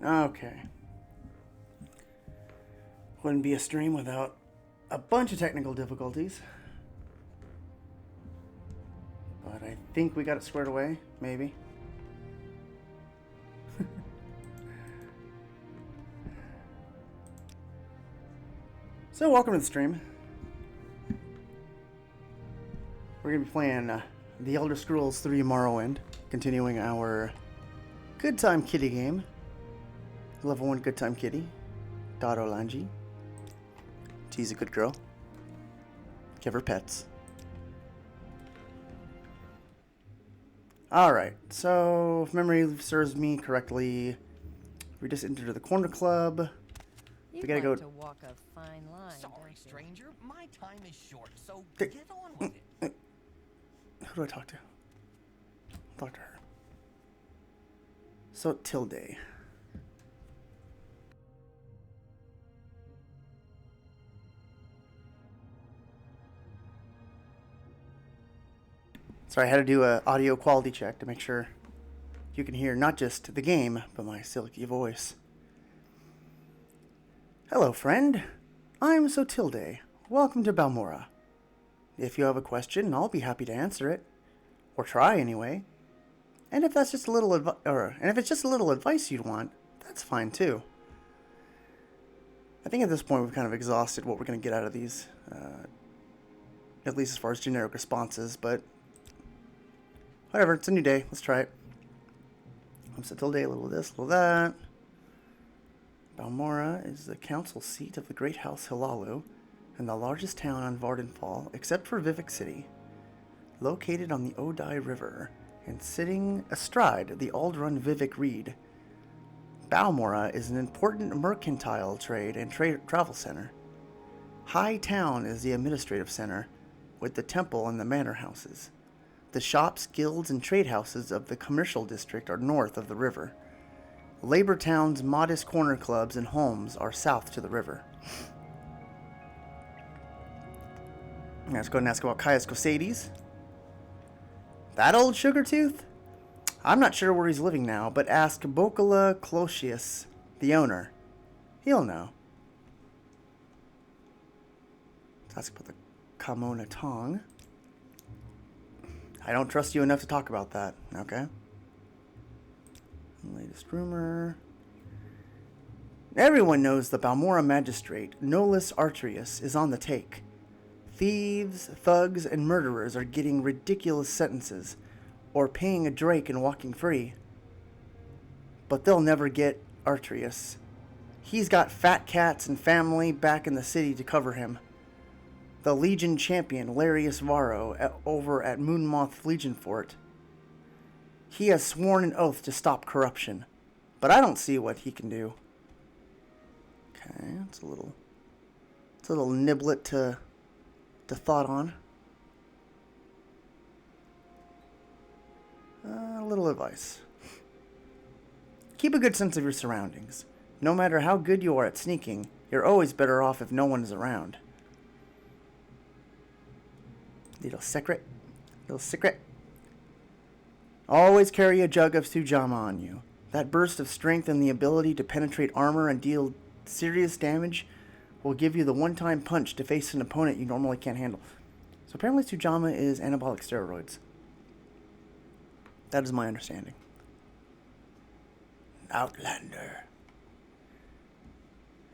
Okay. Wouldn't be a stream without a bunch of technical difficulties. But I think we got it squared away, maybe. So, welcome to the stream. We're going to be playing The Elder Scrolls 3 Morrowind, continuing our Good Time Kitty game. Level 1 Good Time Kitty, Dado Lanji. She's a good girl. Give her pets. Alright, so if memory serves me correctly, we just entered the corner club. You We gotta go to walk a fine line. Sorry, stranger. My time is short, so get on with it. Who do I talk to? I'll talk to her. So, Tilde. Sorry, I had to do an audio quality check to make sure you can hear not just the game, but my silky voice. Hello, friend. I'm Sotilde. Welcome to Balmora. If you have a question, I'll be happy to answer it, or try anyway. And if that's just a little if it's just a little advice you'd want, that's fine too. I think at this point we've kind of exhausted what we're going to get out of these, at least as far as generic responses. But whatever, it's a new day. Let's try it. I'm Sotilde. A little of this, a little of that. Balmora is the council seat of the Great House Hilalu, and the largest town on Vardenfall, except for Vivek City. Located on the Odai River, and sitting astride the Aldrun Vivek Reed, Balmora is an important mercantile trade and travel center. High Town is the administrative center, with the temple and the manor houses. The shops, guilds, and trade houses of the commercial district are north of the river. Labor Town's modest corner clubs and homes are south to the river. Let's go and ask about Caius Cosades. That old sugar tooth? I'm not sure where he's living now, but ask Bocula Closius, the owner. He'll know. Let's ask about the Kamona Tong. I don't trust you enough to talk about that, okay? Latest rumor. Everyone knows the Balmora magistrate, Nolus Artrius, is on the take. Thieves, thugs, and murderers are getting ridiculous sentences, or paying a drake and walking free. But they'll never get Artrius. He's got fat cats and family back in the city to cover him. The Legion champion, Larius Varro, over at Moonmoth Legion Fort. He has sworn an oath to stop corruption, but I don't see what he can do. Okay, it's a little niblet to thought on. A little advice. Keep a good sense of your surroundings. No matter how good you are at sneaking, you're always better off if no one is around. Little secret. Always carry a jug of Sujama on you. That burst of strength and the ability to penetrate armor and deal serious damage will give you the one-time punch to face an opponent you normally can't handle. So apparently Sujama is anabolic steroids. That is my understanding. Outlander.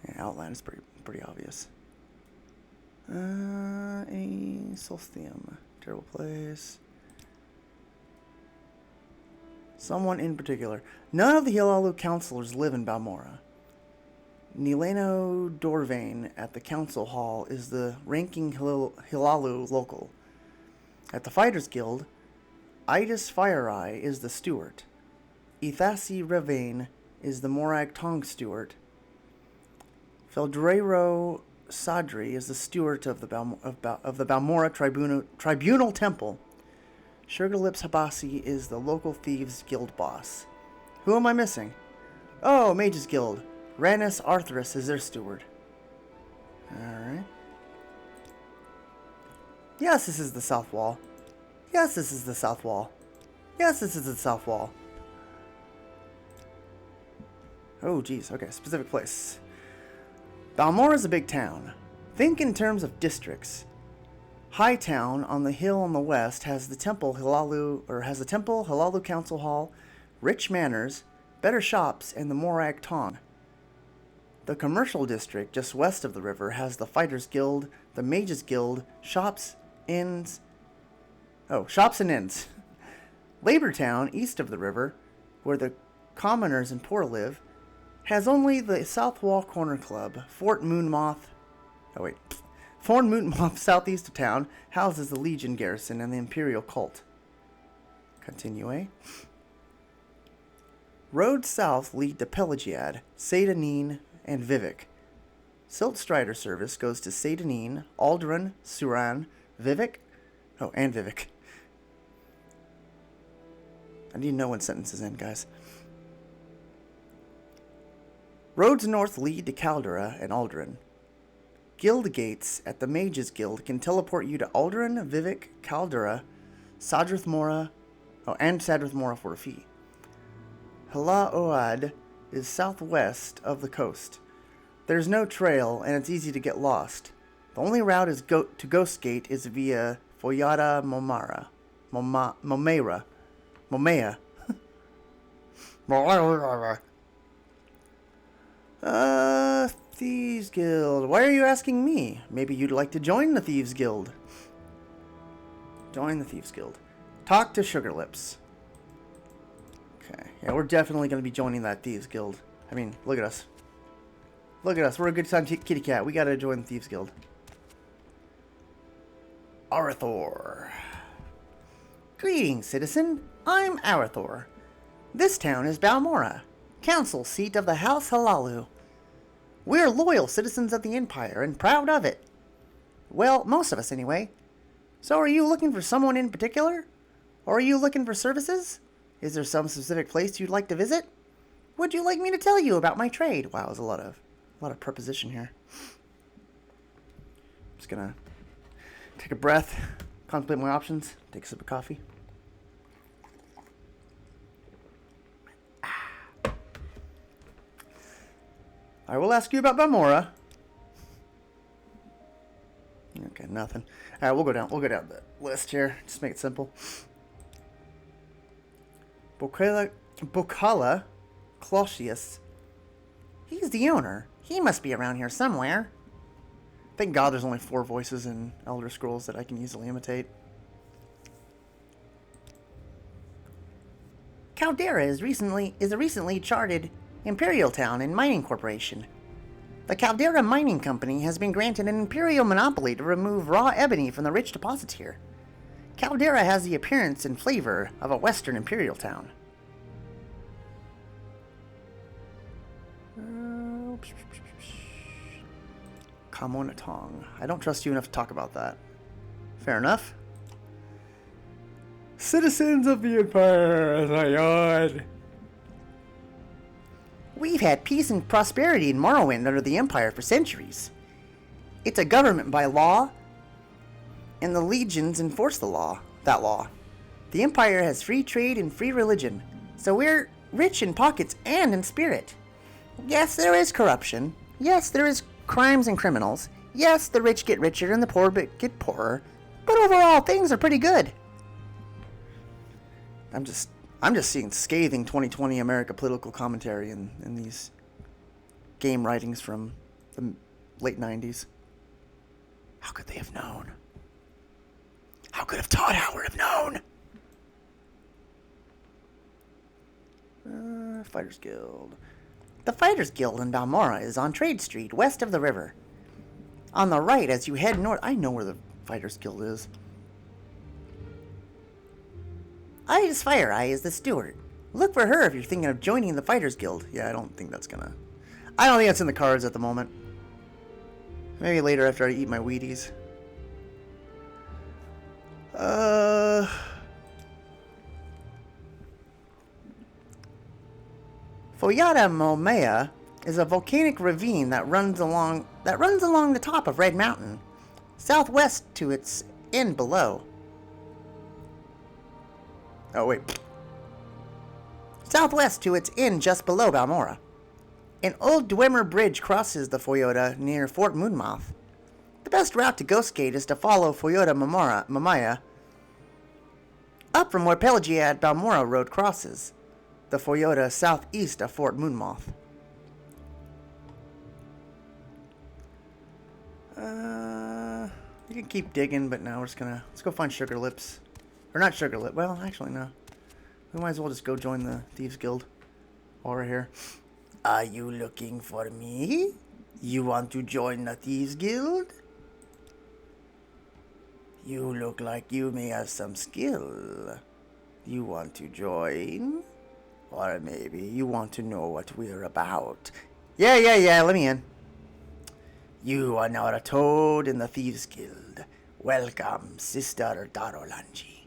Yeah, Outland is pretty obvious. A Solstium. Terrible place. Someone in particular. None of the Hilalu counselors live in Balmora. Nileno Dorvain at the council hall is the ranking Hilalu local. At the Fighters Guild, Idis Fireeye is the steward. Ithasi Revain is the Morag Tong steward. Feldrero Sadri is the steward of the Balmora Tribunal Temple. Sugarlips Habasi is the local thieves guild boss. Who am I missing? Oh, Mages Guild. Ranus Arthurus is their steward. Alright. Yes, this is the south wall. Yes, this is the south wall. Yes, this is the south wall. Oh, geez. Okay, specific place. Balmora is a big town. Think in terms of districts. Hightown on the hill on the west has the Temple Hilalu Council Hall, rich manors, better shops, and the Morag Tong. The commercial district just west of the river has the Fighters Guild, the Mages Guild, shops and inns. Labor Town, east of the river, where the commoners and poor live, has only the South Wall Corner Club. Fort Moonmoth southeast of town, houses the Legion garrison and the Imperial cult. Continue. Roads south lead to Pelagiad, Seydanine, and Vivek. Silt Strider service goes to Seydanine, Alderaan, Suran, Vivek. Oh, and Vivek. I need to know when sentences end, guys. Roads north lead to Caldera and Alderaan. Guild gates at the Mages Guild can teleport you to Alderaan, Vivek, Caldera, Sadrith Mora, and Sadrith Mora for a fee. Hala Oad is southwest of the coast. There's no trail, and it's easy to get lost. The only route to Ghost Gate is via Foyada Momea. Thieves Guild. Why are you asking me? Maybe you'd like to join the Thieves Guild. Join the Thieves Guild. Talk to Sugar Lips. Okay. Yeah, we're definitely going to be joining that Thieves Guild. I mean, look at us. Look at us. We're a good time kitty cat. We got to join the Thieves Guild. Arathor. Greetings, citizen. I'm Arathor. This town is Balmora, council seat of the House Hilalu. We're loyal citizens of the Empire and proud of it. Well, most of us anyway. So are you looking for someone in particular? Or are you looking for services? Is there some specific place you'd like to visit? Would you like me to tell you about my trade? Wow, there's a lot of preposition here. Just gonna take a breath, contemplate my options, take a sip of coffee. I will ask you about Balmora. Okay, nothing. All right, we'll go down the list here. Just make it simple. Bokala Closius. He's the owner. He must be around here somewhere. Thank God there's only 4 voices in Elder Scrolls that I can easily imitate. Caldera is a recently charted Imperial town and mining corporation. The Caldera Mining Company has been granted an imperial monopoly to remove raw ebony from the rich deposits here. Caldera has the appearance and flavor of a western imperial town. Kamonatong. I don't trust you enough to talk about that. Fair enough. Citizens of the Empire, my God. We've had peace and prosperity in Morrowind under the Empire for centuries. It's a government by law, and the legions enforce that law. The Empire has free trade and free religion, so we're rich in pockets and in spirit. Yes, there is corruption. Yes, there is crimes and criminals. Yes, the rich get richer and the poor get poorer. But overall, things are pretty good. I'm just seeing scathing 2020 America political commentary in these game writings from the late 90s. How could they have known? How could have Todd Howard have known? Fighters Guild. The Fighters Guild in Balmora is on Trade Street, west of the river. On the right as you head north... I know where the Fighters Guild is. Eyes Fire Eye is the steward. Look for her if you're thinking of joining the Fighters Guild. Yeah, I don't think that's in the cards at the moment. Maybe later after I eat my Wheaties. Foyada Momea is a volcanic ravine that runs along the top of Red Mountain, southwest to its end below. Oh, wait. Southwest to its end just below Balmora. An old Dwemer bridge crosses the Foyota near Fort Moonmouth. The best route to Ghostgate is to follow Foyota Mamaya up from where Pelagiad Balmora Road crosses the Foyota southeast of Fort Moonmouth. You can keep digging, but now we're just gonna let's go find Sugar Lips, or not Sugar Lip. Well, actually no. We might as well just go join the Thieves Guild while we're here. Are you looking for me? You want to join the Thieves Guild? You look like you may have some skill. You want to join? Or maybe you want to know what we're about. Yeah, let me in. You are now a toad in the Thieves Guild. Welcome, Sister Darolanji.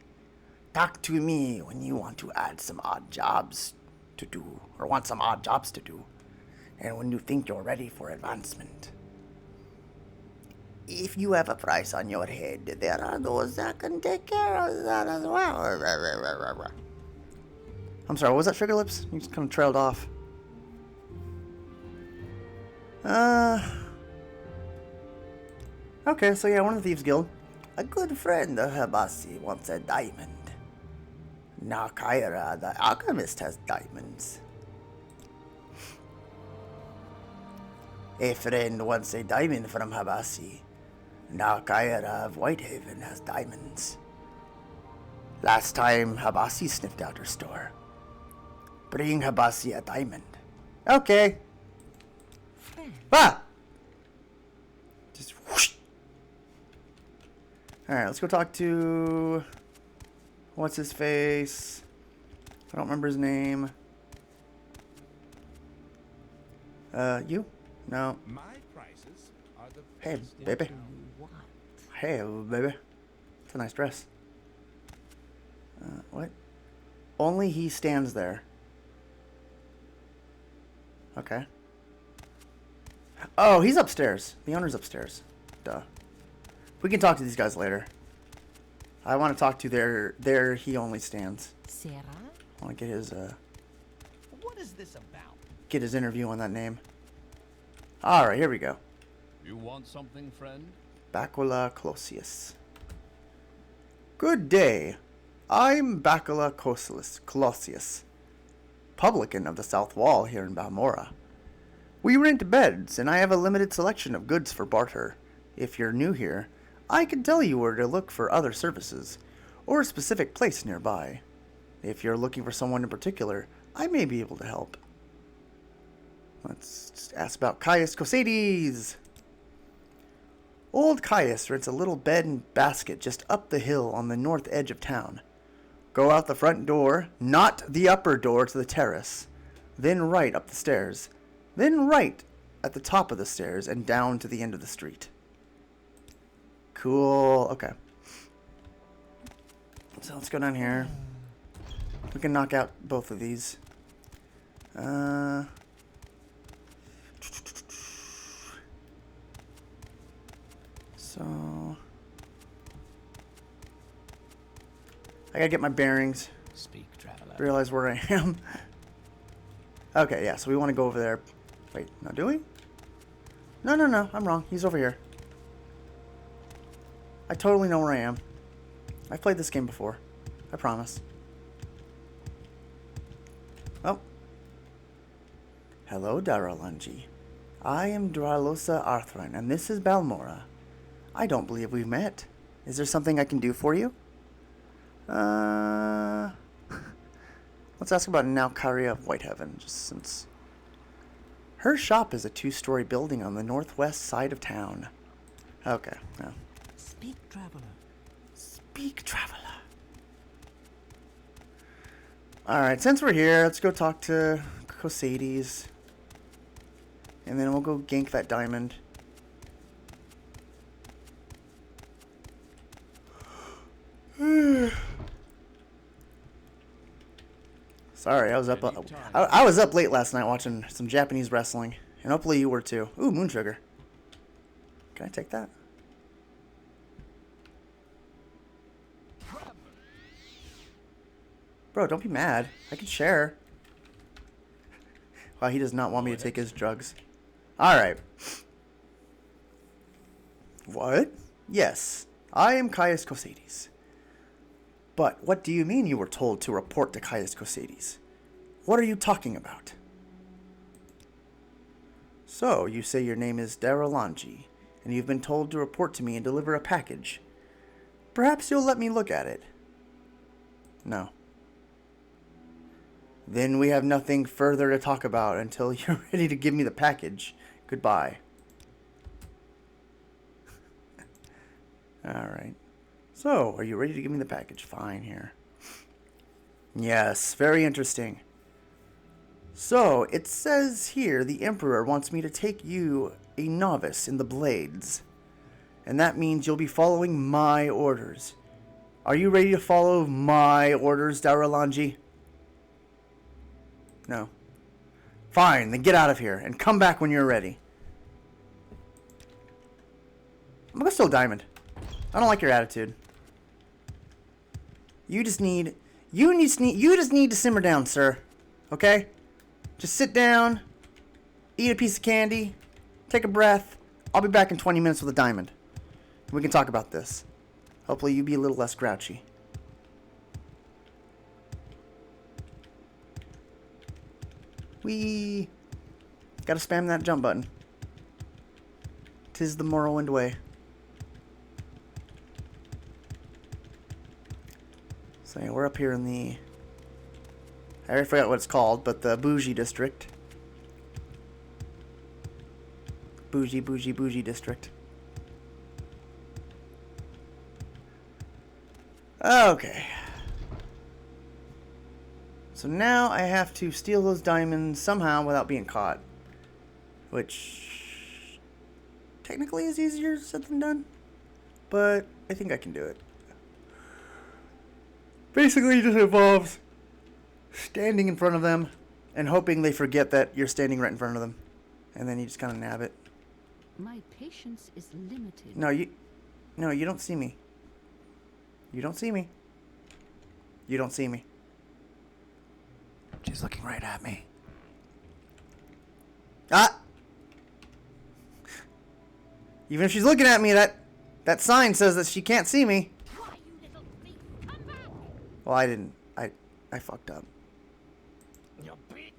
Talk to me when you want to add some odd jobs to do, or want some odd jobs to do, and when you think you're ready for advancement. If you have a price on your head, there are those that can take care of that as well. I'm sorry, what was that, Sugar Lips? You just kind of trailed off. Okay, so yeah, one of the Thieves Guild. A good friend of Habasi wants a diamond. Now Kyra, the alchemist, has diamonds. A friend wants a diamond from Habasi. Now Kyra of Whitehaven has diamonds. Last time, Habasi sniffed out her store. Bring Habasi a diamond. Okay. Ah! Just whoosh. Alright, let's go talk to... What's his face? I don't remember his name. You? No. My prices are the Hey, best in baby. town. Hey, baby. It's a nice dress. What? Only he stands there. Okay. Oh, he's upstairs. The owner's upstairs. Duh. We can talk to these guys later. I want to talk to their he only stands. Sarah? I want to get his What is this about? get his interview on that name. All right, here we go. You want something, friend? Bacula Closius. Good day. I'm Bacula Closius, publican of the South Wall here in Balmora. We rent beds, and I have a limited selection of goods for barter. If you're new here, I can tell you where to look for other services, or a specific place nearby. If you're looking for someone in particular, I may be able to help. Let's just ask about Caius Cosades. Old Caius rents a little bed and basket just up the hill on the north edge of town. Go out the front door, not the upper door to the terrace, then right up the stairs, then right at the top of the stairs and down to the end of the street. Cool. Okay. So let's go down here. We can knock out both of these. So I gotta get my bearings. Speak, traveler. Realize where I am. Okay, yeah, so we want to go over there. Wait, no, do we? No, I'm wrong. He's over here. I totally know where I am. I've played this game before. I promise. Oh. Hello, Daralanji. I am Dralosa Arthran, and this is Balmora. I don't believe we've met. Is there something I can do for you? Let's ask about Nalkaria of Whitehaven, just since... Her shop is a 2-story building on the northwest side of town. Okay, yeah. Speak, traveler. Speak, traveler. Alright, since we're here, let's go talk to Cosades. And then we'll go gank that diamond. Sorry, I was up. I was up late last night watching some Japanese wrestling, and hopefully you were too. Ooh, moon sugar. Can I take that? Bro, don't be mad. I can share. Wow, he does not want me to take his drugs. Alright. What? Yes, I am Caius Cosades. But what do you mean you were told to report to Caius Cosades? What are you talking about? So, you say your name is Daralanji, and you've been told to report to me and deliver a package. Perhaps you'll let me look at it. No. Then we have nothing further to talk about until you're ready to give me the package. Goodbye. Alright. So, are you ready to give me the package? Fine, here. Yes, very interesting. So, it says here the Emperor wants me to take you, a novice, in the Blades. And that means you'll be following my orders. Are you ready to follow my orders, Daralanji? No. Fine, then get out of here and come back when you're ready. I'm gonna steal Diamond. I don't like your attitude. You just need to simmer down, sir. Okay? Just sit down, eat a piece of candy, take a breath. I'll be back in 20 minutes with a diamond. We can talk about this. Hopefully you be a little less grouchy. We gotta spam that jump button. 'Tis the Morrowind way. So yeah, we're up here in the... I already forgot what it's called, but the bougie district. Bougie district. Okay. So now I have to steal those diamonds somehow without being caught. Which technically is easier said than done. But I think I can do it. Basically, it just involves standing in front of them and hoping they forget that you're standing right in front of them. And then you just kind of nab it. My patience is limited. No, you don't see me. You don't see me. You don't see me. She's looking right at me. Ah! Even if she's looking at me, that sign says that she can't see me. Why, you little thief? Come back! Well, I didn't. I fucked up. You're beaten.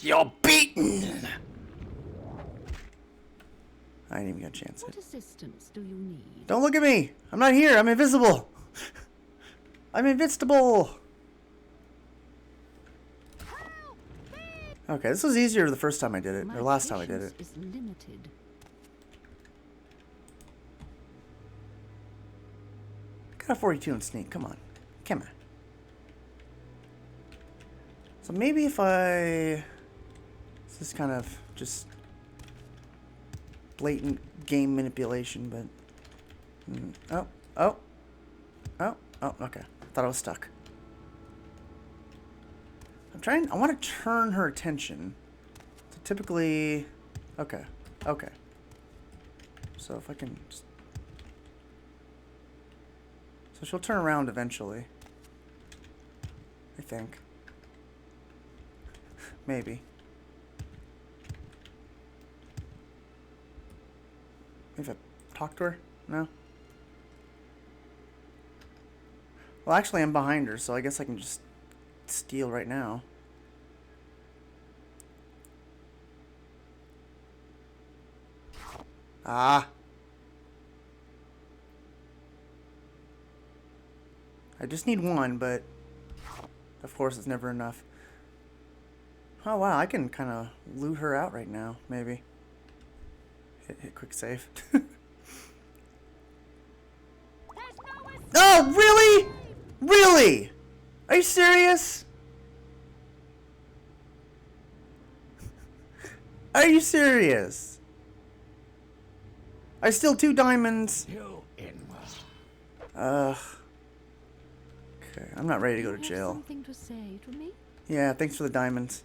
You're beaten! I didn't even get a chance. What assistance do you need? Don't look at me! I'm not here! I'm invisible! I'm invincible! Okay, this was easier the first time I did it, or last time I did it. Is limited. Got a 42 in sneak, come on. Come on. So maybe if I... This is kind of just blatant game manipulation, but... Oh, okay. Thought I was stuck. I want to turn her attention. So typically... Okay. So if I can just... So she'll turn around eventually. I think. Maybe. Maybe if I talk to her? No? Well, actually, I'm behind her, so I guess I can just steal right now. Ah! I just need one, but of course it's never enough. Oh wow, I can kind of loot her out right now, maybe. Hit quick save. Oh, really? Really? Are you serious? Are you serious? I steal 2 diamonds. You inward. Okay, I'm not ready to go to jail. Something to say to me? Yeah, thanks for the diamonds.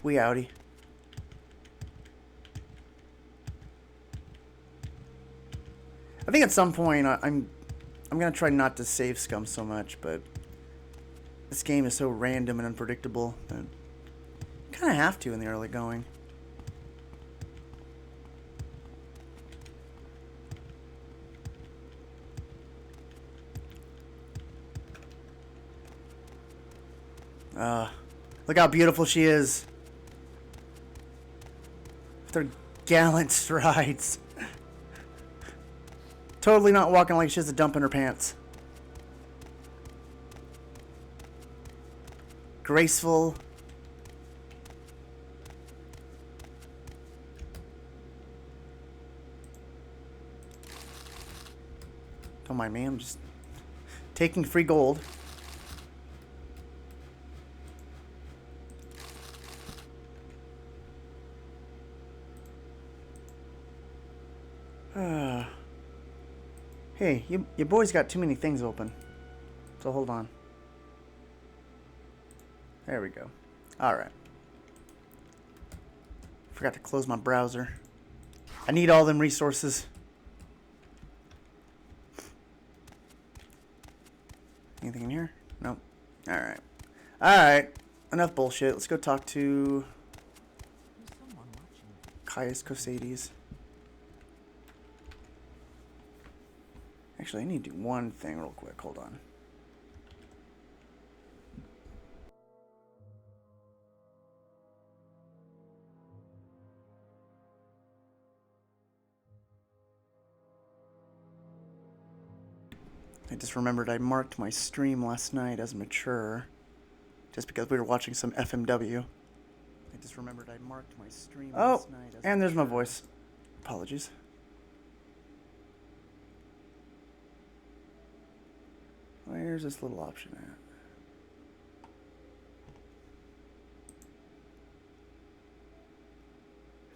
We outie. I think at some point I'm gonna try not to save scum so much, but this game is so random and unpredictable that kind kind of have to in the early going. Look how beautiful she is. With her gallant strides. Totally not walking like she has a dump in her pants. Graceful. Don't mind me, I'm just taking free gold. Hey, you boys got too many things open. So hold on. There we go. Alright. Forgot to close my browser. I need all them resources. Anything in here? Nope. Alright. Alright. Enough bullshit. Let's go talk to Caius Cosades. Actually, I need to do one thing real quick. Hold on. I just remembered I marked my stream last night as mature. Just because we were watching some FMW. I just remembered I marked my stream last night as and there's my voice. Apologies. Where's this little option at?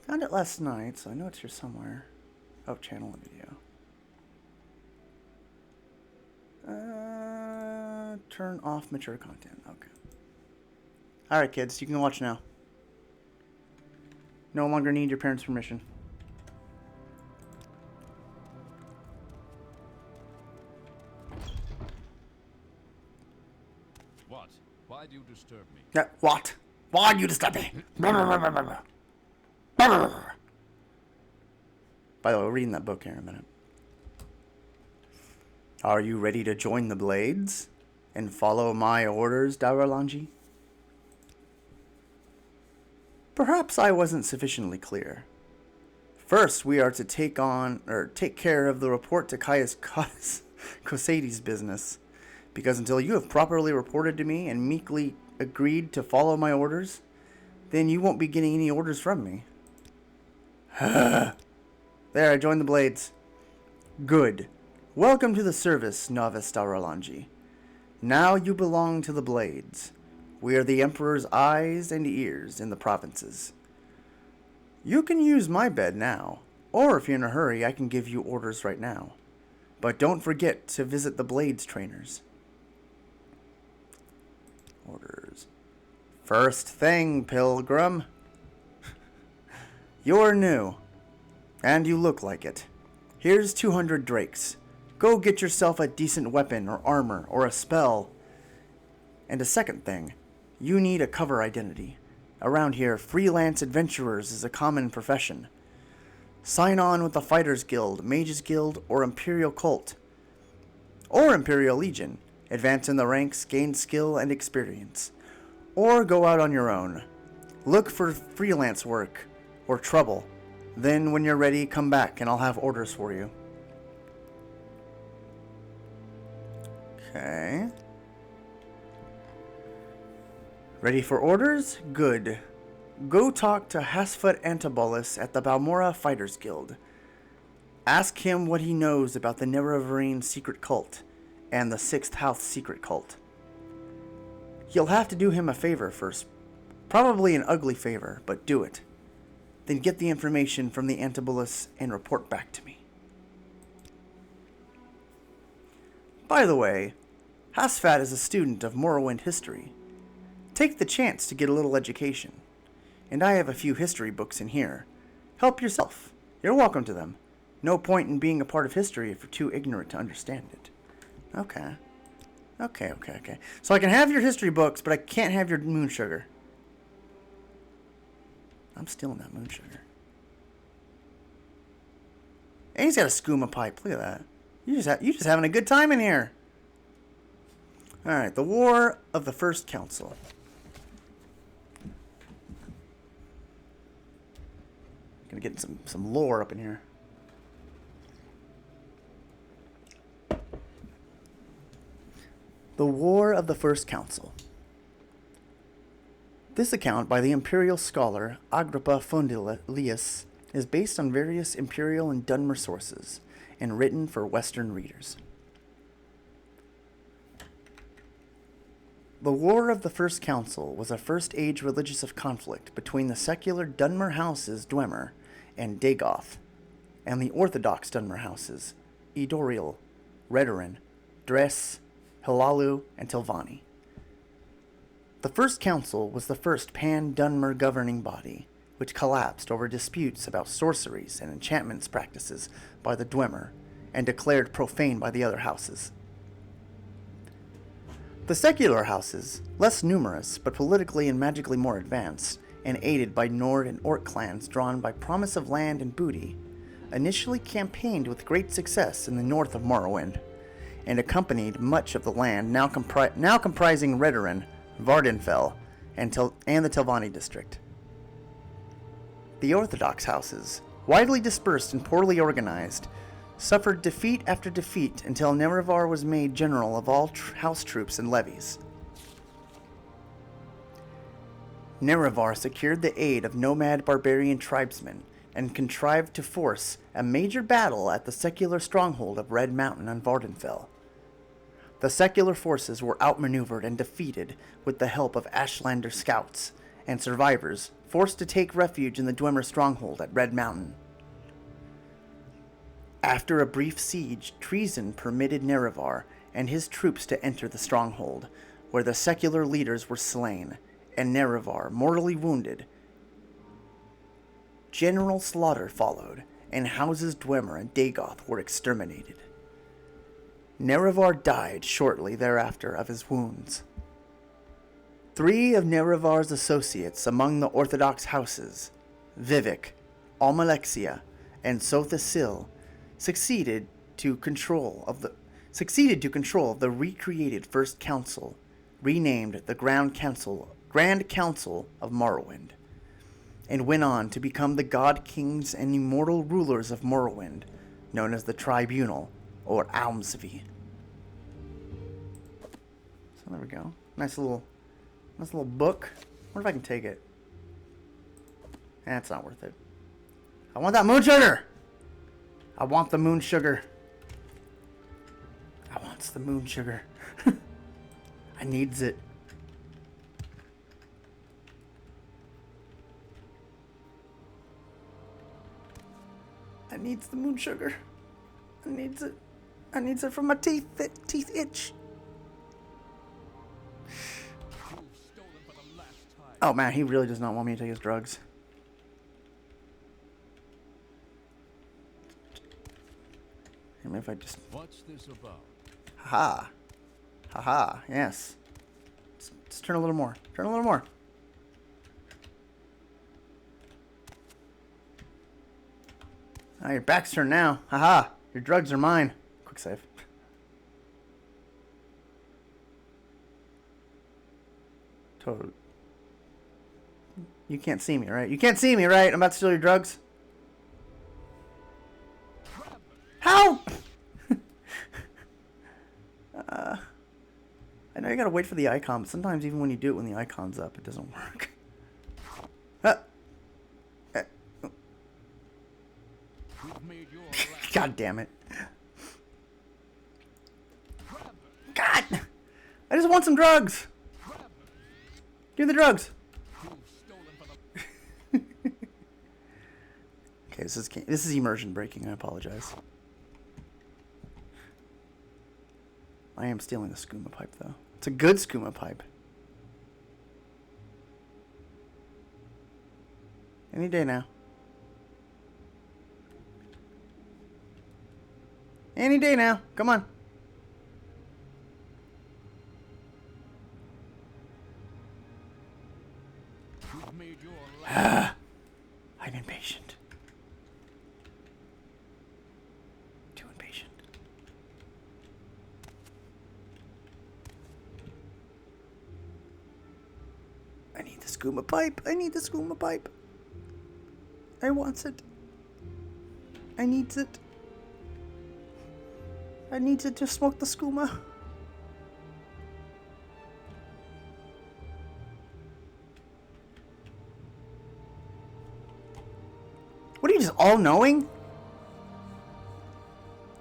Found it last night, so I know it's here somewhere. Oh, channel and video. Turn off mature content. Okay. Alright, kids, you can watch now. No longer need your parents' permission. What? Why do you disturb me? Yeah, what? Why do you disturb me? By the way, we're reading that book here in a minute. Are you ready to join the Blades and follow my orders, Daralanji? Perhaps I wasn't sufficiently clear. First, we are to take care of the report to Caius Cosades' business. Because until you have properly reported to me and meekly agreed to follow my orders, then you won't be getting any orders from me. There, I joined the Blades. Good. Welcome to the service, Novice Daralanji. Now you belong to the Blades. We are the Emperor's eyes and ears in the provinces. You can use my bed now, or if you're in a hurry, I can give you orders right now. But don't forget to visit the Blades trainers. Orders. First thing, Pilgrim. You're new, and you look like it. Here's 200 drakes. Go get yourself a decent weapon or armor or a spell. And a second thing, you need a cover identity. Around here, freelance adventurers is a common profession. Sign on with the Fighters Guild, Mages Guild, or Imperial Cult. Or Imperial Legion. Advance in the ranks, gain skill and experience. Or go out on your own. Look for freelance work or trouble. Then when you're ready, come back and I'll have orders for you. Okay. Ready for orders? Good. Go talk to Hasfut Antibolus at the Balmora Fighters Guild. Ask him what he knows about the Nerevarine secret cult and the Sixth House secret cult. You'll have to do him a favor first. Probably an ugly favor, but do it. Then get the information from the Antibolus and report back to me. By the way, Hasfat is a student of Morrowind history. Take the chance to get a little education. And I have a few history books in here. Help yourself. You're welcome to them. No point in being a part of history if you're too ignorant to understand it. Okay. Okay. So I can have your history books, but I can't have your moon sugar. I'm stealing that moon sugar. And he's got a skooma pipe. Look at that. You just having a good time in here. All right, the War of the First Council. Gonna get some lore up in here. The War of the First Council. This account by the imperial scholar Agrippa Fundilius is based on various imperial and Dunmer sources and written for Western readers. The War of the First Council was a first-age religious of conflict between the secular Dunmer houses Dwemer and Dagoth, and the orthodox Dunmer houses Edoriel, Redoran, Dress, Hilalu, and Tilvani. The First Council was the first pan-Dunmer governing body, which collapsed over disputes about sorceries and enchantments practices by the Dwemer and declared profane by the other houses. The secular houses, less numerous but politically and magically more advanced, and aided by Nord and Orc clans drawn by promise of land and booty, initially campaigned with great success in the north of Morrowind, and accompanied much of the land now comprising Redoran, Vardenfell, and the Tilvani district. The Orthodox houses, widely dispersed and poorly organized, suffered defeat after defeat until Nerevar was made general of all house troops and levies. Nerevar secured the aid of nomad barbarian tribesmen and contrived to force a major battle at the secular stronghold of Red Mountain on Vardenfell. The secular forces were outmaneuvered and defeated with the help of Ashlander scouts and survivors forced to take refuge in the Dwemer stronghold at Red Mountain. After a brief siege, treason permitted Nerevar and his troops to enter the stronghold, where the secular leaders were slain, and Nerevar mortally wounded. General slaughter followed, and houses Dwemer and Dagoth were exterminated. Nerevar died shortly thereafter of his wounds. 3 of Nerevar's associates among the Orthodox houses, Vivek, Almalexia, and Sothasil, succeeded to control of the recreated First Council, renamed the Grand Council of Morrowind, and went on to become the God Kings and immortal rulers of Morrowind, known as the Tribunal, or Almsvi. So there we go. Nice little book. I wonder if I can take it. That's not worth it. I want that moon sugar! I want the moon sugar. I wants the moon sugar. I needs it. I needs the moon sugar. I needs it. I needs it for my teeth. Teeth itch. Oh man, he really does not want me to take his drugs. Maybe if I just... What's this about? Haha. Haha, yes. Just turn a little more. Turn a little more. Ah, your back's turned now. Haha. Your drugs are mine. Quick save. Totally. You can't see me, right? You can't see me, right? I'm about to steal your drugs. How? I know you gotta wait for the icon, but sometimes even when you do it when the icon's up, it doesn't work. God damn it. God! I just want some drugs! Give me the drugs! Okay, this is immersion breaking, I apologize. I am stealing the skooma pipe, though. It's a good skooma pipe. Any day now. Any day now. Come on. skooma pipe. I need the skooma pipe. I wants it. I needs it. I needs it to smoke the skooma. What are you, just all-knowing?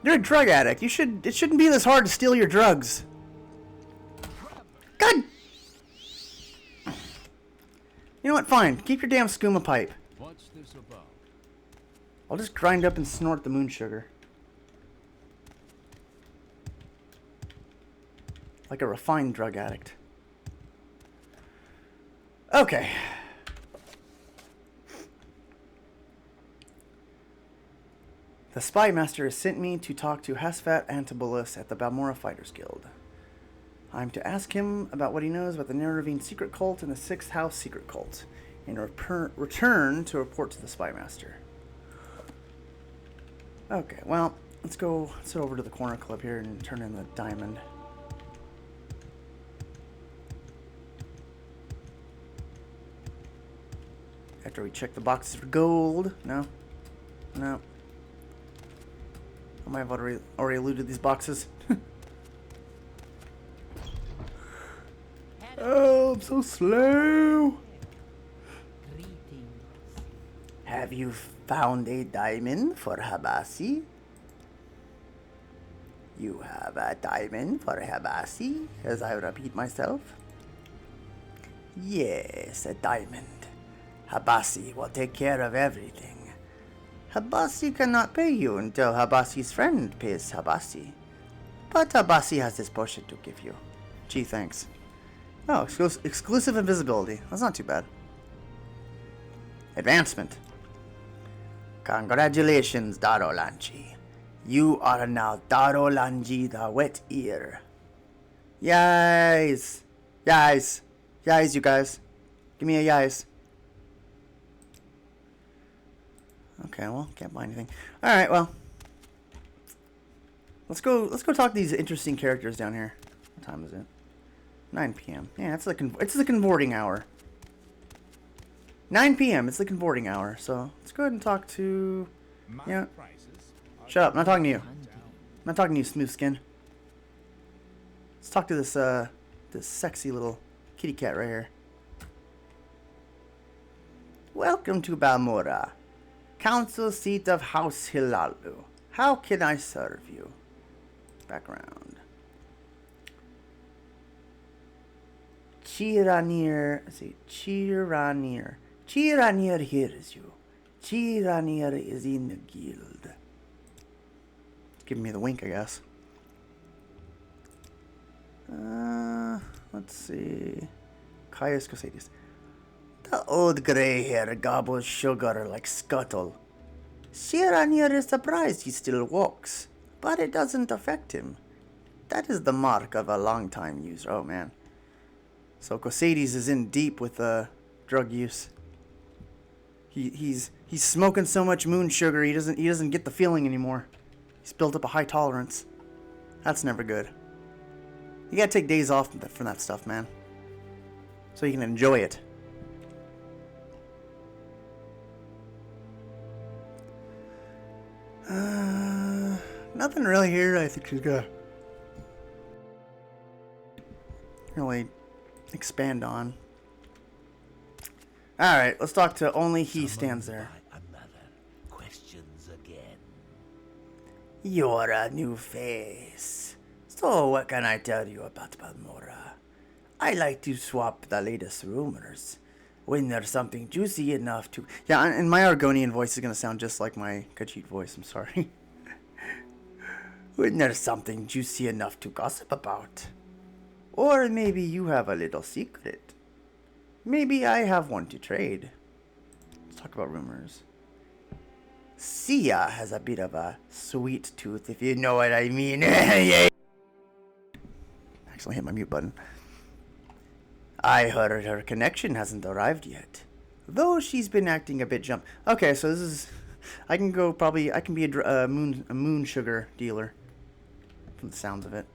You're a drug addict. It shouldn't be this hard to steal your drugs. God! You know what? Fine. Keep your damn skooma pipe. What's this about? I'll just grind up and snort the moon sugar. Like a refined drug addict. Okay. The Spy Master has sent me to talk to Hasfat Antibulus at the Balmora Fighters Guild. I'm to ask him about what he knows about the Neravine secret cult and the Sixth House secret cult, and return to report to the Spy Master. Okay, well, let's go over to the corner club here and turn in the diamond. After we check the boxes for gold. No. No. I might have already looted these boxes. Oh, I'm so slow. Have you found a diamond for Habasi? You have a diamond for Habasi, as I repeat myself. Yes, a diamond. Habasi will take care of everything. Habasi cannot pay you until Habasi's friend pays Habasi. But Habasi has this potion to give you. Gee, thanks. Oh, exclusive invisibility. That's not too bad. Advancement. Congratulations, Darolanji. You are now Darolanji the Wet Ear. Yais! Yais! Yais, you guys. Give me a yais. Okay, well, can't buy anything. Alright, well. Let's go talk to these interesting characters down here. What time is it? 9 p.m. Yeah, it's the converting hour. 9 p.m. It's the converting hour. So let's go ahead and talk to. Yeah. Shut up! I'm not talking to you. I'm not talking to you, smooth skin. Let's talk to this sexy little kitty cat right here. Welcome to Balmora, council seat of House Hilalu. How can I serve you? Background. Chiranir, let's see, Chiranir. Chiranir hears you. Chiranir is in the guild. Giving me the wink, I guess. Let's see. Caius Cosadis. The old gray hair gobbles sugar like scuttle. Chiranir is surprised he still walks, but it doesn't affect him. That is the mark of a long-time user. Oh, man. So Cosades is in deep with drug use. He's smoking so much moon sugar he doesn't get the feeling anymore. He's built up a high tolerance. That's never good. You gotta take days off from that stuff, man, so you can enjoy it. Nothing really here. I think she's got really expand on. Alright, let's talk to Only He Stands There. Another questions again. You're a new face. So what can I tell you about Balmora? I like to swap the latest rumors. When there's something juicy enough to... Yeah, and my Argonian voice is going to sound just like my Khajiit voice, I'm sorry. When there's something juicy enough to gossip about. Or maybe you have a little secret. Maybe I have one to trade. Let's talk about rumors. Sia has a bit of a sweet tooth, if you know what I mean. Actually hit my mute button. I heard her connection hasn't arrived yet, though she's been acting a bit jump. Okay, so this is... I can be a moon sugar dealer, from the sounds of it.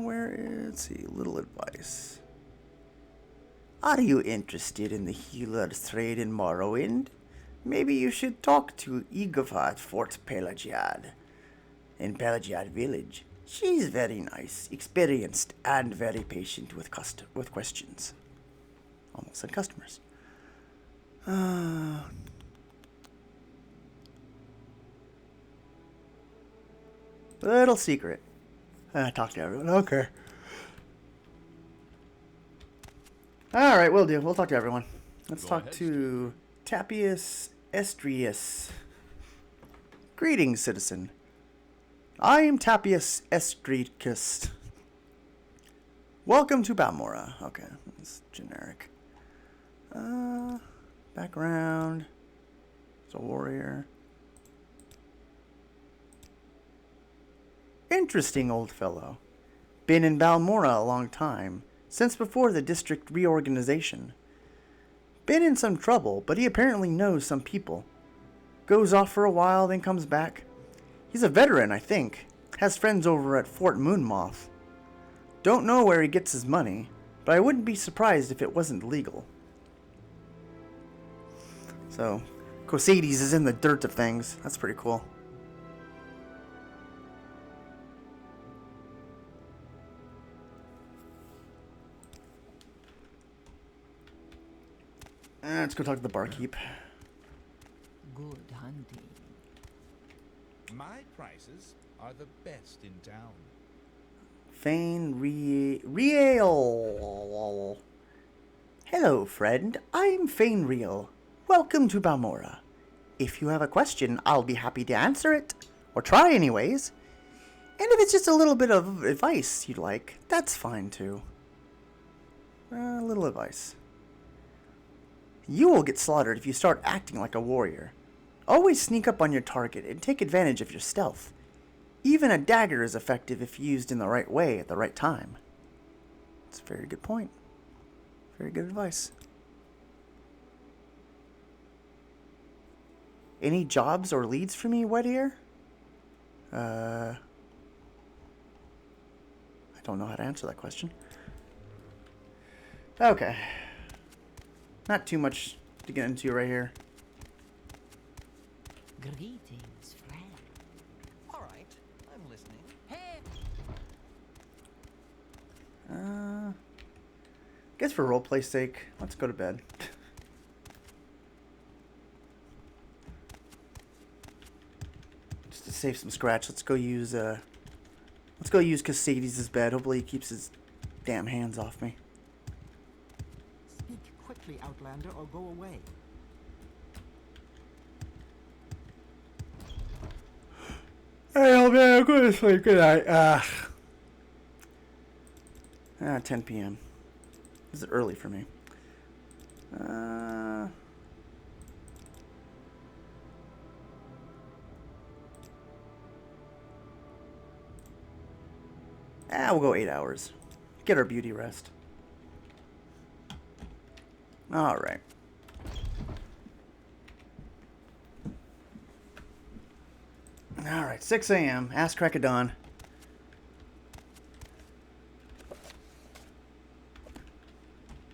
Where Let's see, little advice. Are you interested in the healer's trade in Morrowind? Maybe you should talk to Igova at Fort Pelagiad in Pelagiad Village. She's very nice, experienced, and very patient with questions. Almost said customers. Little secret. Talk to everyone. Okay. Alright, we'll do. We'll talk to everyone. Let's Go talk ahead, to Tapius Estrius. Greetings, citizen. I am Tapius Estrius. Welcome to Balmora. Okay, that's generic. Background. He's a warrior. Interesting old fellow. Been in Balmora a long time, since before the district reorganization. Been in some trouble, but he apparently knows some people. Goes off for a while, then comes back. He's a veteran, I think. Has friends over at Fort Moonmoth. Don't know where he gets his money, but I wouldn't be surprised if it wasn't legal. So, Cosades is in the dirt of things. That's pretty cool. Let's go talk to the barkeep. Good hunting. My prices are the best in town. Fane Riel. Hello, friend. I'm Fane Riel. Welcome to Balmora. If you have a question, I'll be happy to answer it. Or try anyways. And if it's just a little bit of advice you'd like, that's fine too. A little advice. You will get slaughtered if you start acting like a warrior. Always sneak up on your target and take advantage of your stealth. Even a dagger is effective if used in the right way at the right time. That's a very good point. Very good advice. Any jobs or leads for me, Wet Ear? I don't know how to answer that question. Okay. Not too much to get into right here. Greetings, friend. All right, I'm listening. Hey! Guess for roleplay's sake, let's go to bed. Just to save some scratch, let's go use Cosades' bed. Hopefully he keeps his damn hands off me. Speak quickly, Outlander, or go away. Hey, old man, I'm going to sleep. Good night. 10 p.m. This is early for me. We'll go 8 hours. Get our beauty rest. All right. All right, 6 a.m. Ask Crack of Dawn.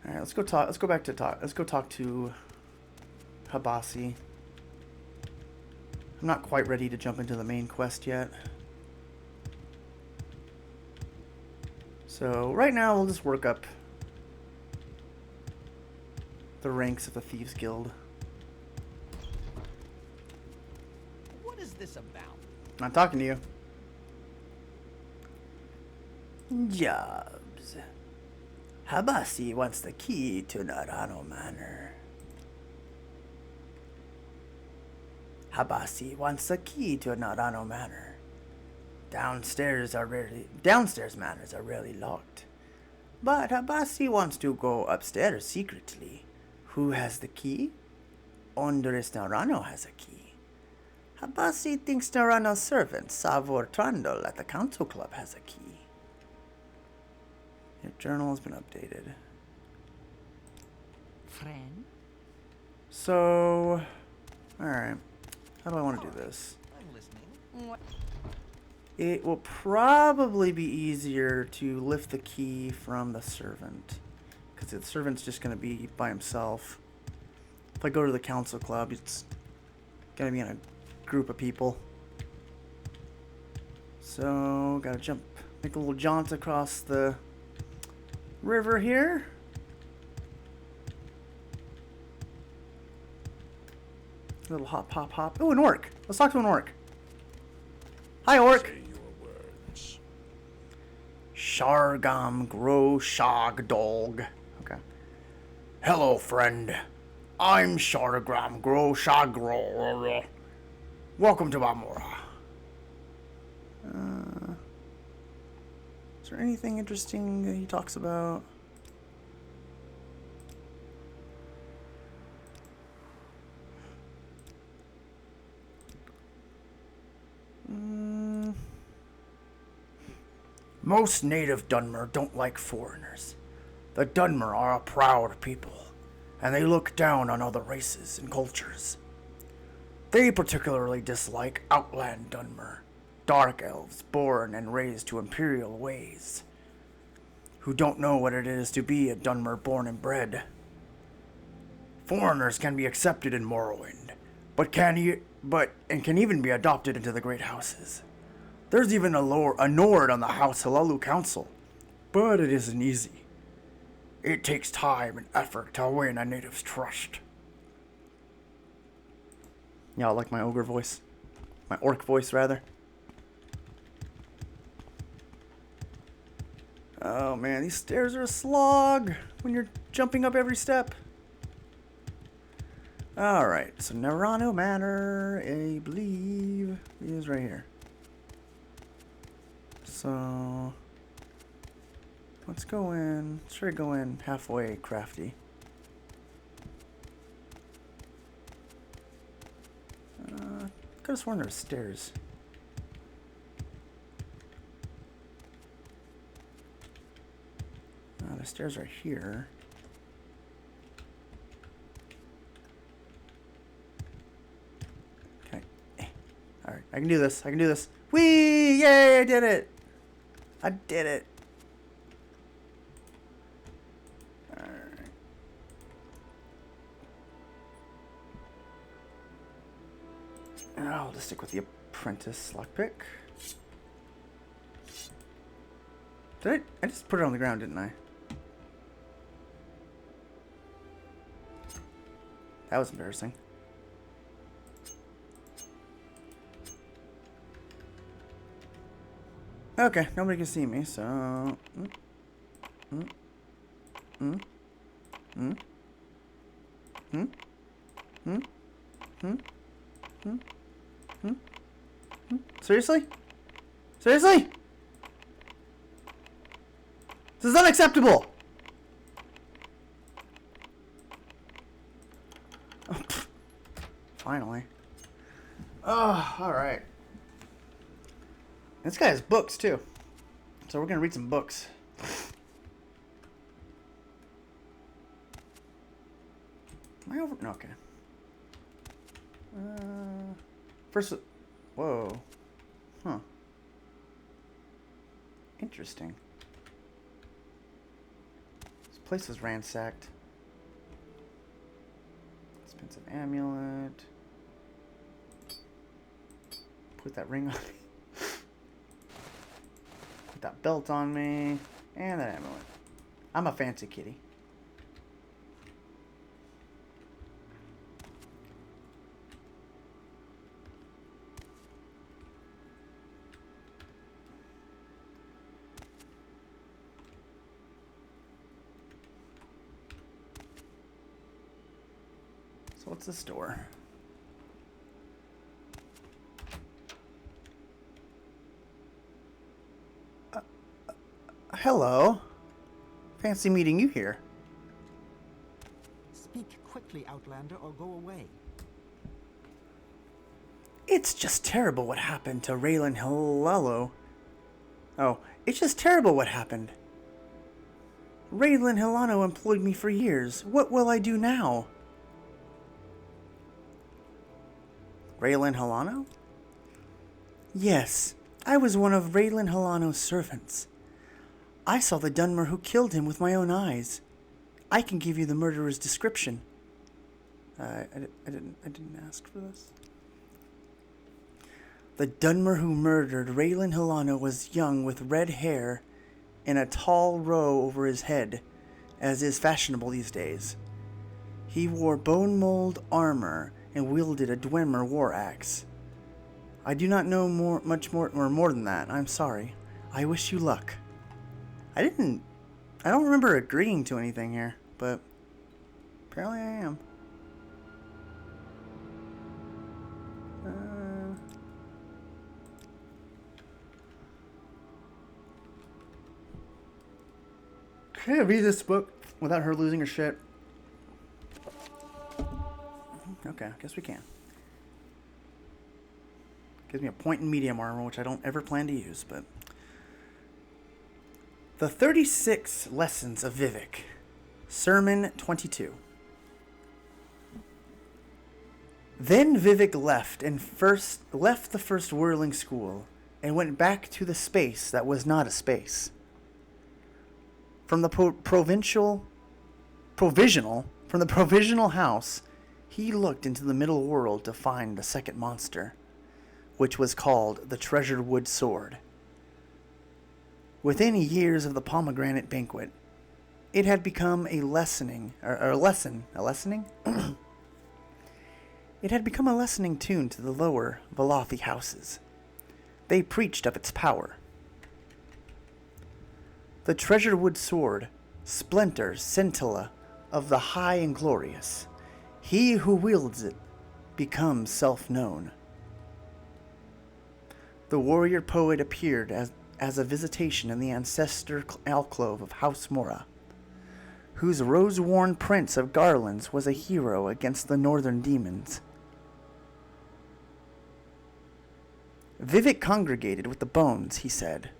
All right, let's go talk. Let's go back to talk. Let's go talk to Habasi. I'm not quite ready to jump into the main quest yet. So right now we'll just work up the ranks of the Thieves Guild. What is this about? I'm not talking to you. Jobs. Habasi wants the key to Narano Manor. Habasi wants the key to Narano Manor. Downstairs manors are rarely locked. But Habasi wants to go upstairs secretly. Who has the key? Ondres Narano has a key. Habasi thinks Narano's servant, Savor Trandol at the council club, has a key. Your journal has been updated. Friend? So, alright. How do I want to do this? I'm listening. What? It will probably be easier to lift the key from the servant, because the servant's just going to be by himself. If I go to the council club, it's going to be in a group of people. So, gotta jump, make a little jaunt across the river here. A little hop, hop, hop. Oh, an orc. Let's talk to an orc. Hi, orc. Say your words. Shargam Gro Shog Dog. Okay. Hello, friend. I'm Shargam Gro Shagro. Welcome to Balmora. Is there anything interesting that he talks about? Most native Dunmer don't like foreigners. The Dunmer are a proud people, and they look down on other races and cultures. They particularly dislike Outland Dunmer, dark elves born and raised to imperial ways, who don't know what it is to be a Dunmer born and bred. Foreigners can be accepted in Morrowind, but can even be adopted into the great houses. There's even a Nord on the House Halalu Council, but it isn't easy. It takes time and effort to win a native's trust. Yeah, I like my ogre voice. My orc voice, rather. Oh man, these stairs are a slog when you're jumping up every step. Alright, so Nerano Manor, I believe, is right here. So, let's go in, try to go in halfway crafty. Could have sworn there were stairs. The stairs are here. Okay. Alright, I can do this. I can do this. Whee! Yay! I did it! I did it! Alright. I'll just stick with the apprentice lockpick. Did I just put it on the ground, didn't I? That was embarrassing. Okay, nobody can see me, so... Seriously? Seriously? This is unacceptable! Oh, finally. Oh, alright. This guy has books, too. So we're gonna read some books. Am I over? No, okay. First... Whoa. Huh. Interesting. This place was ransacked. Expensive amulet. Put that ring on me. Put that belt on me. And that amulet. I'm a fancy kitty. So what's the store? Hello. Fancy meeting you here. Speak quickly, Outlander, or go away. It's just terrible what happened to Raylan Hilalo. Oh, it's just terrible what happened. Raylan Hilano employed me for years. What will I do now? Raylan Hilano? Yes, I was one of Raylan Helano's servants. I saw the Dunmer who killed him with my own eyes. I can give you the murderer's description. I didn't ask for this. The Dunmer who murdered Raylan Helano was young with red hair and a tall row over his head, as is fashionable these days. He wore bone mold armor and wielded a Dwemer war axe. I do not know much more than that. I'm sorry. I wish you luck. I don't remember agreeing to anything here, but apparently I am. Can I read this book without her losing her shit? Okay, I guess we can. Gives me a point in medium armor, which I don't ever plan to use, but... The 36 Lessons of Vivek. Sermon 22. Then Vivek left the first whirling school and went back to the space that was not a space. From the provisional house, he looked into the middle world to find the second monster, which was called the Treasured Wood Sword. Within years of the pomegranate banquet, it had become a lessening It had become a lessening tune to the lower Velothi houses. They preached of its power. The Treasured Wood Sword, splinter, scintilla of the high and glorious. He who wields it becomes self-known. The warrior poet appeared as a visitation in the ancestor alcove of House Mora, whose rose-worn prince of garlands was a hero against the northern demons. Vivek congregated with the bones, he said.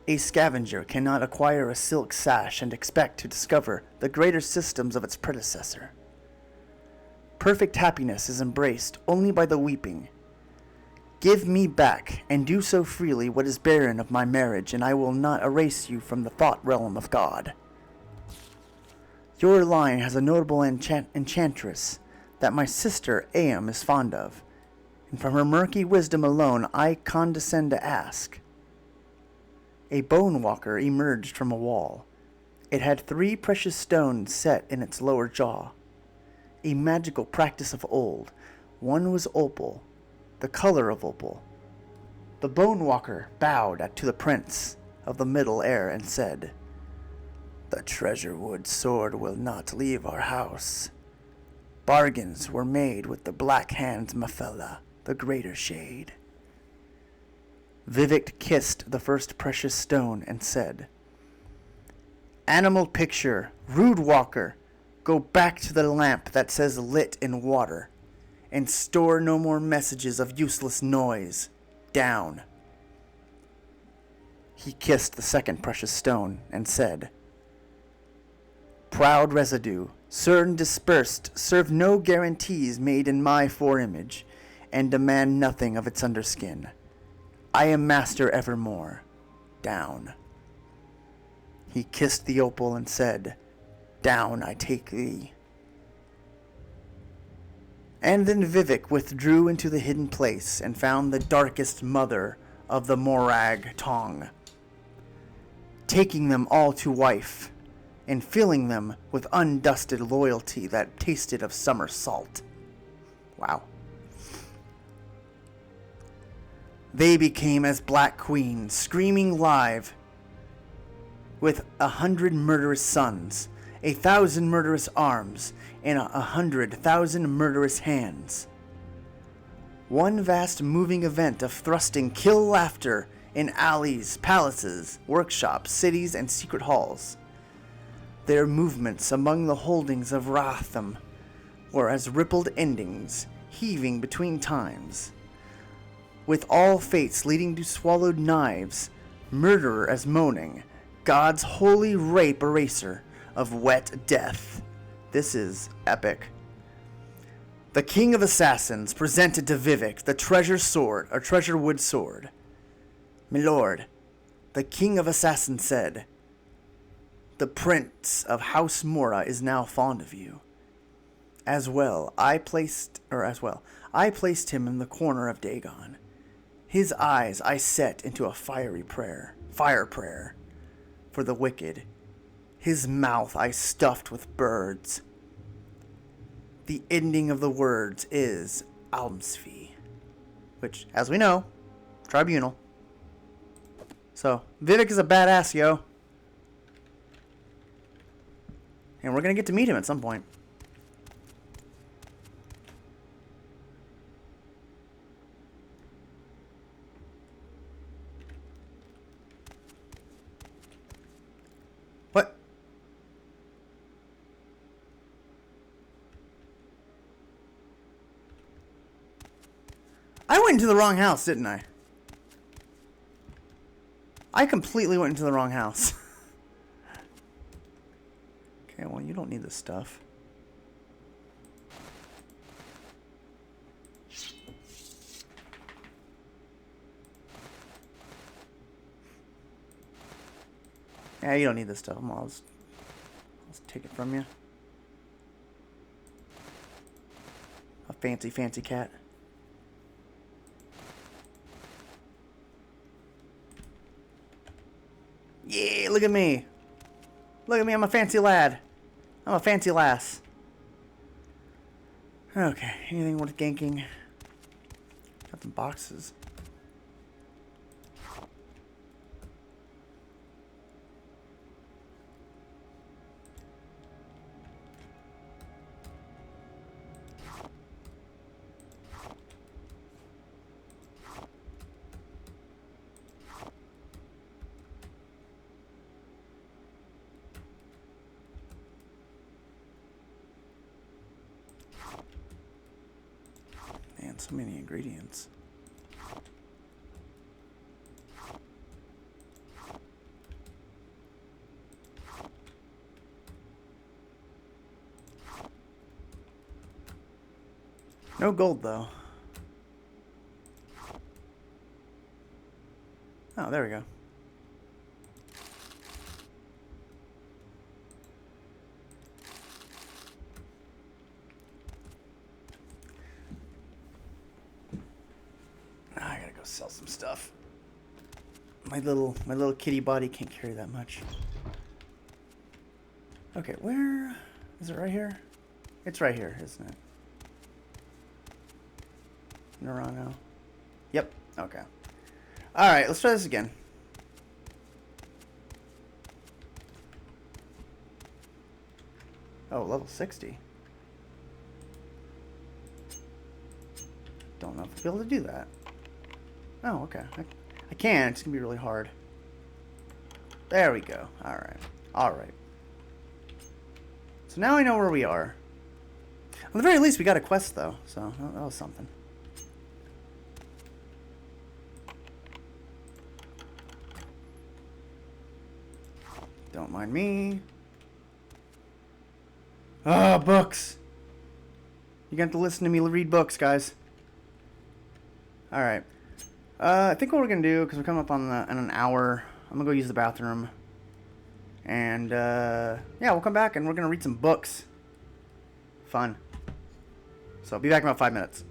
A scavenger cannot acquire a silk sash and expect to discover the greater systems of its predecessor. Perfect happiness is embraced only by the weeping. Give me back, and do so freely, what is barren of my marriage, and I will not erase you from the thought realm of God. Your line has a notable enchantress that my sister Aam is fond of, and from her murky wisdom alone I condescend to ask. A bone walker emerged from a wall. It had 3 precious stones set in its lower jaw. A magical practice of old. One was opal, the color of opal. The bone walker bowed to the prince of the middle air and said, "The treasure wood sword will not leave our house. Bargains were made with the Black Hands Mafella, the greater shade." Vivek kissed the first precious stone and said, "Animal picture, rude walker, go back to the lamp that says lit in water, and store no more messages of useless noise. Down." He kissed the second precious stone and said, "Proud residue, certain dispersed, serve no guarantees made in my foreimage, and demand nothing of its underskin. I am master evermore. Down." He kissed the opal and said, "Down I take thee." And then Vivek withdrew into the hidden place and found the darkest mother of the Morag Tong, taking them all to wife, and filling them with undusted loyalty that tasted of summer salt. Wow. They became as Black Queen, screaming live, with 100 murderous sons, 1,000 murderous arms, and 100,000 murderous hands. One vast moving event of thrusting kill laughter in alleys, palaces, workshops, cities, and secret halls. Their movements among the holdings of Ratham were as rippled endings, heaving between times, with all fates leading to swallowed knives, murderer as moaning, God's holy rape eraser of wet death. This is epic. The King of Assassins presented to Vivek the treasure wood sword. Milord, the King of Assassins said, the Prince of House Mora is now fond of you. I placed him in the corner of Dagon. His eyes I set into a fire prayer for the wicked. His mouth I stuffed with birds. The ending of the words is Almsfee, which, as we know, tribunal. So, Vivek is a badass, yo. And we're going to get to meet him at some point. What? I went into the wrong house, didn't I? I completely went into the wrong house. Okay, well, you don't need this stuff. Yeah, you don't need this stuff. I'll just take it from you. A fancy cat. Yeah, look at me. Look at me, I'm a fancy lad. I'm a fancy lass. Okay, anything worth ganking? Got some boxes. Man, so many ingredients. No gold, though. Oh, there we go. I gotta go sell some stuff. My little kitty body can't carry that much. Okay, where is it? Right here? It's right here, isn't it? Nerano. Yep. Okay. All right, let's try this again. Oh, level 60. Don't know if I'll be able to do that. Oh, okay. I can. It's going to be really hard. There we go. All right. All right. So now I know where we are. At the very least, we got a quest, though. So that was something. Don't mind me. Ah, books. You got to listen to me read books, guys. All right. I think what we're gonna do, because we're coming up on in an hour, I'm gonna go use the bathroom, and yeah, we'll come back and we're gonna read some books. Fun. So I'll be back in about 5 minutes.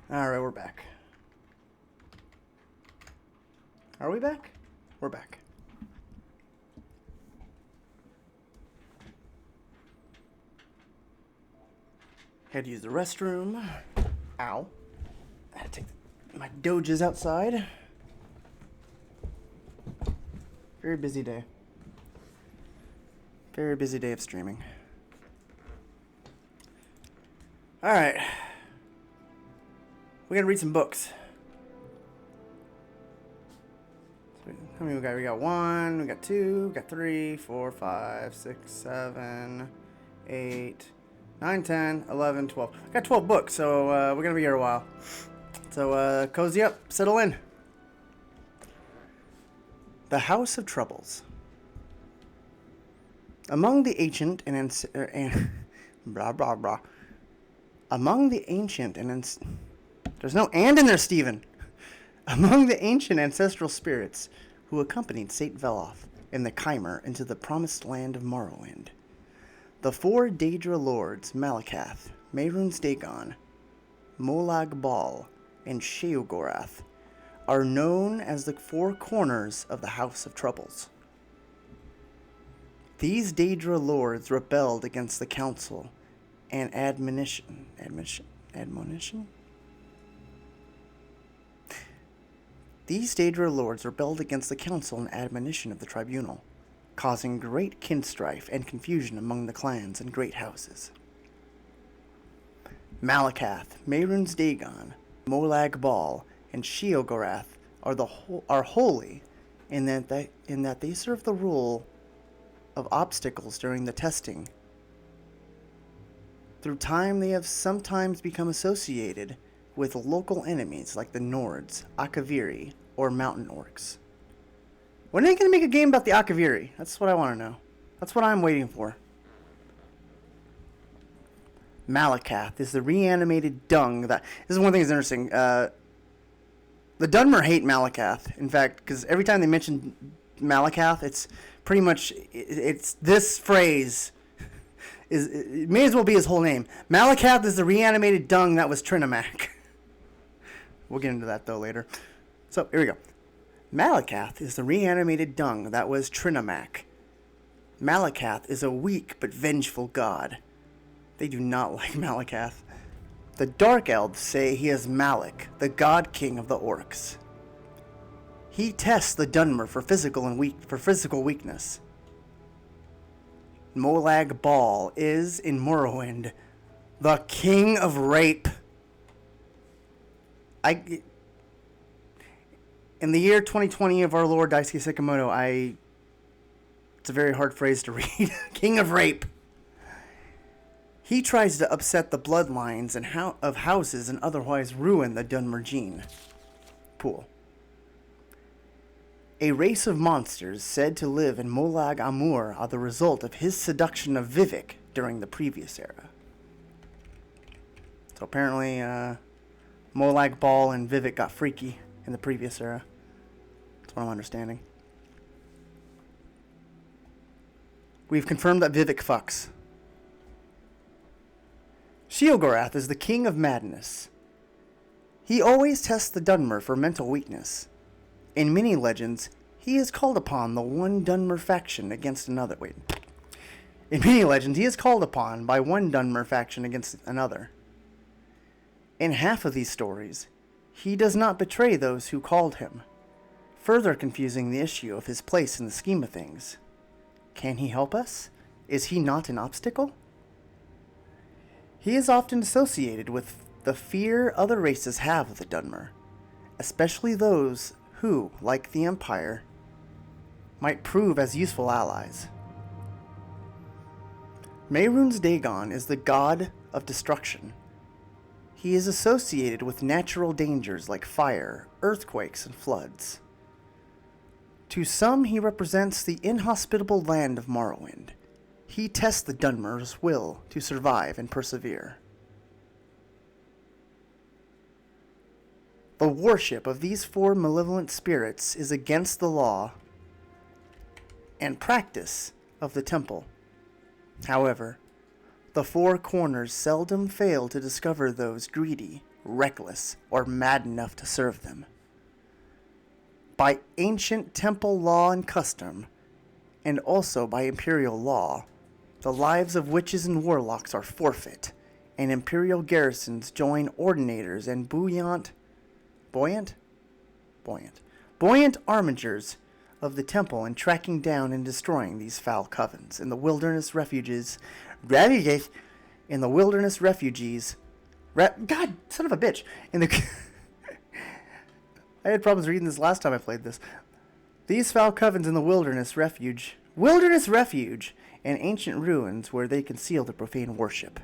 Alright, we're back. Are we back? We're back. Had to use the restroom. Ow. I had to take my doges outside. Very busy day. Very busy day of streaming. Alright. We're gonna read some books. So how many we got? We got 1, we got 2, we got 3, 4, 5, 6, 7, 8, 9, 10, 11, 12. I got 12 books, so we're gonna be here a while. So cozy up, settle in. The House of Troubles. Among the ancient and blah blah blah. Among the ancient and there's no and in there, Stephen. Among the ancient ancestral spirits who accompanied Saint Veloth and the Chimer into the promised land of Morrowind, the 4 Daedra lords Malakath, Mehrunes Dagon, Molag Bal, and Sheogorath are known as the 4 corners of the House of Troubles. These Daedra lords rebelled against the council and admonition. These Daedra lords rebelled against the council and admonition of the tribunal, causing great kinstrife and confusion among the clans and great houses. Malakath, Mehrunes Dagon, Molag Bal, and Sheogorath are holy in that they serve the rule of obstacles during the testing. Through time, they have sometimes become associated with local enemies like the Nords, Akaviri, or mountain orcs. When are they going to make a game about the Akaviri? That's what I want to know. That's what I'm waiting for. Malakath is the reanimated dung that... This is one thing that's interesting. The Dunmer hate Malakath. In fact, because every time they mention Malakath, it's pretty much... It's this phrase... It may as well be his whole name. Malakath is the reanimated dung that was Trinamak. We'll get into that, though, later. So, here we go. Malakath is the reanimated dung that was Trinamak. Malakath is a weak but vengeful god. They do not like Malakath. The Dark Elves say he is Malak, the god king of the orcs. He tests the Dunmer for physical weakness. Molag Bal is, in Morrowind, the king of rape. In the year 2020 of our Lord Daisuke Sekimoto, it's a very hard phrase to read. King of rape. He tries to upset the bloodlines of houses and otherwise ruin the Dunmer gene pool. A race of monsters said to live in Molag Amur are the result of his seduction of Vivek during the previous era. So apparently, Molag Bal and Vivek got freaky in the previous era. That's what I'm understanding. We've confirmed that Vivek fucks. Sheogorath is the king of madness. He always tests the Dunmer for mental weakness. In many legends, he is called upon the one Dunmer faction against another. In many legends, he is called upon by one Dunmer faction against another. In half of these stories, he does not betray those who called him, further confusing the issue of his place in the scheme of things. Can he help us? Is he not an obstacle? He is often associated with the fear other races have of the Dunmer, especially those who, like the Empire, might prove as useful allies. Mehrunes Dagon is the god of destruction. He is associated with natural dangers like fire, earthquakes, and floods. To some, he represents the inhospitable land of Morrowind. He tests the Dunmer's will to survive and persevere. The worship of these 4 malevolent spirits is against the law and practice of the temple. However, the 4 corners seldom fail to discover those greedy, reckless, or mad enough to serve them. By ancient temple law and custom, and also by imperial law, the lives of witches and warlocks are forfeit, and imperial garrisons join ordinators and buoyant armigers of the temple in tracking down and destroying these foul covens in the wilderness refugees. God, son of a bitch! I had problems reading this last time I played this. These foul covens in the wilderness refuge, and ancient ruins where they conceal the profane worship.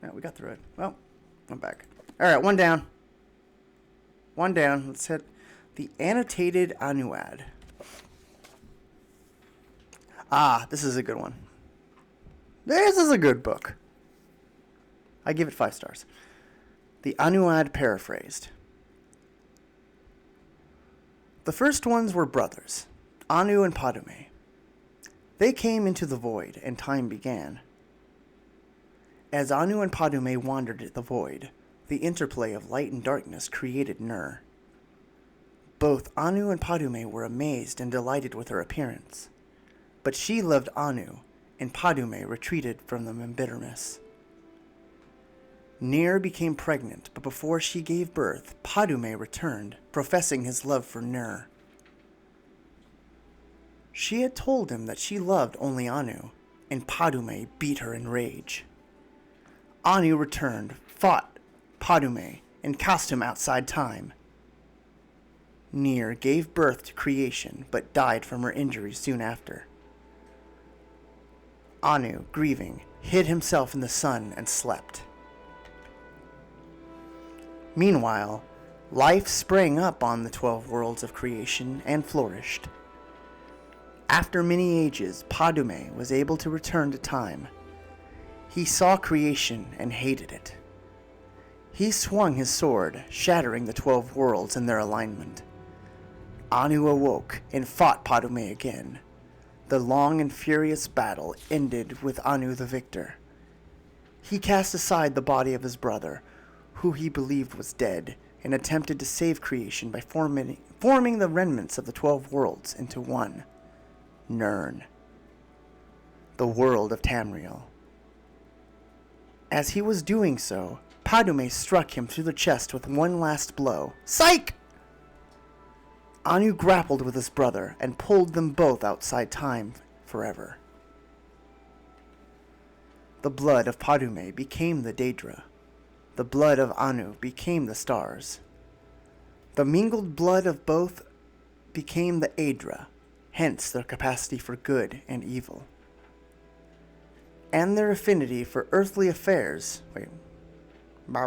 Yeah, we got through it. Well, I'm back. All right, one down. Let's hit the annotated Anuad. This is a good one. This is a good book. I give it 5 stars. The Anuad paraphrased. The first ones were brothers, Anu and Padume. They came into the void, and time began. As Anu and Padume wandered at the void, the interplay of light and darkness created Nur. Both Anu and Padume were amazed and delighted with her appearance, but she loved Anu, and Padume retreated from them in bitterness. Nir became pregnant, but before she gave birth, Padume returned, professing his love for Nur. She had told him that she loved only Anu, and Padume beat her in rage. Anu returned, fought Padume, and cast him outside time. Nir gave birth to creation, but died from her injuries soon after. Anu, grieving, hid himself in the sun and slept. Meanwhile, life sprang up on the 12 worlds of creation and flourished. After many ages, Padume was able to return to time. He saw creation and hated it. He swung his sword, shattering the 12 worlds in their alignment. Anu awoke and fought Padume again. The long and furious battle ended with Anu the victor. He cast aside the body of his brother, who he believed was dead, and attempted to save creation by forming the remnants of the 12 worlds into one, Nirn, the world of Tamriel. As he was doing so, Padume struck him through the chest with one last blow. Psych! Anu grappled with his brother and pulled them both outside time forever. The blood of Padume became the Daedra. The blood of Anu became the stars. The mingled blood of both became the Aedra, hence their capacity for good and evil. And their affinity for earthly affairs. Try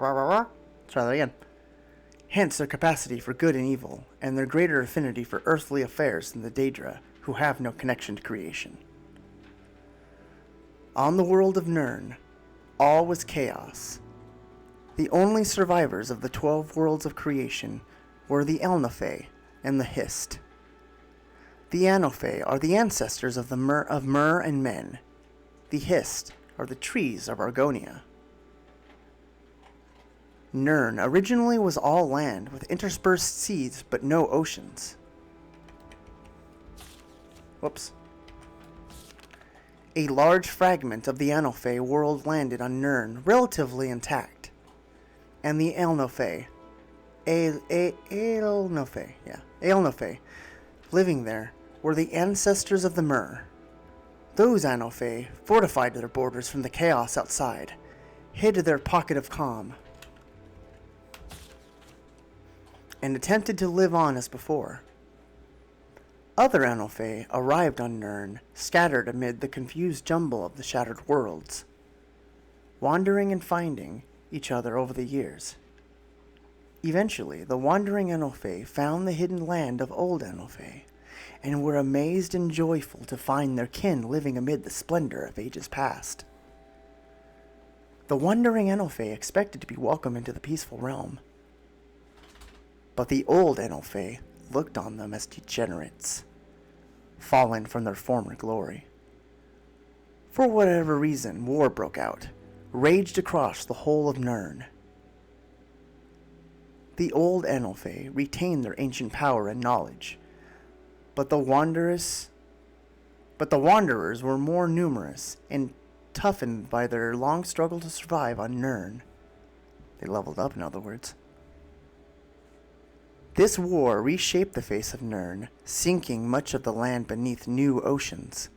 that again. Hence their capacity for good and evil, and their greater affinity for earthly affairs than the Daedra, who have no connection to creation. On the world of Nirn, all was chaos. The only survivors of the 12 worlds of creation were the Elnophe and the Hist. The Anophe are the ancestors of Mer and men. The Hist are the trees of Argonia. Nirn originally was all land with interspersed seas but no oceans. Whoops. A large fragment of the Anophe world landed on Nirn relatively intact. And the Elnophe, Elnophe, living there, were the ancestors of the Mer. Those Anophe fortified their borders from the chaos outside, hid their pocket of calm, and attempted to live on as before. Other Anophe arrived on Nirn, scattered amid the confused jumble of the shattered worlds, wandering and finding each other over the years. Eventually, the wandering Anophe found the hidden land of old Anophe, and were amazed and joyful to find their kin living amid the splendor of ages past. The wandering Anophe expected to be welcomed into the peaceful realm, but the old Anophe looked on them as degenerates, fallen from their former glory. For whatever reason, war broke out, raged across the whole of Nirn. The old Enelfe retained their ancient power and knowledge, but the wanderers were more numerous and toughened by their long struggle to survive on Nirn. They leveled up, in other words. This war reshaped the face of Nirn, sinking much of the land beneath new oceans,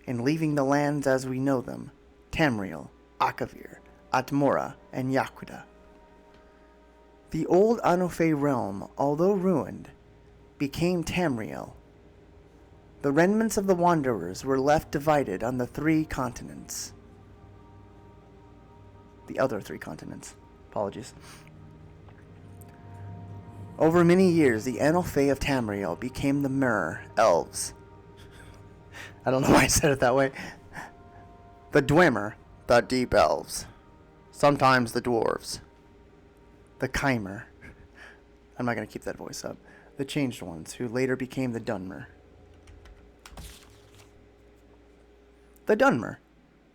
and leaving the lands as we know them, Tamriel, Akavir, Atmora, and Yakuta. The old Anofe realm, although ruined, became Tamriel. The remnants of the Wanderers were left divided on the three continents. The other three continents. Apologies. Over many years, the Anofe of Tamriel became the Mer elves. I don't know why I said it that way. The Dwemer, the deep elves. Sometimes the dwarves. The Chimer. I'm not going to keep that voice up. The changed ones, who later became the Dunmer. The Dunmer.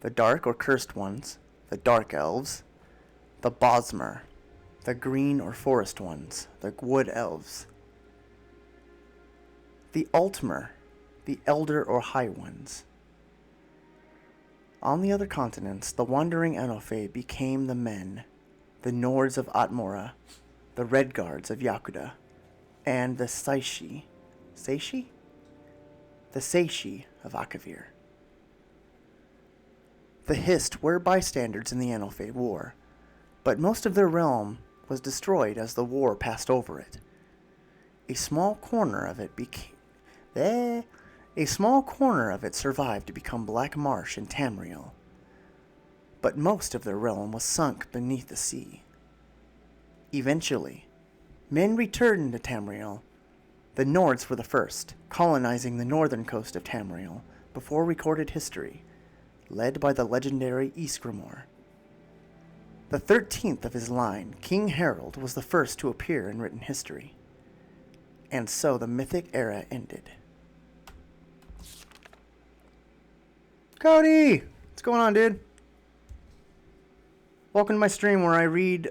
The dark or cursed ones. The dark elves. The Bosmer. The green or forest ones. The wood elves. The Altmer. The elder or high ones. On the other continents, the wandering Enofe became the men, the Nords of Atmora, the Red Guards of Yakuta, and the Seishi. Seishi? The Seishi of Akavir. The Hist were bystanders in the Enofe War, but most of their realm was destroyed as the war passed over it. A small corner of it survived to become Black Marsh in Tamriel, but most of their realm was sunk beneath the sea. Eventually, men returned to Tamriel. The Nords were the first, colonizing the northern coast of Tamriel before recorded history, led by the legendary Ysgramor. The 13th of his line, King Harold, was the first to appear in written history. And so the mythic era ended. Cody! What's going on, dude? Welcome to my stream where I read,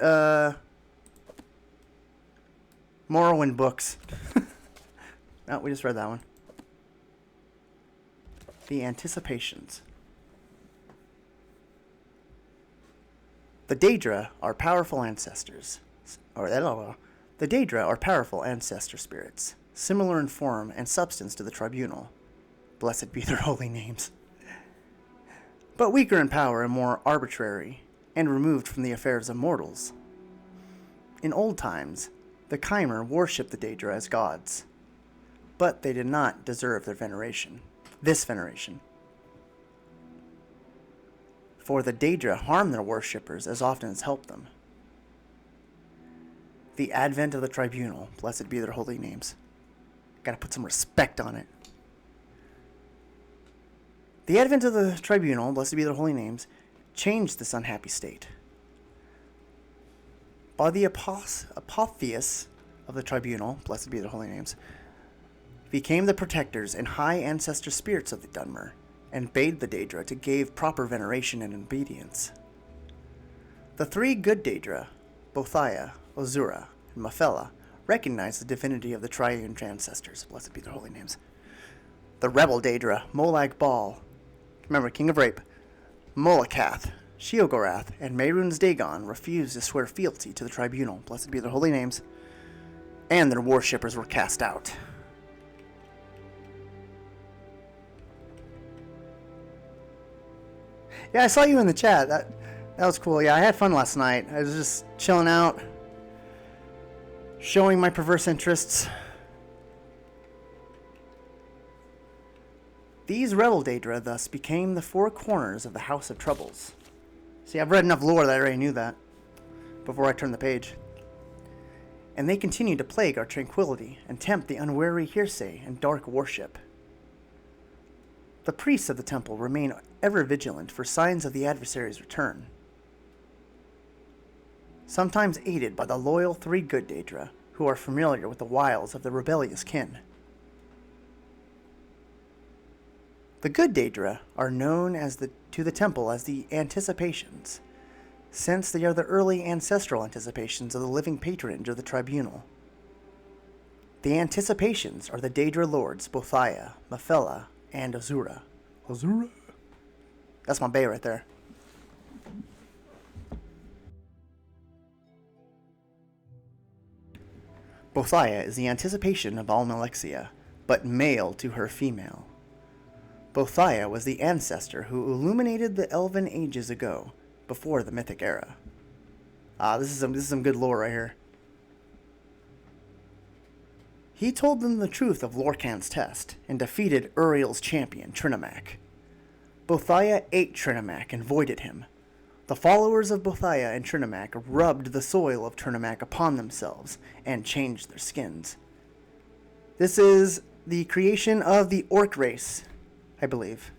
Morrowind books. Oh, we just read that one. The Anticipations. The Daedra are powerful ancestors. The Daedra are powerful ancestor spirits, similar in form and substance to the Tribunal. Blessed be their holy names. But weaker in power and more arbitrary, and removed from the affairs of mortals. In old times, the Chimer worshipped the Daedra as gods, but they did not deserve their veneration. This veneration. For the Daedra harm their worshippers as often as help them. The advent of the Tribunal, blessed be their holy names. Gotta put some respect on it. The advent of the Tribunal, blessed be their holy names, changed this unhappy state. By the apotheosis of the Tribunal, blessed be their holy names, became the protectors and high ancestor spirits of the Dunmer, and bade the Daedra to give proper veneration and obedience. The three good Daedra, Bothia, Ozura, and Mafella, recognized the divinity of the triune ancestors, blessed be their holy names. The rebel Daedra, Molag Bal, remember, King of Rape, Molakath, Sheogorath, and Mehrunes Dagon refused to swear fealty to the Tribunal, blessed be their holy names, and their worshippers were cast out. Yeah, I saw you in the chat. That was cool. Yeah, I had fun last night. I was just chilling out, showing my perverse interests. These rebel Daedra thus became the four corners of the House of Troubles. See, I've read enough lore that I already knew that before I turned the page. And they continue to plague our tranquility and tempt the unwary hearsay and dark worship. The priests of the temple remain ever vigilant for signs of the adversary's return, sometimes aided by the loyal three good Daedra, who are familiar with the wiles of the rebellious kin. The good Daedra are known to the temple as the Anticipations, since they are the early ancestral anticipations of the living patronage of the tribunal. The anticipations are the Daedra lords Bothaya, Mafella, and Azura. Azura? That's my bae right there. Bothaya is the anticipation of Almalexia, but male to her female. Bothaya was the ancestor who illuminated the elven ages ago, before the mythic era. This is some good lore right here. He told them the truth of Lorkhan's test and defeated Uriel's champion, Trinimac. Bothaya ate Trinimac and voided him. The followers of Bothaya and Trinimac rubbed the soil of Trinimac upon themselves and changed their skins. This is the creation of the orc race, I believe.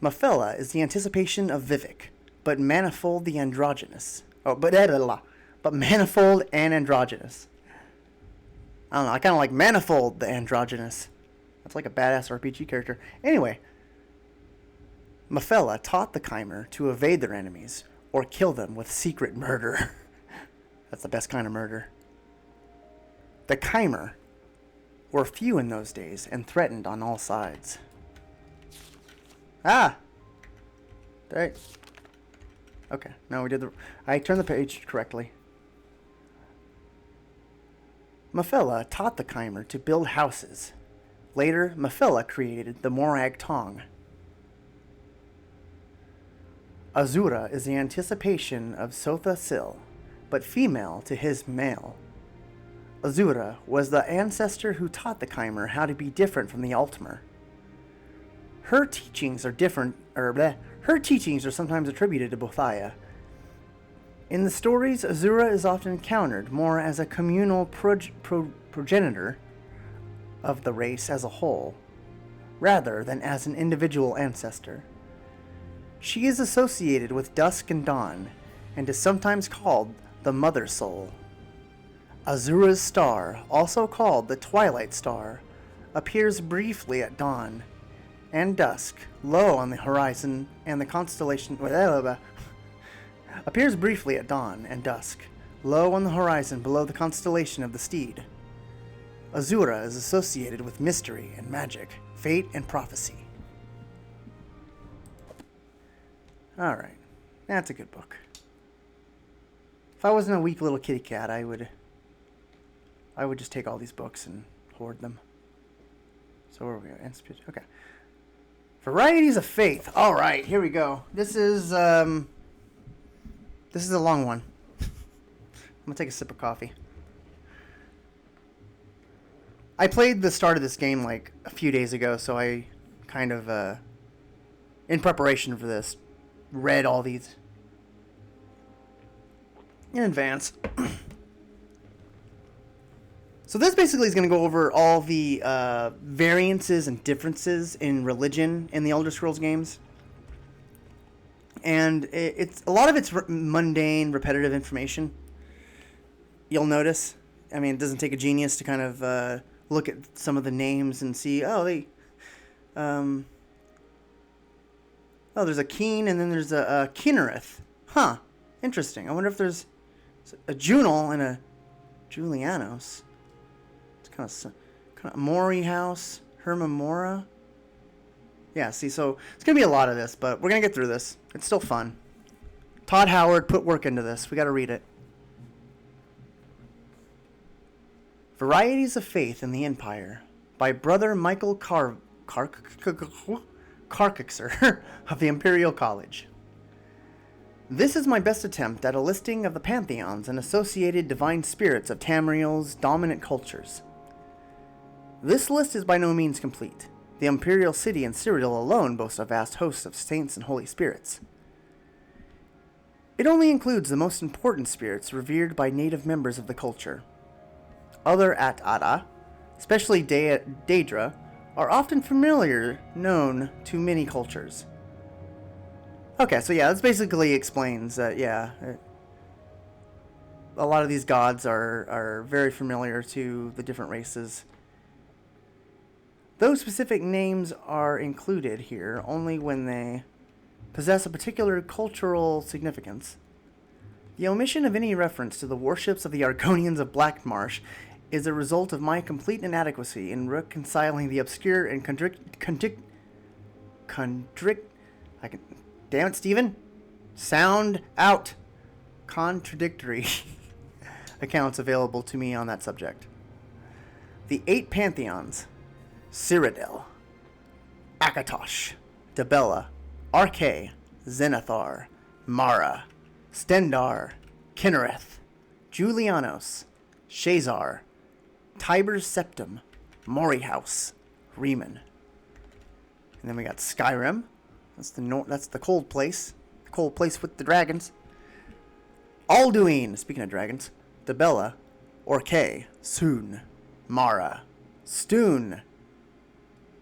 Mafella is the anticipation of Vivek, but manifold the androgynous. But manifold and androgynous. I don't know, I kind of like manifold the androgynous. That's like a badass RPG character. Anyway, Mafella taught the Chimer to evade their enemies or kill them with secret murder. That's the best kind of murder. The Chimer were few in those days and threatened on all sides. Ah! Right. Okay, no, I turned the page correctly. Mafella taught the Chimer to build houses. Later, Mafella created the Morag Tong. Azura is the anticipation of Sotha Sil, but female to his male. Azura was the ancestor who taught the Chimer how to be different from the Altmer. Her teachings are sometimes attributed to Bothaya. In the stories, Azura is often encountered more as a communal progenitor of the race as a whole, rather than as an individual ancestor. She is associated with dusk and dawn, and is sometimes called the Mother Soul. Azura's star, also called the Twilight Star, appears briefly at dawn and dusk, low on the horizon, and the constellation appears briefly at dawn and dusk, low on the horizon below the constellation of the Steed. Azura is associated with mystery and magic, fate and prophecy. Alright, that's a good book. If I wasn't a weak little kitty cat, I would just take all these books and hoard them. So where are we at? Okay. Varieties of Faith. Alright, here we go. This is a long one. I'm gonna take a sip of coffee. I played the start of this game like a few days ago, so I kind of, in preparation for this, read all these in advance. So this basically is going to go over all the variances and differences in religion in the Elder Scrolls games. And it's a lot of it's mundane, repetitive information. You'll notice. I mean, it doesn't take a genius to kind of look at some of the names and see, there's a Keen and then there's a Kinnereth. Huh. Interesting. I wonder if there's a Junal and a Julianos. It's kind of Mori House, Hermamora. Yeah, see, so it's going to be a lot of this, but we're going to get through this. It's still fun. Todd Howard put work into this. We got to read it. Varieties of Faith in the Empire by Brother Michael Karkixer of the Imperial College. This is my best attempt at a listing of the pantheons and associated divine spirits of Tamriel's dominant cultures. This list is by no means complete. The Imperial City and Cyrodiil alone boast a vast host of saints and holy spirits. It only includes the most important spirits revered by native members of the culture. Other At-Ada, especially Daedra, are often known to many cultures. Okay, so yeah, this basically explains that, a lot of these gods are very familiar to the different races. Those specific names are included here only when they possess a particular cultural significance. The omission of any reference to the warships of the Argonians of Blackmarsh is a result of my complete inadequacy in reconciling the obscure and damn it, Stephen, sound out, contradictory accounts available to me on that subject. The 8 pantheons: Cyrodiil, Akatosh, Dibella, Arkay, Zenithar, Mara, Stendarr, Kinnereth, Julianos, Shazar, Tiber's Septum, Morihaus, Riemann. And then we got Skyrim. That's the cold place. The cold place with the dragons. Alduin, speaking of dragons, Dibella, Orkay, Sun, Mara, Stune,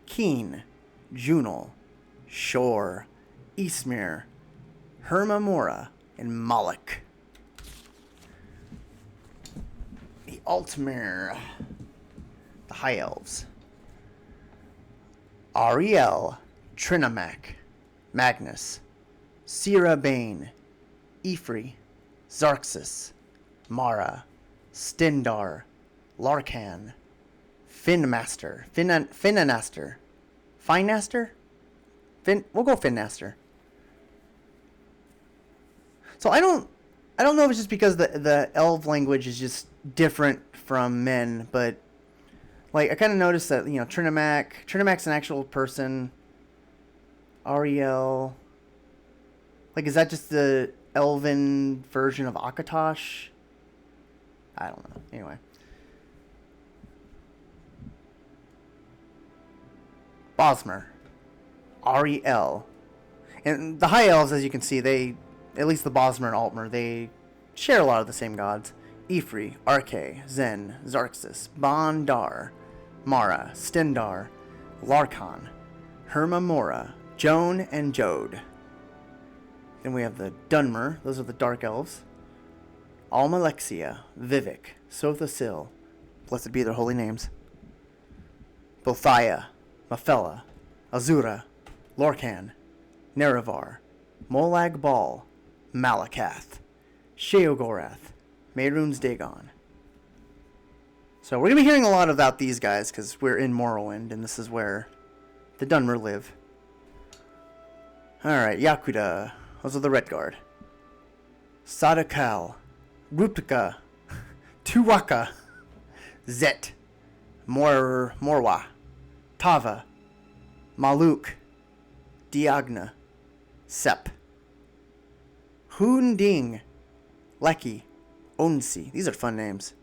Keen, Junal, Shor, Ysmir, Hermamora, and Moloch. The Altmer, the High Elves. Ariel, Trinamac, Magnus, Sira Bane, Ifri, Xarxus, Mara, Stendarr, Larkan, Finmaster, Finaster, we'll go Finnaster. So I don't know if it's just because the elf language is just different from men, but like I kind of noticed that, you know, Trinamac's an actual person. Ariel, like, is that just the elven version of Akatosh? I don't know. Anyway. Bosmer, Ariel. And the High Elves, as you can see, they, at least the Bosmer and Altmer, they share a lot of the same gods. Ifri, Arkay, Zen, Xarxus, Bondar, Mara, Stendarr, Larkan, Hermamora, Joan, and Jode. Then we have the Dunmer, those are the Dark Elves. Almalexia, Vivek, Sothasil, blessed be their holy names. Bothia, Mafella, Azura, Lorcan, Nerevar, Molag Bal, Malakath, Sheogorath, Mehrunes Dagon. So we're going to be hearing a lot about these guys because we're in Morrowind and this is where the Dunmer live. Alright, Yakuda. Those are the Redguard. Sadakal, Ruptika, Tuwaka, Zet, Morwa, Tava, Maluk, Diagna, Sep, Hunding, Leki, Onsi. These are fun names.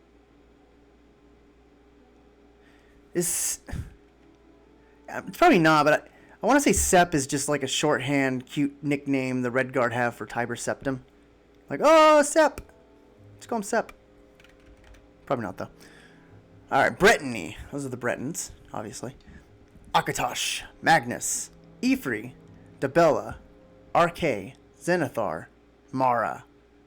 It's probably not, but I want to say Sep is just like a shorthand, cute nickname the Redguard have for Tiber Septim. Like, oh, Sep. Let's call him Sep. Probably not, though. Alright, Brittany. Those are the Bretons, obviously. Akatosh, Magnus, Ifri, Dibella, Arkay, Zenithar, Mara,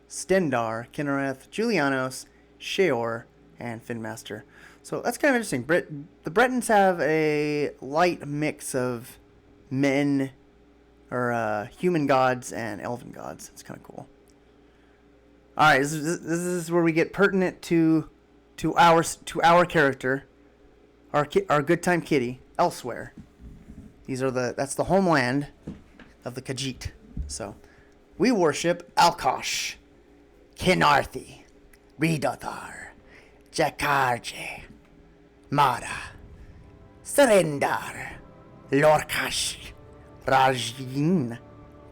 Stendarr, Kinnereth, Julianos, Sheor, and Finmaster. So that's kind of interesting. The Bretons have a light mix of men, or human gods, and elven gods. It's kind of cool. Alright, this is where we get pertinent to our character, our good time kitty, Elsewhere. That's the homeland of the Khajiit. So, we worship Alkosh, Kinarthi, Ridothar, Jakarje, Mara, Serendar, Lorkash, Rajin,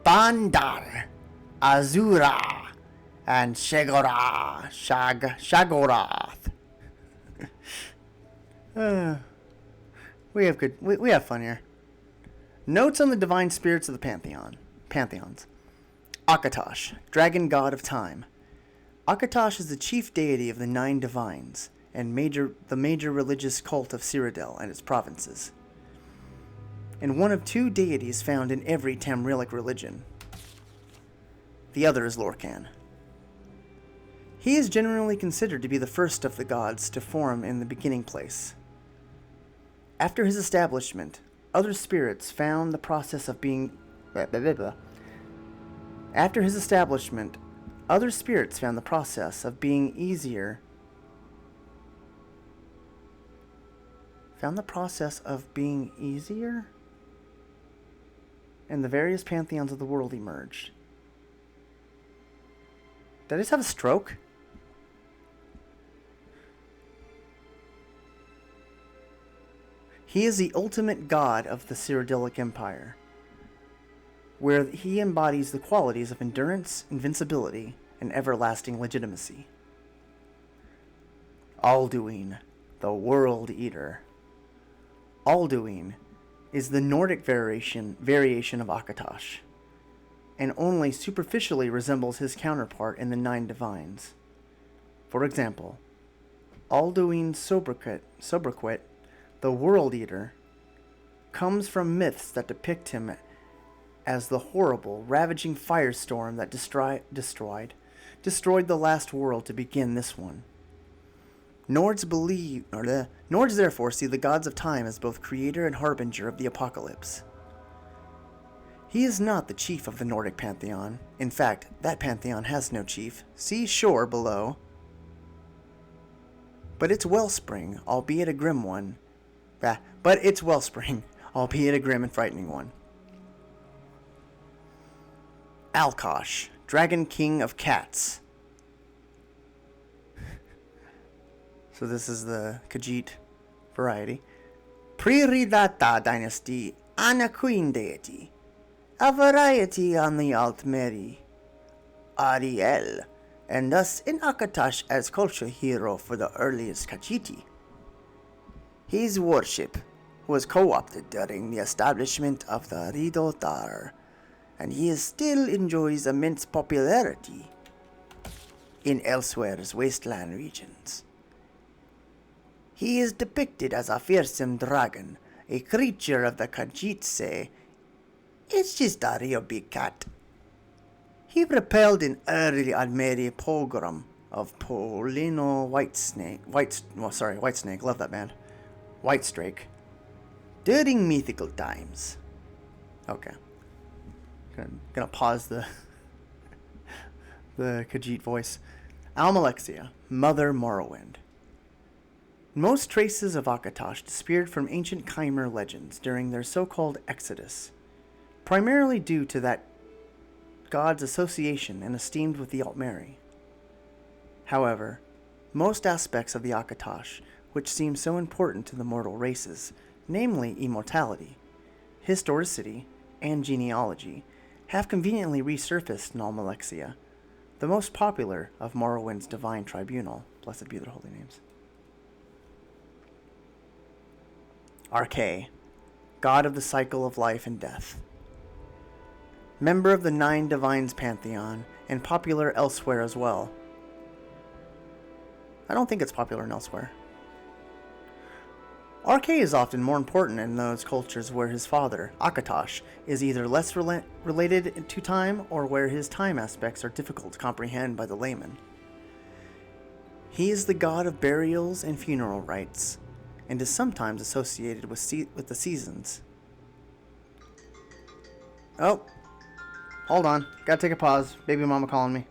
Bandar, Azura, and Shagorath. We have fun here. Notes on the divine spirits of the pantheons. Akatosh, dragon god of time. Akatosh is the chief deity of the 9 divines and the major religious cult of Cyrodiil and its provinces, and one of 2 deities found in every Tamrielic religion. The other is Lorcan. He is generally considered to be the first of the gods to form in the beginning place. After his establishment, other spirits found the process of being After his establishment, other spirits found the process of being easier. Found the process of being easier? And the various pantheons of the world emerged. Did I just have a stroke? He is the ultimate god of the Cyrodiilic Empire, where he embodies the qualities of endurance, invincibility, and everlasting legitimacy. Alduin, the World Eater. Alduin is the Nordic variation of Akatosh, and only superficially resembles his counterpart in the Nine Divines. For example, Alduin Sobriquet, the World Eater, comes from myths that depict him as the horrible, ravaging firestorm that destroyed the last world to begin this one. Nords therefore see the gods of time as both creator and harbinger of the apocalypse. He is not the chief of the Nordic pantheon. In fact, that pantheon has no chief. See shore below. But its wellspring, albeit a grim one. Albeit a grim and frightening one. Alkosh, Dragon King of Cats. So this is the Khajiit variety. Pre-Ridata dynasty, Ana Queen deity. A variety on the Altmeri. Ariel, and thus in Akatosh as culture hero for the earliest Khajiiti. His worship was co-opted during the establishment of the Ridotar, and he still enjoys immense popularity in Elsewhere's wasteland regions. He is depicted as a fearsome dragon, a creature of the Khajiit say, "It's just a real big cat." He repelled an early Almeri pogrom of Polino Whitesnake, love that band, Whitestrake, during mythical times. Okay. Gonna pause the Khajiit voice. Almalexia, Mother Morrowind. Most traces of Akatosh disappeared from ancient Khmer legends during their so-called exodus, primarily due to that god's association and esteemed with the Altmeri. However, most aspects of the Akatosh, which seem so important to the mortal races, namely immortality, historicity, and genealogy, have conveniently resurfaced in Almalexia, the most popular of Morrowind's divine tribunal, blessed be their holy names. Arkay, god of the cycle of life and death. Member of the Nine Divines pantheon, and popular elsewhere as well. I don't think it's popular in elsewhere. Arkay is often more important in those cultures where his father, Akatosh, is either less related to time or where his time aspects are difficult to comprehend by the layman. He is the god of burials and funeral rites, and is sometimes associated with the seasons. Oh, hold on. Gotta take a pause. Baby mama calling me.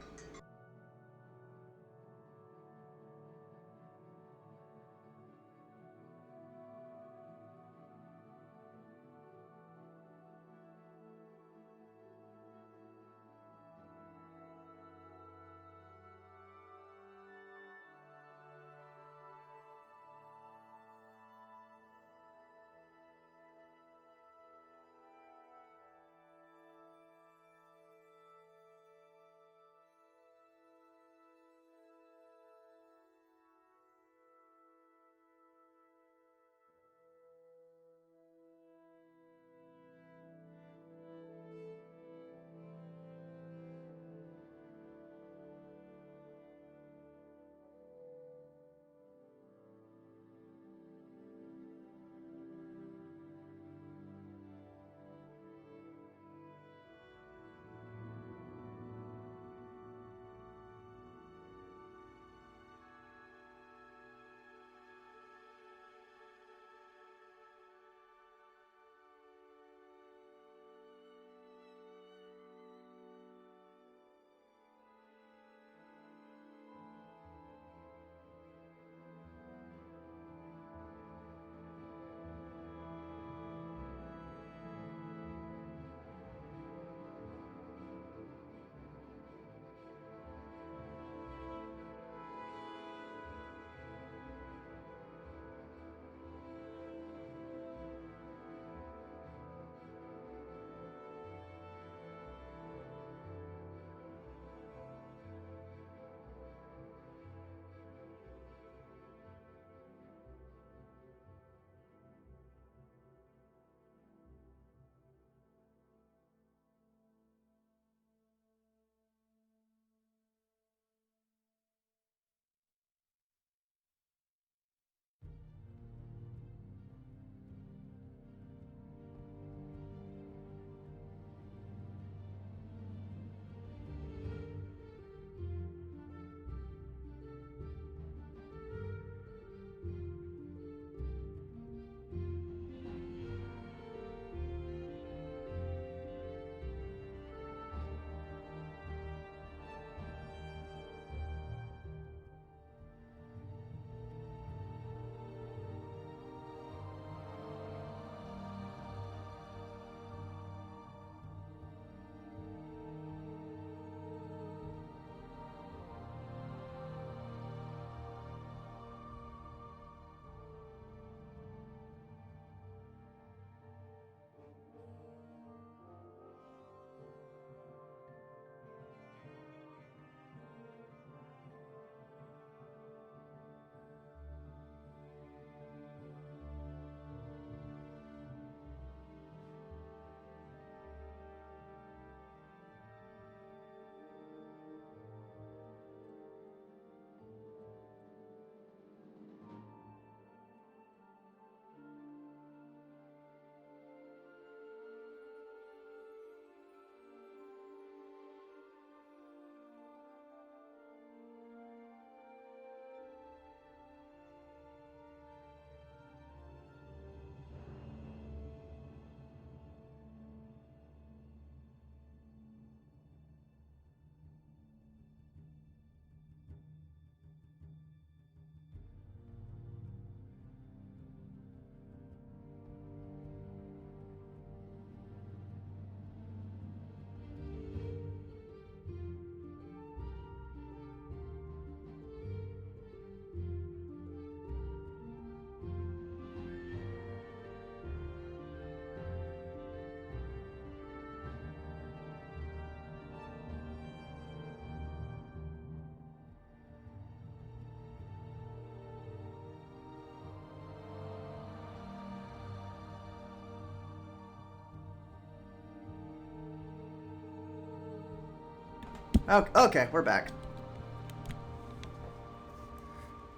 Okay, we're back.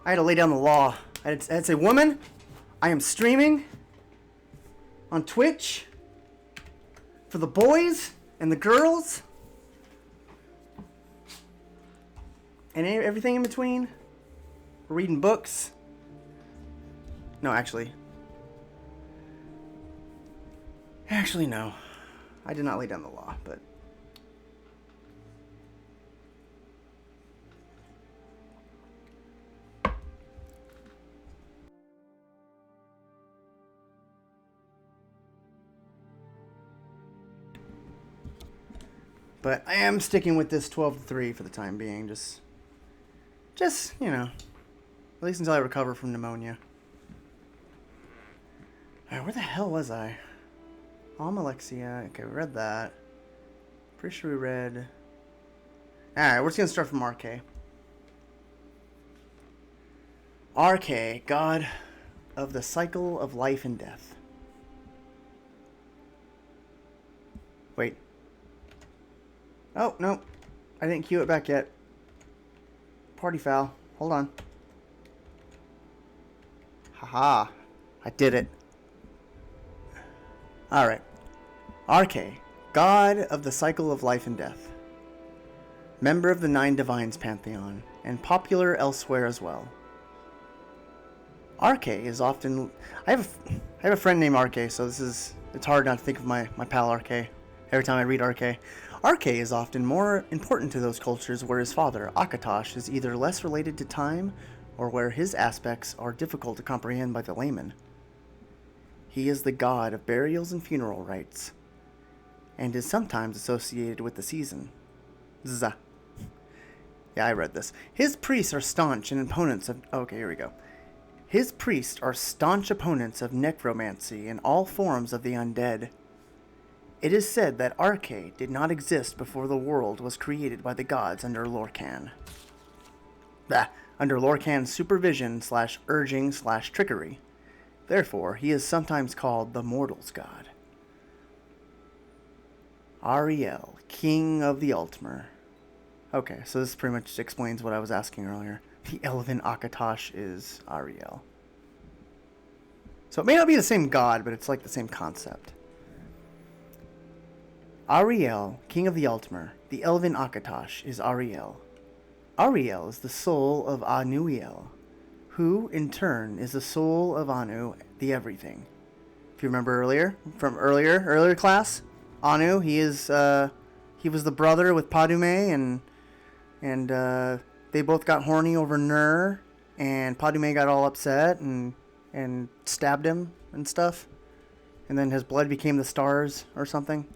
I had to lay down the law. I had to say, woman, I am streaming on Twitch for the boys and the girls and everything in between. We're reading books. No, actually, no. I did not lay down the law, but... But I am sticking with this 12-3 for the time being. Just, you know, at least until I recover from pneumonia. Alright, where the hell was I? Alexia. Okay, we read that. Pretty sure we read... Alright, we're just gonna start from RK. RK, God of the cycle of life and death. Wait. Oh, no. I didn't cue it back yet. Party foul. Hold on. Haha. I did it. Alright. RK, God of the cycle of life and death. Member of the Nine Divines Pantheon, and popular elsewhere as well. RK is often... I have a friend named RK, so it's hard not to think of my pal RK every time I read RK. RK is often more important to those cultures where his father, Akatosh, is either less related to time or where his aspects are difficult to comprehend by the layman. He is the god of burials and funeral rites, and is sometimes associated with the season. Zzz. Yeah, I read this. His priests are staunch and opponents of... Okay, here we go. His priests are staunch opponents of necromancy and all forms of the undead. It is said that RK did not exist before the world was created by the gods under Lorcan. Under Lorcan's supervision / urging / trickery. Therefore, he is sometimes called the Mortal's God. Ariel, King of the Altmer. Okay, so this pretty much explains what I was asking earlier. The elven Akatosh is Ariel. So it may not be the same god, but it's like the same concept. Ariel, King of the Altmer, the elven Akatosh is Ariel. Ariel is the soul of Anuiel, who, in turn, is the soul of Anu, the Everything. If you remember from earlier class, Anu, he was the brother with Padume, and they both got horny over Nur, and Padume got all upset and stabbed him and stuff, and then his blood became the stars or something.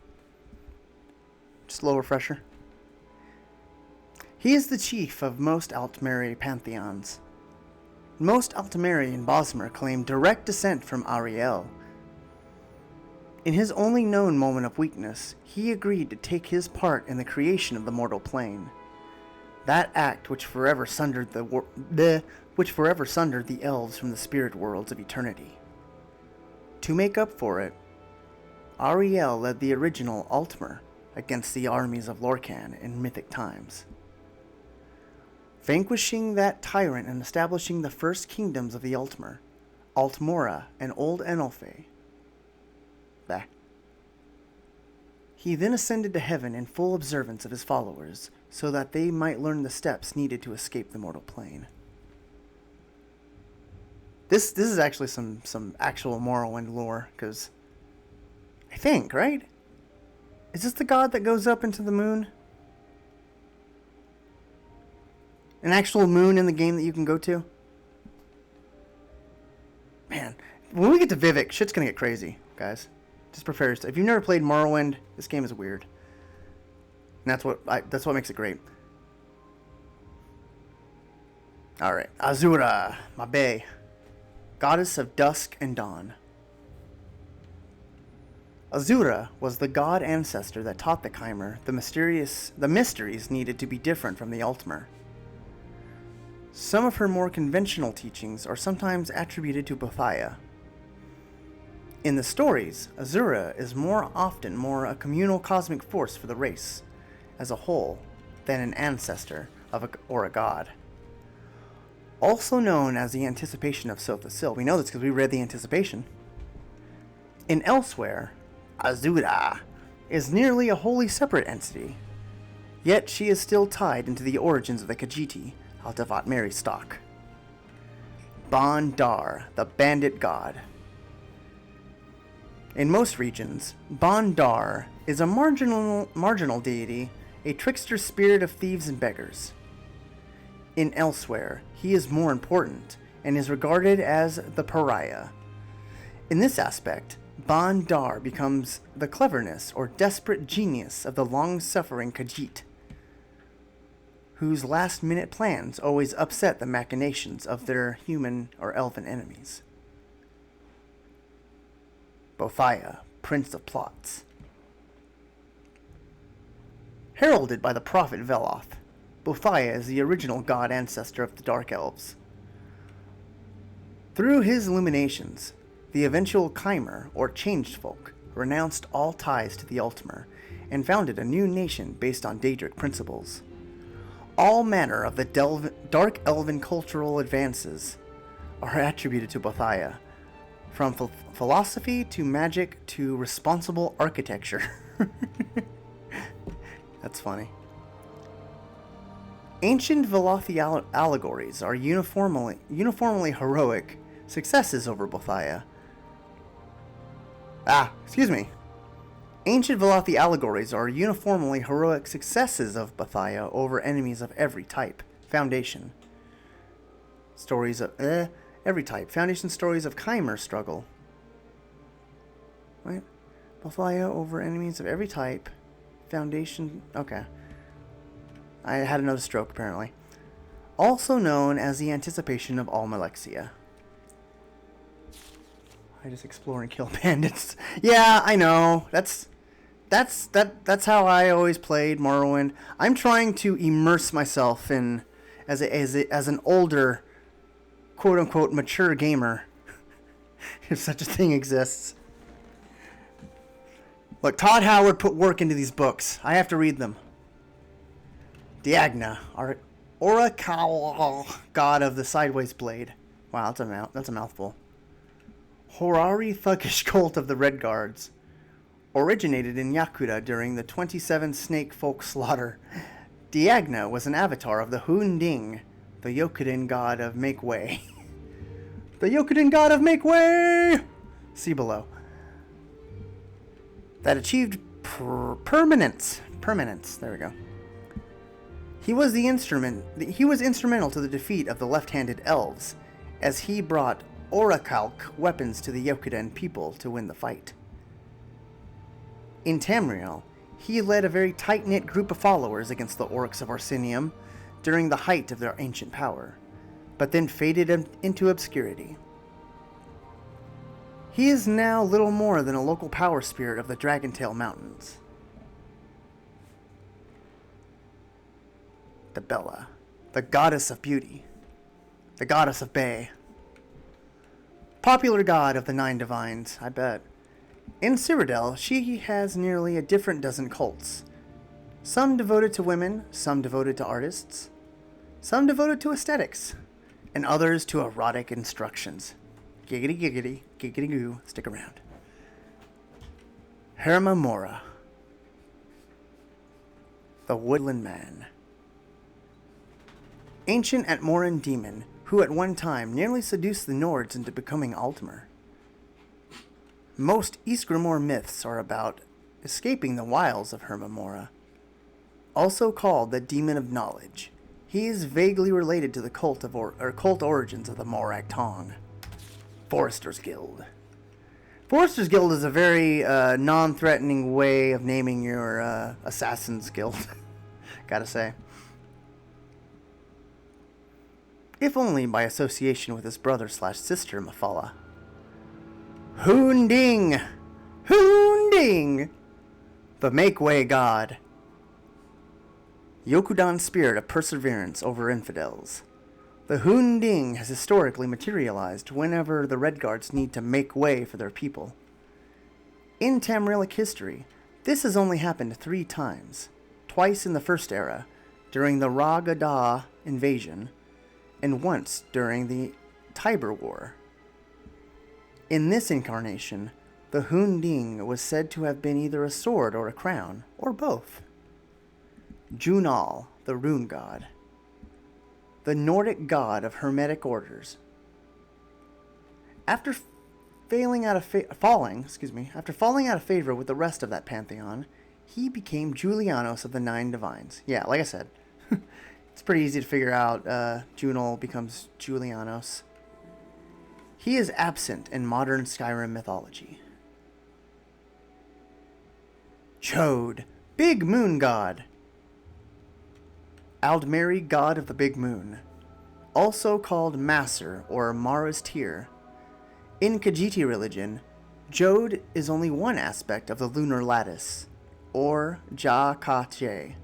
Just a little refresher. He is the chief of most Altmeri pantheons. Most Altmeri in Bosmer claim direct descent from Ariel. In his only known moment of weakness, he agreed to take his part in the creation of the mortal plane. That act which forever sundered the elves from the spirit worlds of eternity. To make up for it, Ariel led the original Altmer against the armies of Lorcan in mythic times, vanquishing that tyrant and establishing the first kingdoms of the Altmer, Altmora and Old Enolfe. He then ascended to heaven in full observance of his followers, so that they might learn the steps needed to escape the mortal plane. This is actually some actual Morrowind lore, because I think, right? Is this the god that goes up into the moon? An actual moon in the game that you can go to? Man, when we get to Vivek, shit's gonna get crazy, guys. Just prepare yourself. If you've never played Morrowind, this game is weird. And that's what makes it great. Alright, Azura, Mabe, goddess of dusk and dawn. Azura was the god ancestor that taught the Chimer the mysteries needed to be different from the Altmer. Some of her more conventional teachings are sometimes attributed to Bothia. In the stories, Azura is more often a communal cosmic force for the race as a whole, than an ancestor or a god. Also known as the Anticipation of Sotha-Sil. We know this because we read the Anticipation. In Elsewhere, Azura is nearly a wholly separate entity, yet she is still tied into the origins of the Khajiit, Altavat Mary stock. Ban-Dar, the bandit god. In most regions, Ban-Dar is a marginal deity, a trickster spirit of thieves and beggars. In Elsewhere, he is more important and is regarded as the pariah. In this aspect, Ban-Dar becomes the cleverness or desperate genius of the long-suffering Khajiit, whose last-minute plans always upset the machinations of their human or elven enemies. Bothaya, Prince of Plots. Heralded by the prophet Veloth, Bothaya is the original god ancestor of the Dark Elves. Through his illuminations, the eventual Chimer, or Changed Folk, renounced all ties to the Ultimer and founded a new nation based on Daedric principles. All manner of the Dark Elven cultural advances are attributed to Bothaya, from philosophy to magic to responsible architecture. That's funny. Ancient Velothi allegories are uniformly heroic successes over Bothaya. Ancient Velothi allegories are uniformly heroic successes of Bothaya over enemies of every type. Foundation. Stories of every type. Foundation stories of Chimer struggle. What? Bothaya over enemies of every type. Foundation. Okay. I had another stroke, apparently. Also known as the Anticipation of Almalexia. I just explore and kill bandits. Yeah, I know. That's how I always played Morrowind. I'm trying to immerse myself in as an older, quote unquote, mature gamer, if such a thing exists. Look, Todd Howard put work into these books. I have to read them. Diagna, our Oracle god of the sideways blade. Wow, that's a mouthful. Horari thuggish cult of the Red Guards. Originated in Yakuta during the 27 snake folk slaughter. Diagna was an avatar of the Hunding, the Yokudan god of Make Way. The Yokudan god of Make Way! See below. That achieved permanence. Permanence, there we go. He was instrumental to the defeat of the left-handed elves, as he brought orichalc weapons to the Yokudan people to win the fight. In Tamriel, he led a very tight-knit group of followers against the orcs of Orsinium during the height of their ancient power, but then faded into obscurity. He is now little more than a local power spirit of the Dragontail Mountains. The Bella, the goddess of beauty, the goddess of Bay. Popular god of the Nine Divines, I bet. In Cyrodiil, she has nearly a different dozen cults. Some devoted to women, some devoted to artists, some devoted to aesthetics, and others to erotic instructions. Giggity giggity, giggity goo, stick around. Herma Mora, the Woodland Man. Ancient Atmoran demon, who at one time nearly seduced the Nords into becoming Altmer. Most Ysgramor myths are about escaping the wiles of Herma Mora. Also called the Demon of Knowledge, he is vaguely related to the cult origins of the Morag Tong. Forester's Guild. Forester's Guild is a very non-threatening way of naming your Assassin's Guild, gotta say. If only by association with his brother/sister Mafala. Hunding! Hunding! The Make-Way God. Yokudan's spirit of perseverance over infidels. The Hunding has historically materialized whenever the Redguards need to make way for their people. In Tamrielic history, this has only happened 3 times. Twice in the First Era, during the Ragada invasion, and once during the Tiber War. In this incarnation, the Hunding was said to have been either a sword or a crown, or both. Junal, the rune god. The Nordic god of hermetic orders. After falling out of favor with the rest of that pantheon, he became Julianos of the Nine Divines. Yeah, like I said, it's pretty easy to figure out. Junal becomes Julianos. He is absent in modern Skyrim mythology. Chode, Big Moon God. Aldmeri, god of the Big Moon. Also called Maser or Mara's Tyr. In Khajiit religion, Jode is only one aspect of the lunar lattice, or Ja-Ka-Je.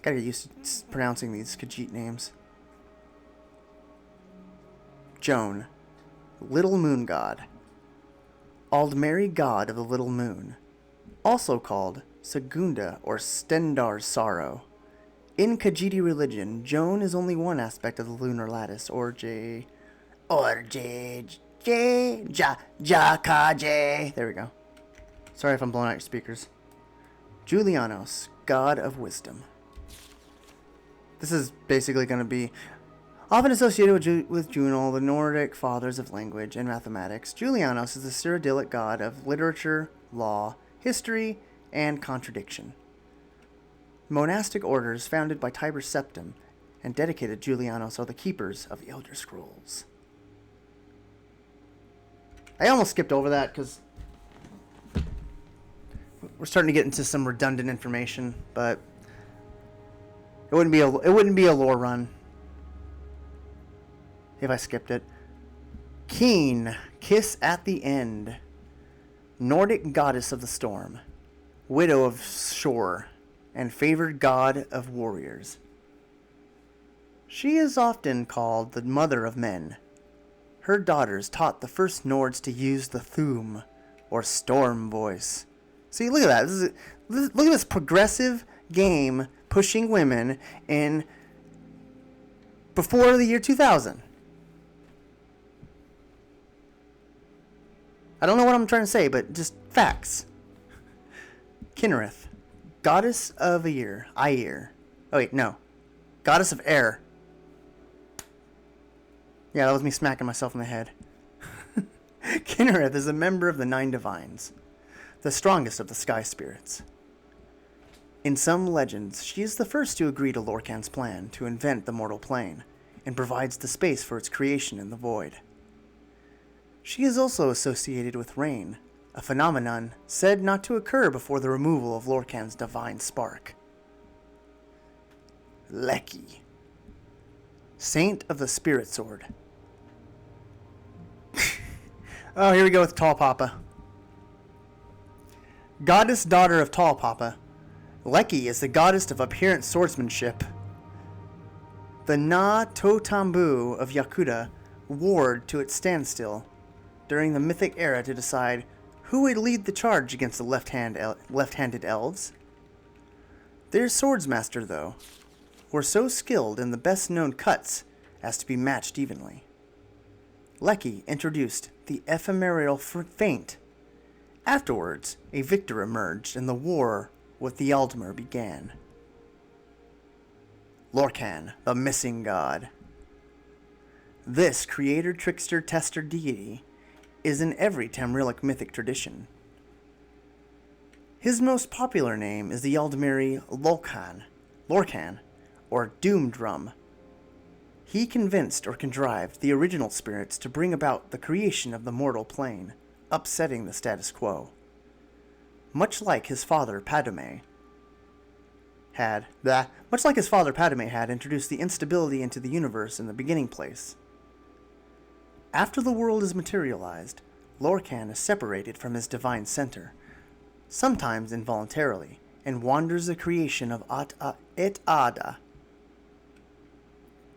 Gotta get used to pronouncing these Khajiit names. Joan, Little Moon God. Aldmeri, god of the Little Moon. Also called Segunda or Stendar's Sorrow. In Khajiit religion, Joan is only one aspect of the lunar lattice, or Ja-Ka-Je. There we go. Sorry if I'm blowing out your speakers. Julianos, god of wisdom. This is basically going to be often associated with Junal, the Nordic fathers of language and mathematics. Julianos is the Cyrodiilic god of literature, law, history, and contradiction. Monastic orders founded by Tiber Septim and dedicated Julianos are the keepers of the Elder Scrolls. I almost skipped over that because we're starting to get into some redundant information, but it wouldn't be a lore run if I skipped it. Keen, kiss at the end. Nordic goddess of the storm, widow of shore, and favored god of warriors. She is often called the mother of men. Her daughters taught the first Nords to use the Thu'um, or storm voice. See, look at that. Look at this progressive game pushing women in before the year 2000. I don't know what I'm trying to say, but just facts. Kinnereth, goddess of Air. Oh wait, no. Goddess of air. Yeah, that was me smacking myself in the head. Kinnereth is a member of the Nine Divines, the strongest of the sky spirits. In some legends, she is the first to agree to Lorkhan's plan to invent the mortal plane, and provides the space for its creation in the void. She is also associated with rain, a phenomenon said not to occur before the removal of Lorkhan's divine spark. Leki, Saint of the Spirit Sword. Oh, here we go with Tall Papa. Goddess daughter of Tall Papa, Leki is the goddess of apparent swordsmanship. The Na Totambu of Yakuta warred to its standstill during the Mythic era to decide who would lead the charge against the left-handed elves. Their swordsmaster, though, were so skilled in the best-known cuts as to be matched evenly. Leki introduced the ephemeral feint. Afterwards, a victor emerged, and the war with the Aldmer began. Lorkhan, the missing god. This creator, trickster, tester deity is in every Tamrielic mythic tradition. His most popular name is the Aldmeri Lorkhan, or Doom Drum. He convinced or contrived the original spirits to bring about the creation of the mortal plane, upsetting the status quo. Much like his father Padme had introduced the instability into the universe in the beginning place. After the world is materialized, Lorkhan is separated from his divine center, sometimes involuntarily, and wanders the creation of Et-Ada.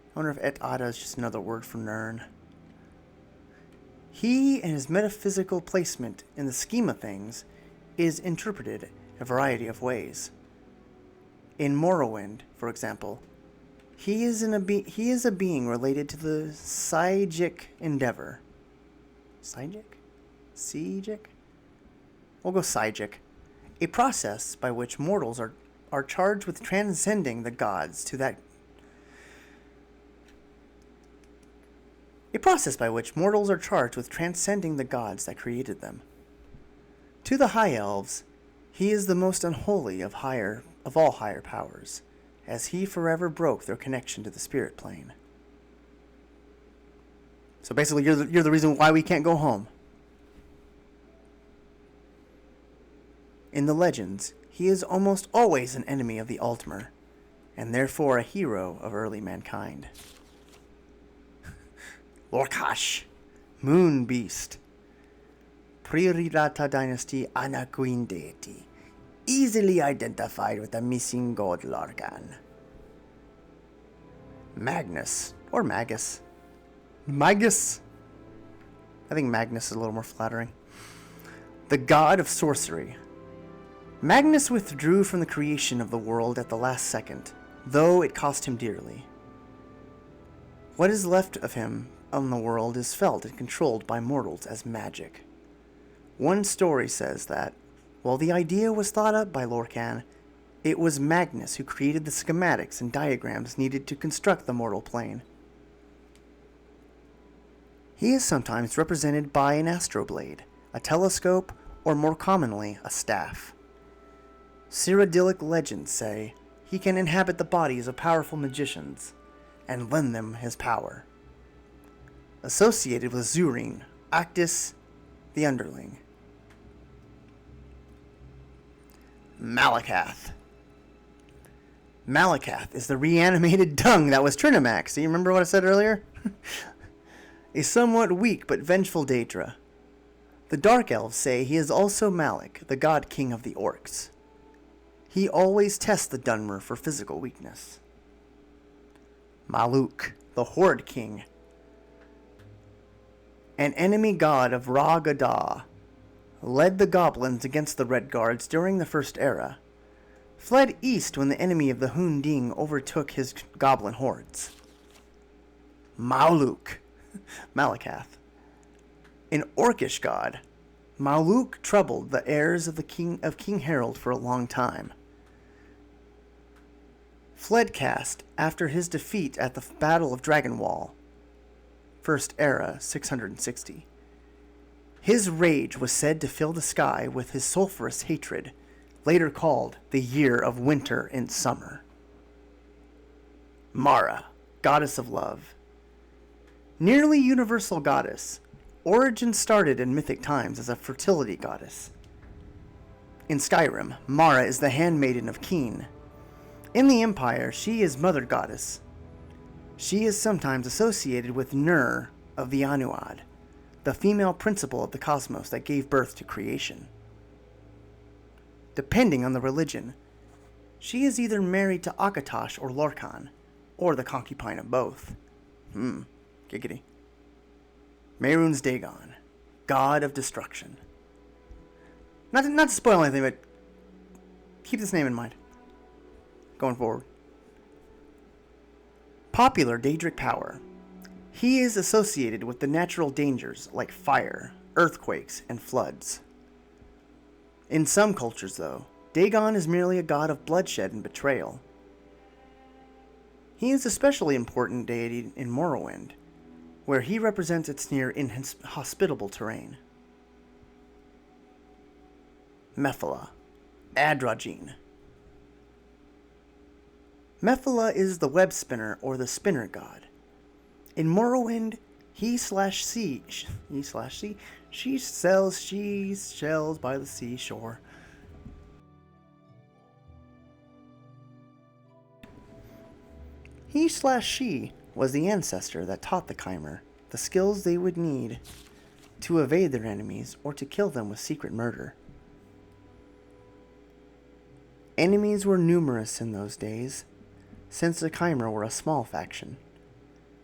I wonder if Et-Ada is just another word for Nirn. He and his metaphysical placement in the scheme of things is interpreted a variety of ways. In Morrowind, for example, he is a being related to the Psychic Endeavor. Psychic? Psychic? We'll go Psychic. A process by which mortals are charged with transcending the gods to that. A process by which mortals are charged with transcending the gods that created them. To the High Elves, he is the most unholy of all higher powers, as he forever broke their connection to the spirit plane. So basically, you're the reason why we can't go home. In the legends, he is almost always an enemy of the Altmer, and therefore a hero of early mankind. Lorkash, Moon Beast, Priorata Dynasty Anaqueen deity, easily identified with the missing god Lorcan. Magnus, or Magus. Magus? I think Magnus is a little more flattering. The god of sorcery. Magnus withdrew from the creation of the world at the last second, though it cost him dearly. What is left of him on the world is felt and controlled by mortals as magic. One story says that, while the idea was thought up by Lorcan, it was Magnus who created the schematics and diagrams needed to construct the mortal plane. He is sometimes represented by an astroblade, a telescope, or more commonly, a staff. Cyrodiilic legends say he can inhabit the bodies of powerful magicians and lend them his power. Associated with Zurine, Actus, the Underling. Malakath. Malakath is the reanimated dung that was Trinimax. Do you remember what I said earlier? A somewhat weak but vengeful Daedra. The Dark Elves say he is also Malik, the god king of the orcs. He always tests the Dunmer for physical weakness. Maluk, the Horde King. An enemy god of Ra Gadah, led the goblins against the Red Guards during the First Era, fled east when the enemy of the Hunding overtook his goblin hordes. Maluk, Malakath. An orcish god, Maluk troubled the heirs of King Harold for a long time. Fledcast after his defeat at the Battle of Dragonwall, First Era, 660. His rage was said to fill the sky with his sulphurous hatred, later called the Year of Winter and Summer. Mara, goddess of love. Nearly universal goddess, origin started in mythic times as a fertility goddess. In Skyrim, Mara is the handmaiden of Keen. In the Empire, she is mother goddess. She is sometimes associated with Nur of the Anuad, the female principle of the cosmos that gave birth to creation. Depending on the religion, she is either married to Akatosh or Lorcan, or the concubine of both. Giggity. Mehrunes Dagon, god of destruction. Not to spoil anything, but keep this name in mind going forward. Popular Daedric power. He is associated with the natural dangers like fire, earthquakes, and floods. In some cultures, though, Dagon is merely a god of bloodshed and betrayal. He is especially important deity in Morrowind, where he represents its near inhospitable terrain. Mephala, Adragine. Mephala is the web spinner or the spinner god. In Morrowind, she sells shells by the seashore. She was the ancestor that taught the Chimer the skills they would need to evade their enemies or to kill them with secret murder. Enemies were numerous in those days, since the Chimer were a small faction.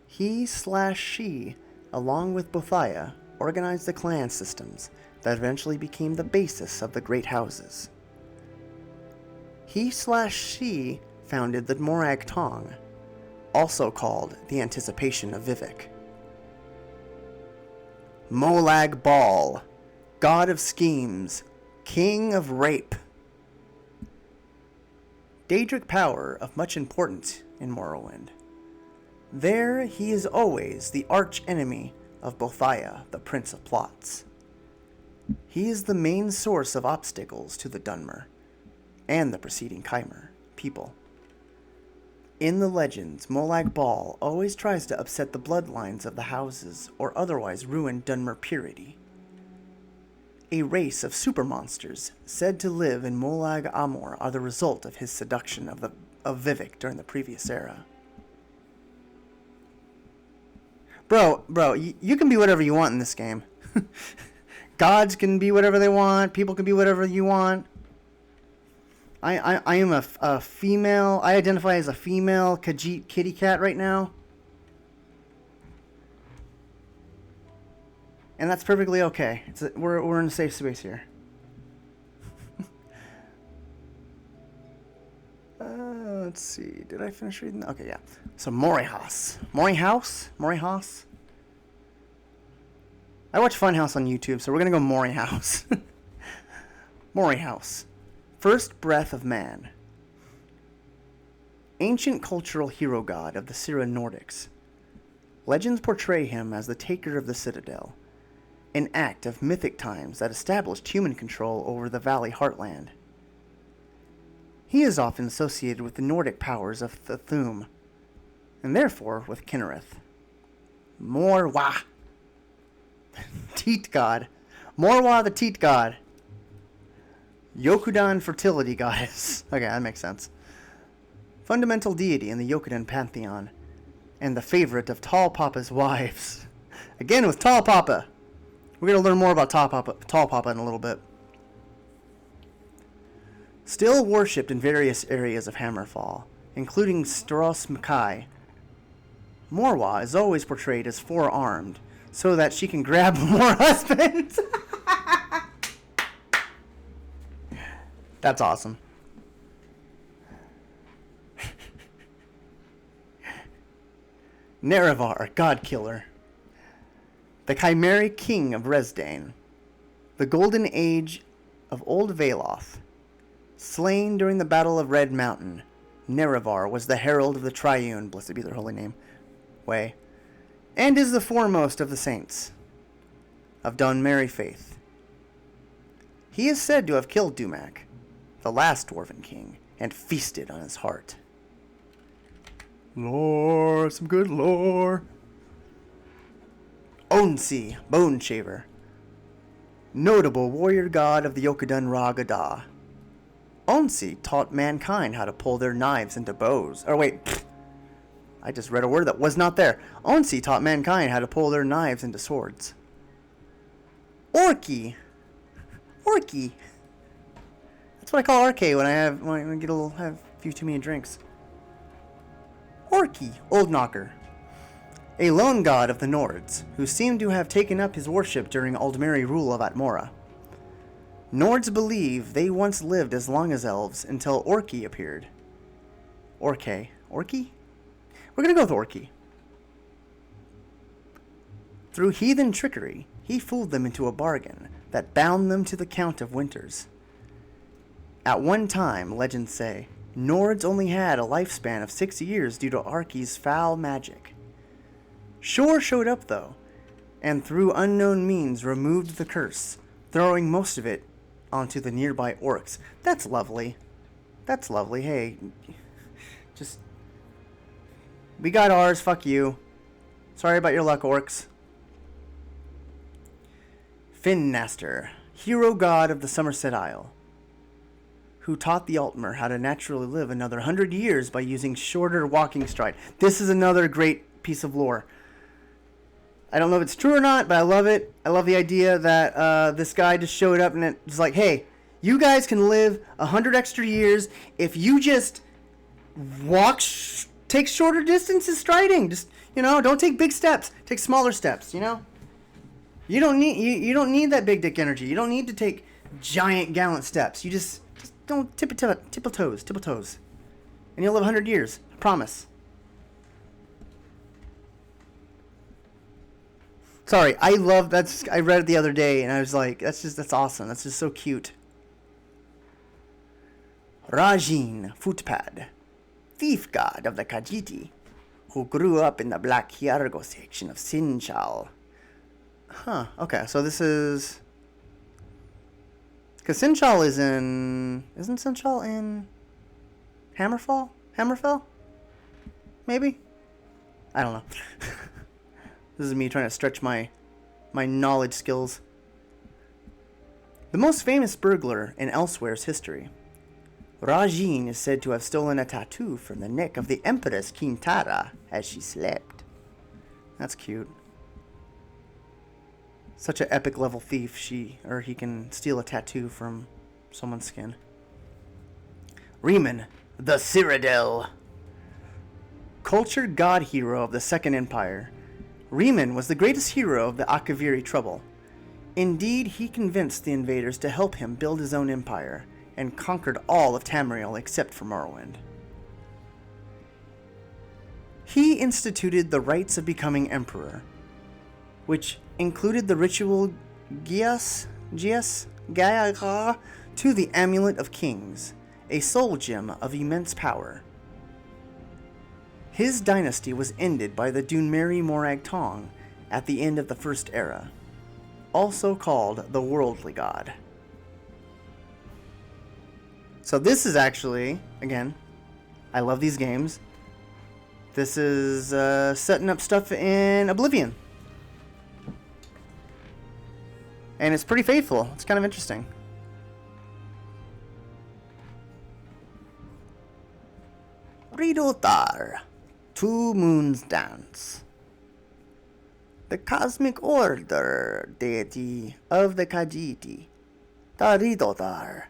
She, along with Bothia, organized the clan systems that eventually became the basis of the Great Houses. He/she founded the Morag Tong, also called the Anticipation of Vivek. Molag Bal, god of schemes, king of rape. Daedric power of much importance in Morrowind. There he is always the arch enemy of Bothia, the Prince of Plots. He is the main source of obstacles to the Dunmer and the preceding Chimer people. In the legends, Molag Bal always tries to upset the bloodlines of the houses or otherwise ruin Dunmer purity. A race of super monsters said to live in Molag Amor are the result of his seduction of Vivek during the previous era. Bro, you can be whatever you want in this game. Gods can be whatever they want. People can be whatever you want. I am a female. I identify as a female Khajiit kitty cat right now. And that's perfectly okay. We're in a safe space here. Let's see. Did I finish reading? Okay, yeah. So Morihas. I watch Funhouse on YouTube, so we're gonna go Morihas. Morihas. First breath of man. Ancient cultural hero god of the Sira Nordics. Legends portray him as the taker of the citadel, an act of mythic times that established human control over the valley heartland. He is often associated with the Nordic powers of the Thu'um, and therefore with Kinnereth. Morwa. Teat god. Morwa the Teat god. Yokudan fertility goddess. Okay, that makes sense. Fundamental deity in the Yokudan pantheon, and the favorite of Tall Papa's wives. Again with Tall Papa. We're going to learn more about Tall Papa in a little bit. Still worshipped in various areas of Hammerfall, including Stros M'Kai. Morwa is always portrayed as four-armed, so that she can grab more husbands. That's awesome. Nerevar, God Killer. The Chimeric King of Resdain. The Golden Age of Old Valoth. Slain during the Battle of Red Mountain, Nerevar was the herald of the Triune, blessed be their holy name, way, and is the foremost of the saints of Dunmeri faith. He is said to have killed Dumak, the last Dwarven king, and feasted on his heart. Lore, some good lore. Onsi, Bone Shaver. Notable warrior god of the Yokudan Ra-Gada. Onsi taught mankind how to pull their knives into bows. Or wait, I just read a word that was not there. Onsi taught mankind how to pull their knives into swords. Orky. That's what I call RK when I get have a few too many drinks. Orky, Old Knocker. A lone god of the Nords, who seemed to have taken up his worship during Aldmeri rule of Atmora. Nords believe they once lived as long as elves until Orky appeared. Orky? We're gonna go with Orky. Through heathen trickery, he fooled them into a bargain that bound them to the Count of Winters. At one time, legends say, Nords only had a lifespan of 6 years due to Orky's foul magic. Shor showed up though, and through unknown means removed the curse, throwing most of it onto the nearby orcs. That's lovely. Hey, just... we got ours, fuck you. Sorry about your luck, orcs. Finnaster, hero god of the Somerset Isle, who taught the Altmer how to naturally live another 100 years by using shorter walking stride. This is another great piece of lore. I don't know if it's true or not, but I love it. I love the idea that this guy just showed up and it's like, hey, you guys can live 100 extra years if you just walk, take shorter distances striding. Just, don't take big steps. Take smaller steps, You don't need that big dick energy. You don't need to take giant gallant steps. You just don't tipple toes. And you'll live 100 years. I promise. Sorry, I love that's. I read it the other day and I was like, that's awesome. That's just so cute. Rajin Footpad, thief god of the Khajiit, who grew up in the Black Hiergo section of Sinchal. Huh, okay, so this is... Because Sinchal is in... Isn't Sinchal in... Hammerfall? Hammerfell? Maybe? I don't know. This is me trying to stretch my knowledge skills. The most famous burglar in Elsewhere's history. Rajin is said to have stolen a tattoo from the neck of the Empress Kintara as she slept. That's cute. Such an epic level thief, he can steal a tattoo from someone's skin. Riemann, the Cyrodiil. Cultured god hero of the Second Empire, Riemann was the greatest hero of the Akaviri trouble. Indeed, he convinced the invaders to help him build his own empire, and conquered all of Tamriel except for Morrowind. He instituted the rites of becoming emperor, which included the ritual Gias to the Amulet of Kings, a soul gem of immense power. His dynasty was ended by the Dunmeri Morag Tong at the end of the First Era, also called the Worldly God. So this is actually, again, I love these games. This is setting up stuff in Oblivion. And it's pretty faithful. It's kind of interesting. Ridotar, Two Moons Dance. The cosmic order deity of the Khajiit, Ridotar,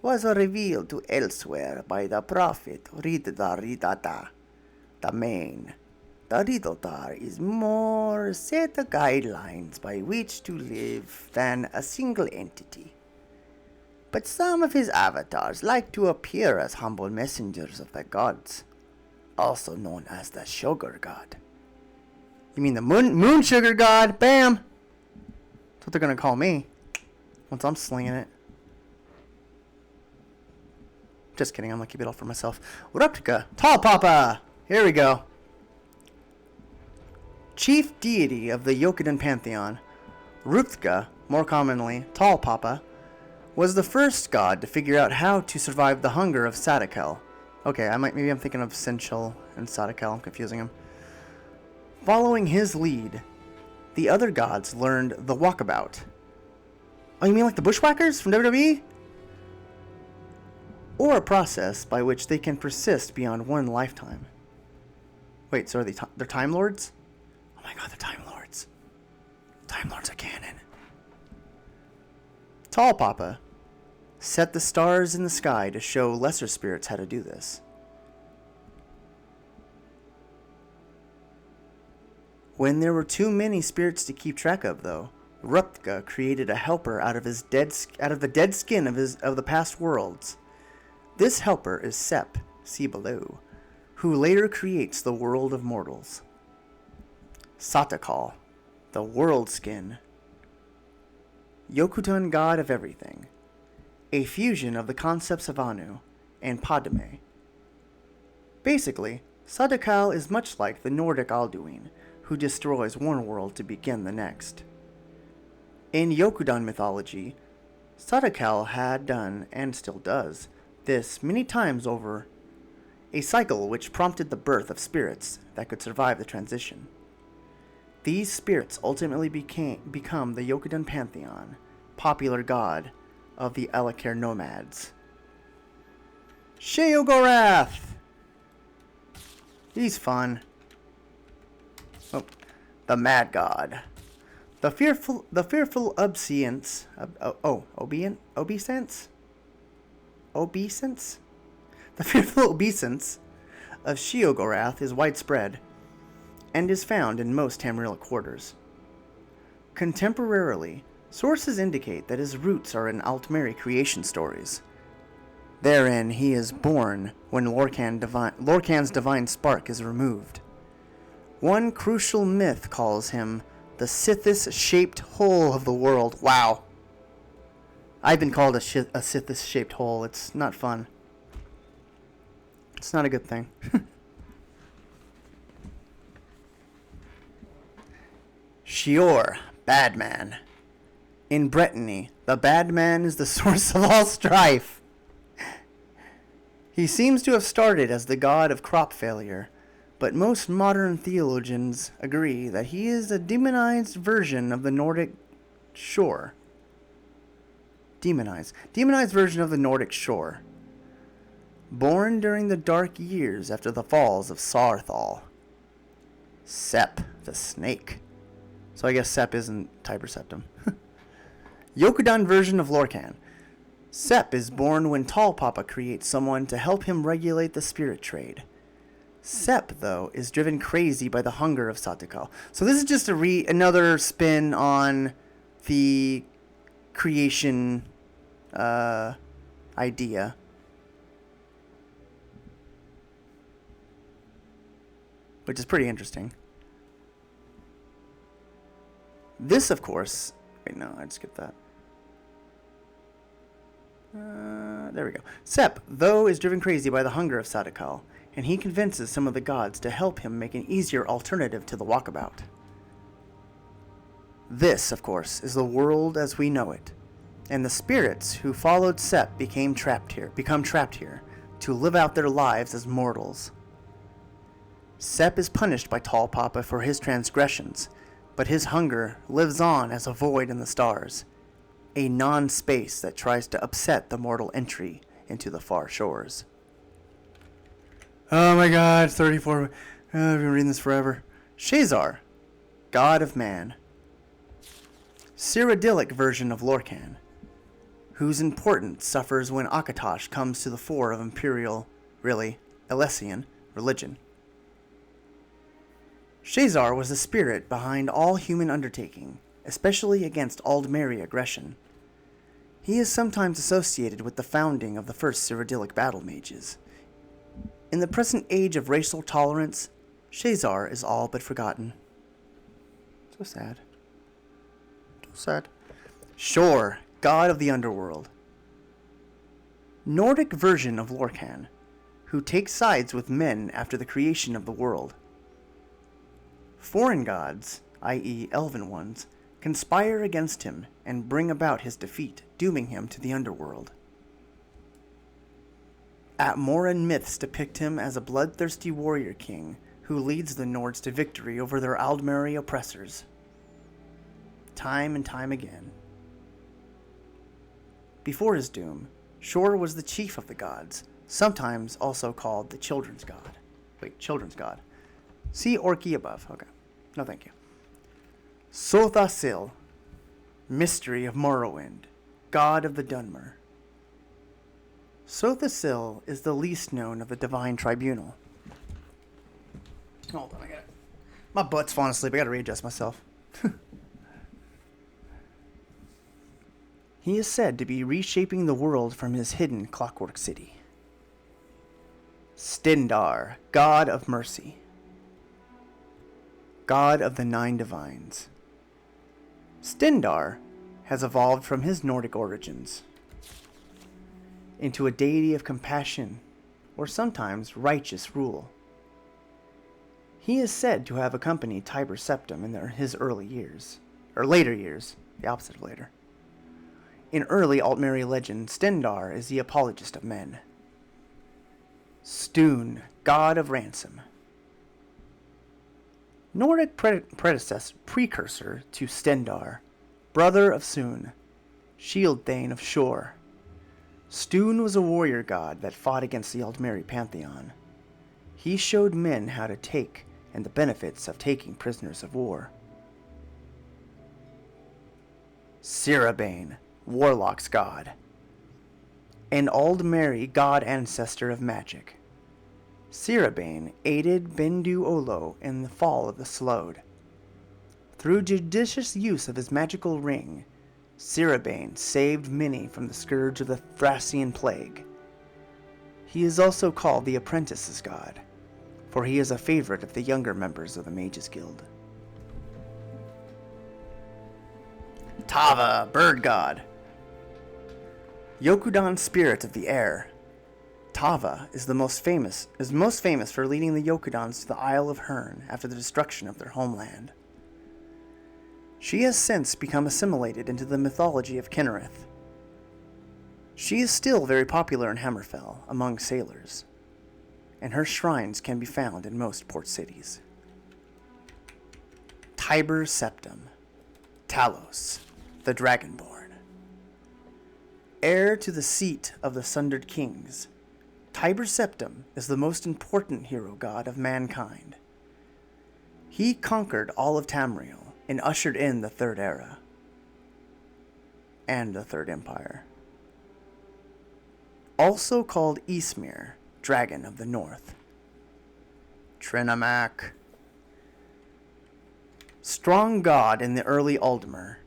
was revealed to Elsewhere by the prophet Ridata. The main, the Ridotar is more set guidelines by which to live than a single entity. But some of his avatars like to appear as humble messengers of the gods, also known as the Sugar God. You mean the moon Sugar God? Bam! That's what they're gonna call me once I'm slinging it. Just kidding, I'm gonna keep it all for myself. Ruptika, Tall Papa! Here we go. Chief deity of the Yokudan pantheon, Ruptika, more commonly Tall Papa, was the first god to figure out how to survive the hunger of Sadakel. Okay, maybe I'm thinking of Sinchal and Sadakel, I'm confusing them. Following his lead, the other gods learned the walkabout. Oh, you mean like the bushwhackers from WWE? Or a process by which they can persist beyond one lifetime. Wait, so they're Time Lords? Oh my god, they're Time Lords. Time Lords are canon. Tall Papa set the stars in the sky to show lesser spirits how to do this. When there were too many spirits to keep track of, though, Ruptka created a helper out of the dead skin of the past worlds. This helper is Sep, see below, who later creates the world of mortals. Satakal, the world skin. Yokutan god of everything, a fusion of the concepts of Anu and Padme. Basically, Satakal is much like the Nordic Alduin, who destroys one world to begin the next. In Yokudan mythology, Satakal had done, and still does, this many times over, a cycle which prompted the birth of spirits that could survive the transition. These spirits ultimately become the Yokudan pantheon, popular god of the Elakir nomads. Sheogorath! He's fun. Oh, the Mad God. The fearful obeisance. Obeisance? The fearful obeisance of Sheogorath is widespread and is found in most Tamriel quarters. Contemporarily, sources indicate that his roots are in Altmeri creation stories. Therein he is born when Lorcan's divine spark is removed. One crucial myth calls him the Sithis-shaped hole of the world. Wow. I've been called a Sithis-shaped hole. It's not fun. It's not a good thing. Shior, bad man. In Brittany, the bad man is the source of all strife. He seems to have started as the god of crop failure, but most modern theologians agree that he is a demonized version of the Nordic shore. Demonized version of the Nordic shore. Born during the dark years after the falls of Saarthal. Sep, the snake. So I guess Sep isn't Tiber Septim. Yokudan version of Lorcan. Sep is born when Tall Papa creates someone to help him regulate the spirit trade. Sep, though, is driven crazy by the hunger of Satikal. So this is just another spin on the creation idea. Which is pretty interesting. This, of course... Wait, no, I skipped that. There we go. Sep, though, is driven crazy by the hunger of Satikal, and he convinces some of the gods to help him make an easier alternative to the walkabout. This, of course, is the world as we know it, and the spirits who followed Sep become trapped here to live out their lives as mortals. Sep is punished by Tall Papa for his transgressions, but his hunger lives on as a void in the stars, a non-space that tries to upset the mortal entry into the far shores. Oh my god, 34. I've been reading this forever. Shazar, god of man. Cyrodiilic version of Lorcan, whose importance suffers when Akatosh comes to the fore of imperial, Elysian, religion. Shazar was the spirit behind all human undertaking, especially against Aldmeri aggression. He is sometimes associated with the founding of the first Cyrodiilic battle mages. In the present age of racial tolerance, Shazar is all but forgotten. So sad. So sad. Shor, god of the underworld. Nordic version of Lorcan, who takes sides with men after the creation of the world. Foreign gods, i.e. elven ones, conspire against him and bring about his defeat, dooming him to the underworld. Atmoran myths depict him as a bloodthirsty warrior king who leads the Nords to victory over their Aldmeri oppressors. Time and time again. Before his doom, Shor was the chief of the gods, sometimes also called the children's god. Children's god. See Orky above. Okay. No, thank you. Sothasil, mystery of Morrowind, god of the Dunmer. Sothasil is the least known of the divine tribunal. Hold on, my butt's falling asleep. I gotta readjust myself. He is said to be reshaping the world from his hidden clockwork city. Stindar, god of mercy. God of the Nine Divines. Stindar has evolved from his Nordic origins into a deity of compassion, or sometimes righteous rule. He is said to have accompanied Tiber Septim in his early years, or later years, the opposite of later. In early Altmeri legend, Stindar is the apologist of men. Stune, god of ransom. Nordic precursor to Stendar, brother of Sun, shield thane of Shor. Stune was a warrior god that fought against the Aldmeri pantheon. He showed men how to take and the benefits of taking prisoners of war. Sirabane, warlock's god. An Aldmeri god ancestor of magic. Sirabane aided Bendu Olo in the fall of the Slode. Through judicious use of his magical ring, Sirabane saved many from the scourge of the Thracian plague, He is also called the Apprentice's God, for he is a favorite of the younger members of the Mages Guild. Tava, bird god. Yokudan spirit of the air. Tava is most famous for leading the Yokudans to the Isle of Hern after the destruction of their homeland. She has since become assimilated into the mythology of Kinnereth. She is still very popular in Hammerfell among sailors, and her shrines can be found in most port cities. Tiber Septim. Talos, the Dragonborn. Heir to the seat of the Sundered Kings, Tiber Septim is the most important hero god of mankind. He conquered all of Tamriel and ushered in the Third Era and the Third Empire. Also called Ysmir, Dragon of the North. Trinamak. Strong god in the early Aldmer.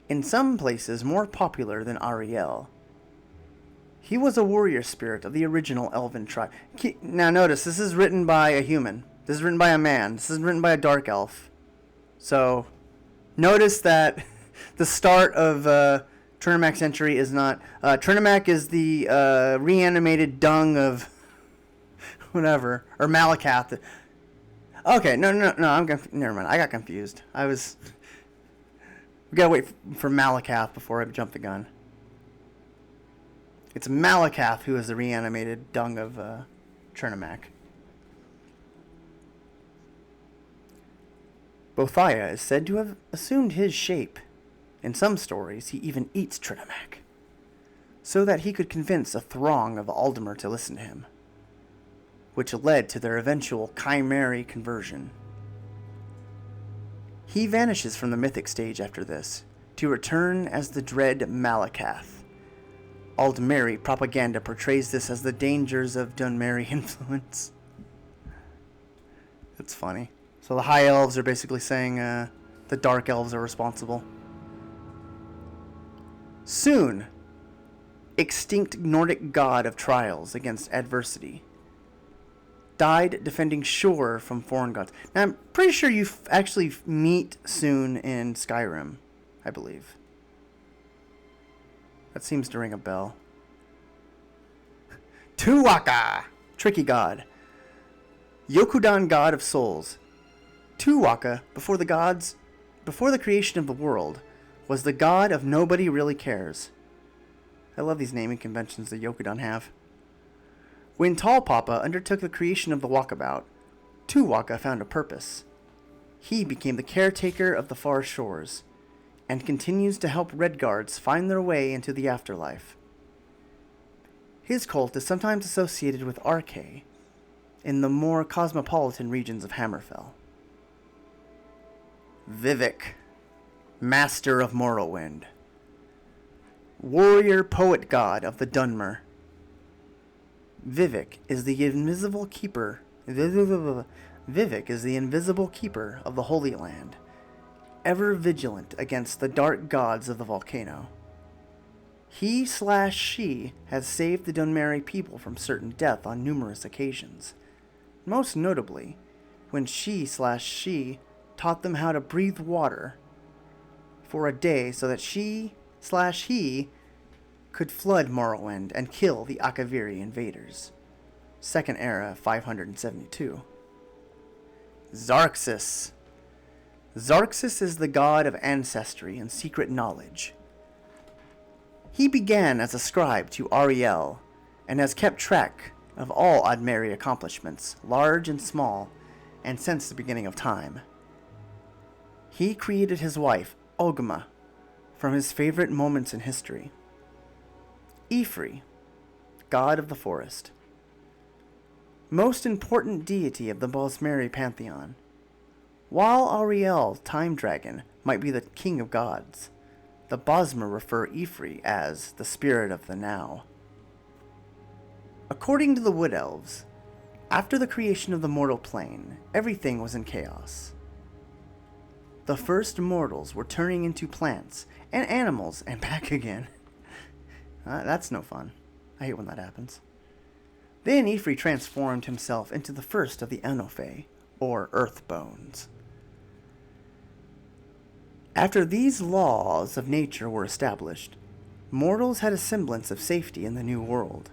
In some places more popular than Ariel. He was a warrior spirit of the original elven tribe. Now notice, this is written by a human. This is written by a man. This is written by a dark elf. So, notice that the start of Trinamak's entry is not... Trinamak is the reanimated dung of... whatever. Or Malakath. Okay, no, never mind. I got confused. We gotta wait for Malakath before I jump the gun. It's Malakath who is the reanimated dung of Trinamak. Bothia is said to have assumed his shape. In some stories, he even eats Trinamak, so that he could convince a throng of Aldmer to listen to him, which led to their eventual chimera conversion. He vanishes from the mythic stage after this, to return as the dread Malakath. Aldmeri propaganda portrays this as the dangers of Dunmeri influence. It's funny. So the High Elves are basically saying the Dark Elves are responsible. Soon, extinct Nordic god of trials against adversity. Died defending shore from foreign gods. Now, I'm pretty sure you actually meet Soon in Skyrim, I believe. That seems to ring a bell. Tuwaka, tricky god. Yokudan god of souls. Tuwaka, before the creation of the world, was the god of nobody really cares. I love these naming conventions the Yokudan have. When Tall Papa undertook the creation of the Walkabout, Tuwaka found a purpose. He became the caretaker of the far shores, and continues to help Redguards find their way into the afterlife. His cult is sometimes associated with Arkay in the more cosmopolitan regions of Hammerfell. Vivek, master of Morrowind. Warrior poet god of the Dunmer. Vivek is the invisible keeper. Vivek is the invisible keeper of the Holy Land, ever vigilant against the dark gods of the volcano. He/she has saved the Dunmeri people from certain death on numerous occasions, most notably when she/she taught them how to breathe water for a day so that she/he could flood Morrowind and kill the Akaviri invaders. Second Era 572. Xarxis. Xarxis is the god of ancestry and secret knowledge. He began as a scribe to Ariel, and has kept track of all Admeri accomplishments, large and small, and since the beginning of time. He created his wife, Ogma, from his favorite moments in history. Ifri, god of the forest. Most important deity of the Bosmeri pantheon. While Ariel, Time Dragon, might be the king of gods, the Bosmer refer Ifri as the spirit of the now. According to the Wood Elves, after the creation of the mortal plane, everything was in chaos. The first mortals were turning into plants and animals and back again. That's no fun. I hate when that happens. Then Ifri transformed himself into the first of the Enofe, or Earth Bones. After these laws of nature were established, mortals had a semblance of safety in the new world,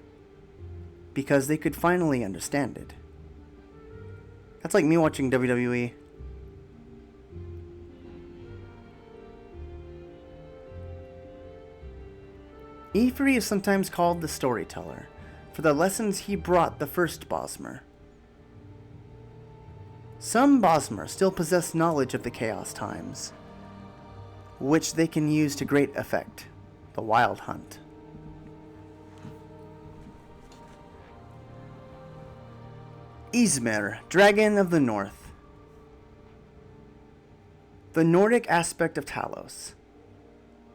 because they could finally understand it. That's like me watching WWE. Ifri is sometimes called the storyteller, for the lessons he brought the first Bosmer. Some Bosmer still possess knowledge of the Chaos Times, which they can use to great effect. The Wild Hunt. Ysmir, Dragon of the North. The Nordic aspect of Talos.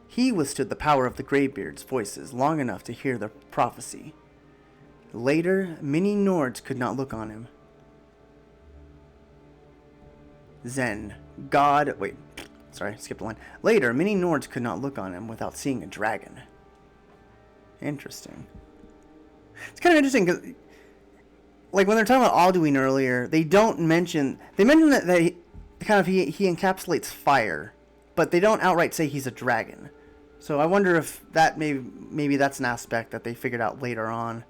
He withstood the power of the Greybeard's voices long enough to hear the prophecy. Later, many Nords could not look on him. Zen, god... Wait, sorry, skipped a line. Later, many Nords could not look on him without seeing a dragon. Interesting. It's kind of interesting because, like, when they're talking about Alduin earlier, they don't mention... They mention that he encapsulates fire, but they don't outright say he's a dragon. So I wonder if that maybe that's an aspect that they figured out later on.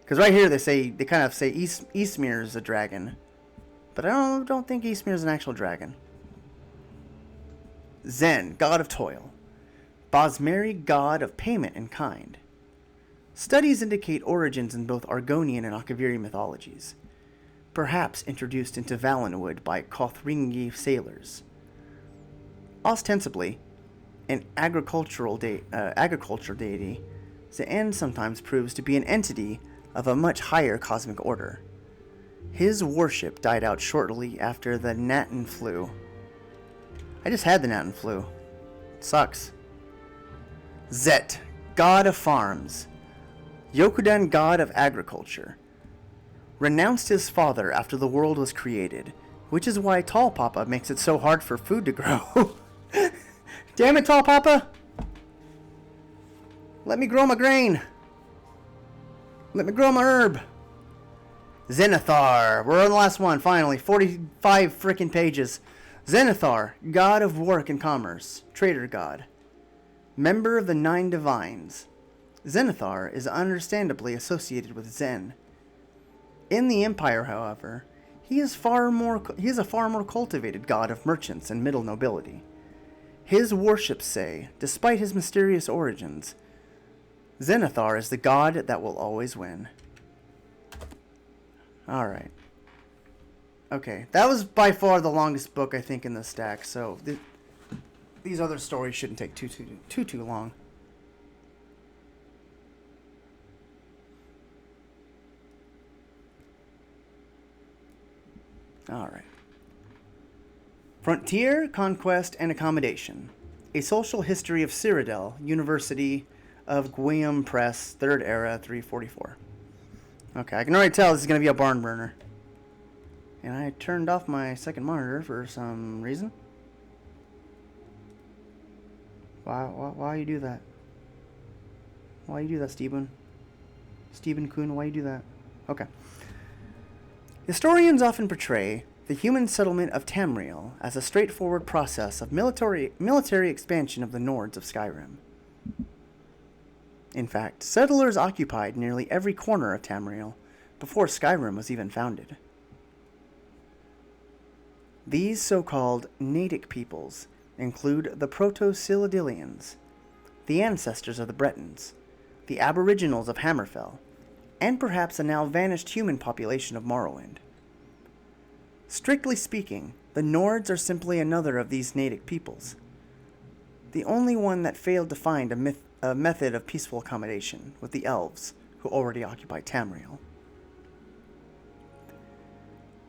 Because right here they kind of say Ysmir is a dragon, but I don't think Ysmir is an actual dragon. Zen, god of toil. Bosmeri, god of payment in kind. Studies indicate origins in both Argonian and Akaviri mythologies, perhaps introduced into Valenwood by Kothringi sailors. Ostensibly an agriculture deity, Zen sometimes proves to be an entity of a much higher cosmic order. His worship died out shortly after the Natin flu. I just had the Natin flu. It sucks. Zet, god of farms. Yokudan, god of agriculture. Renounced his father after the world was created, which is why Tall Papa makes it so hard for food to grow. Damn it, Tall Papa! Let me grow my grain! Let me grow my herb! Zenithar! We're on the last one, finally. 45 frickin' pages. Zenithar, god of work and commerce. Trader god. Member of the Nine Divines. Zenithar is understandably associated with Zen. In the Empire, however, he is a far more cultivated god of merchants and middle nobility. His worships say, despite his mysterious origins, Zenithar is the god that will always win. Alright. Okay, that was by far the longest book, I think, in the stack, so these other stories shouldn't take too long. Alright. Frontier, Conquest, and Accommodation. A Social History of Cyrodiil, University of Guillaume Press, 3rd Era, 344. Okay, I can already tell this is going to be a barn burner. And I turned off my second monitor for some reason. Why you do that? Why you do that, Stephen? Stephen Kuhn, why you do that? Okay. Historians often portray the human settlement of Tamriel as a straightforward process of military expansion of the Nords of Skyrim. In fact, settlers occupied nearly every corner of Tamriel before Skyrim was even founded. These so-called Nadic peoples include the Proto-Citadelians, the ancestors of the Bretons, the Aboriginals of Hammerfell, and perhaps a now vanished human population of Morrowind. Strictly speaking, the Nords are simply another of these Nadic peoples, the only one that failed to find a method of peaceful accommodation with the elves who already occupied Tamriel.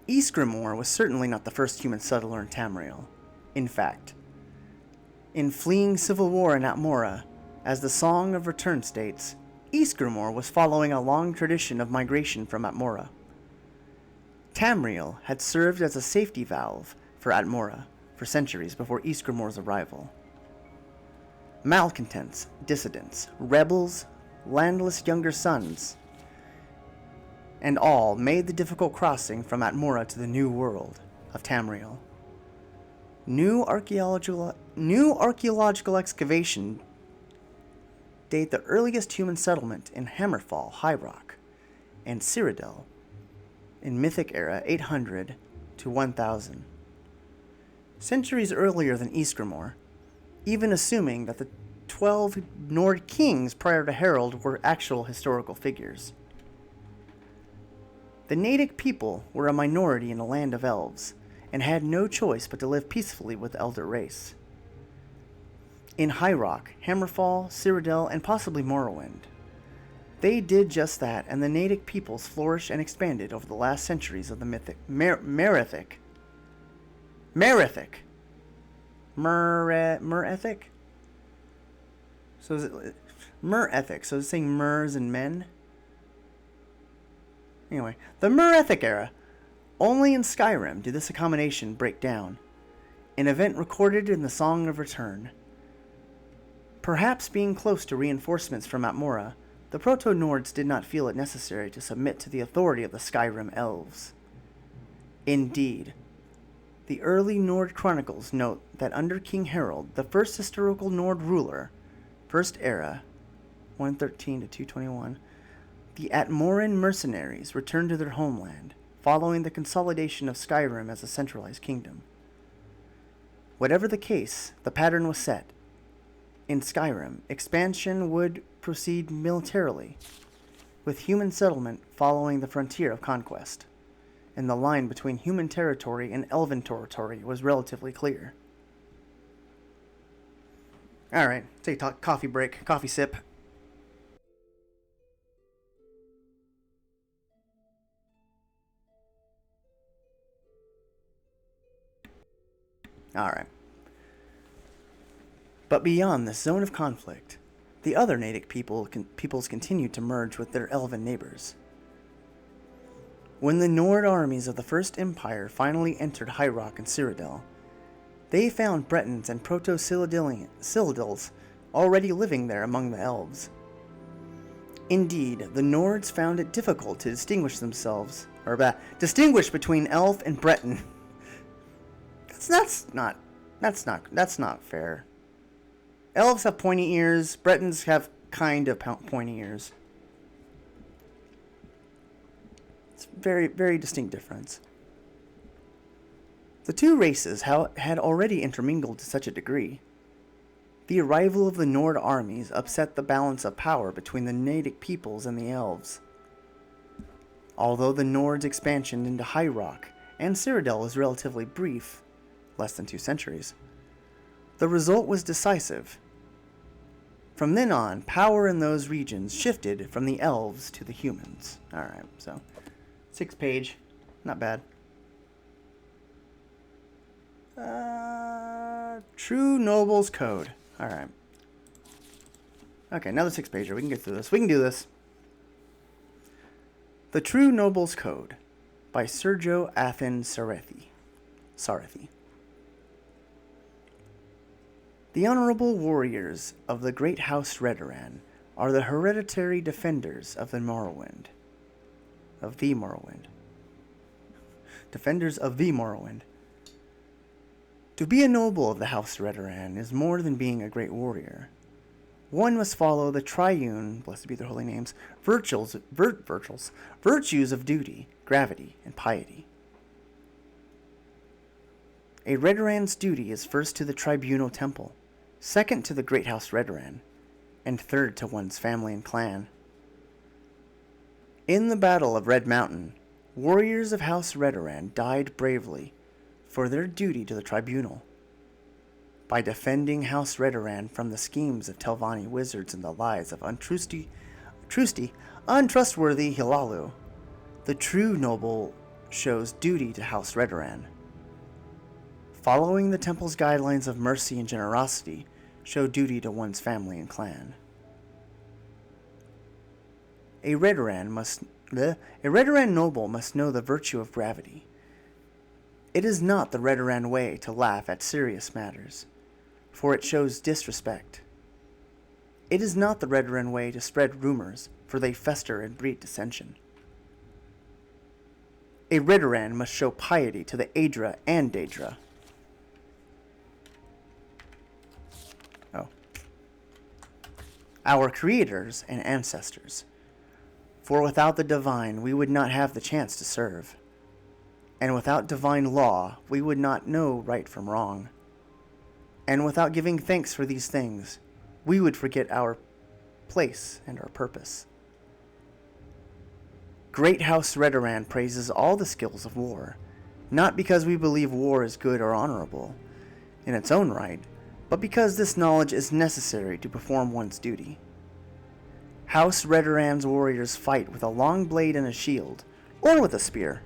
Ysgramor was certainly not the first human settler in Tamriel. In fact, in fleeing civil war in Atmora, as the Song of Return states, Ysgramor was following a long tradition of migration from Atmora. Tamriel had served as a safety valve for Atmora for centuries before Ysgramor's arrival. Malcontents, dissidents, rebels, landless younger sons, and all made the difficult crossing from Atmora to the new world of Tamriel. New archaeological excavation date the earliest human settlement in Hammerfall, High Rock, and Cyrodiil in Mythic Era 800 to 1000. Centuries earlier than Ysgramor, even assuming that the 12 Nord kings prior to Harald were actual historical figures. The Nadic people were a minority in a land of elves, and had no choice but to live peacefully with the Elder race. In High Rock, Hammerfall, Cyrodiil, and possibly Morrowind, they did just that, and the Nadic peoples flourished and expanded over the last centuries of the mythic Merethic. So is it Merethic? So it's saying Mers and men. Anyway, the Merethic era. Only in Skyrim did this accommodation break down, an event recorded in the Song of Return. Perhaps being close to reinforcements from Atmora, the Proto-Nords did not feel it necessary to submit to the authority of the Skyrim elves. Indeed, the early Nord chronicles note that under King Harald, the first historical Nord ruler, First Era, 113 to 221, the Atmoran mercenaries returned to their homeland, following the consolidation of Skyrim as a centralized kingdom. Whatever the case, the pattern was set. In Skyrim, expansion would proceed militarily, with human settlement following the frontier of conquest, and the line between human territory and elven territory was relatively clear. Alright, take a coffee break, coffee sip. Alright. But beyond this zone of conflict, the other Nadic peoples continued to merge with their elven neighbors. When the Nord armies of the First Empire finally entered High Rock and Cyrodiil, they found Bretons and Proto-Cyrodiils already living there among the elves. Indeed, the Nords found it difficult to distinguish between elf and Breton. That's not fair. Elves have pointy ears. Bretons have kind of pointy ears. It's a very, very distinct difference. The two races had already intermingled to such a degree. The arrival of the Nord armies upset the balance of power between the Nadic peoples and the elves. Although the Nords' expansion into High Rock and Cyrodiil was relatively brief, less than 2 centuries, the result was decisive. From then on, power in those regions shifted from the elves to the humans. Alright, so 6 page, not bad. True Noble's Code. Alright. Okay, another 6 pager. We can get through this. We can do this. The True Noble's Code by Sergio Athen Sarethi. The honorable warriors of the great house Redoran are the hereditary defenders of the Morrowind. Defenders of the Morrowind. To be a noble of the house Redoran is more than being a great warrior. One must follow the triune, blessed be their holy names, virtues of duty, gravity, and piety. A Redoran's duty is first to the tribunal temple, second to the great house Redoran, and third to one's family and clan. In the Battle of Red Mountain, warriors of House Redoran died bravely for their duty to the tribunal. By defending House Redoran from the schemes of Telvanni wizards and the lies of untrustworthy Hilalu, the true noble shows duty to House Redoran. Following the temple's guidelines of mercy and generosity show duty to one's family and clan. A Redoran noble must know the virtue of gravity. It is not the Redoran way to laugh at serious matters, for it shows disrespect. It is not the Redoran way to spread rumors, for they fester and breed dissension. A Redoran must show piety to the Aedra and Daedra. Oh. Our creators and ancestors. For without the divine, we would not have the chance to serve. And without divine law, we would not know right from wrong. And without giving thanks for these things, we would forget our place and our purpose. Great House Redoran praises all the skills of war, not because we believe war is good or honorable in its own right, but because this knowledge is necessary to perform one's duty. House Redoran's warriors fight with a long blade and a shield, or with a spear.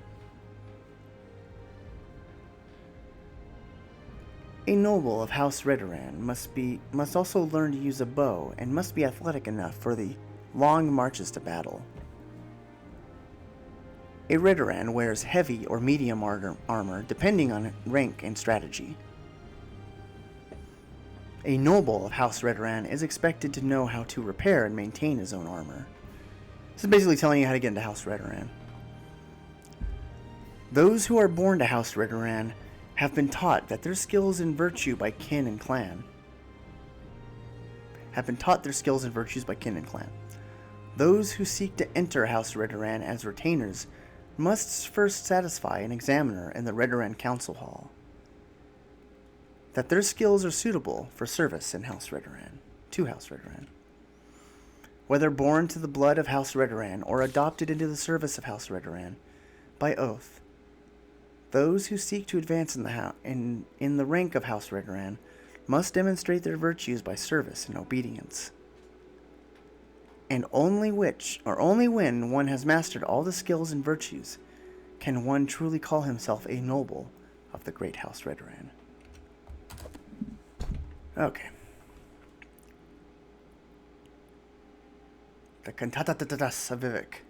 A noble of House Redoran must also learn to use a bow and must be athletic enough for the long marches to battle. A Redoran wears heavy or medium armor depending on rank and strategy. A noble of House Redoran is expected to know how to repair and maintain his own armor. This is basically telling you how to get into House Redoran. Those who are born to House Redoran have been taught that their skills and virtue by kin and clan. Those who seek to enter House Redoran as retainers must first satisfy an examiner in the Redoran Council Hall that their skills are suitable for service in House Redoran, to House Redoran. Whether born to the blood of House Redoran or adopted into the service of House Redoran, by oath, those who seek to advance in the rank of House Redoran must demonstrate their virtues by service and obedience. And only when one has mastered all the skills and virtues can one truly call himself a noble of the great House Redoran. Okay. The Cantatatas of Vivek.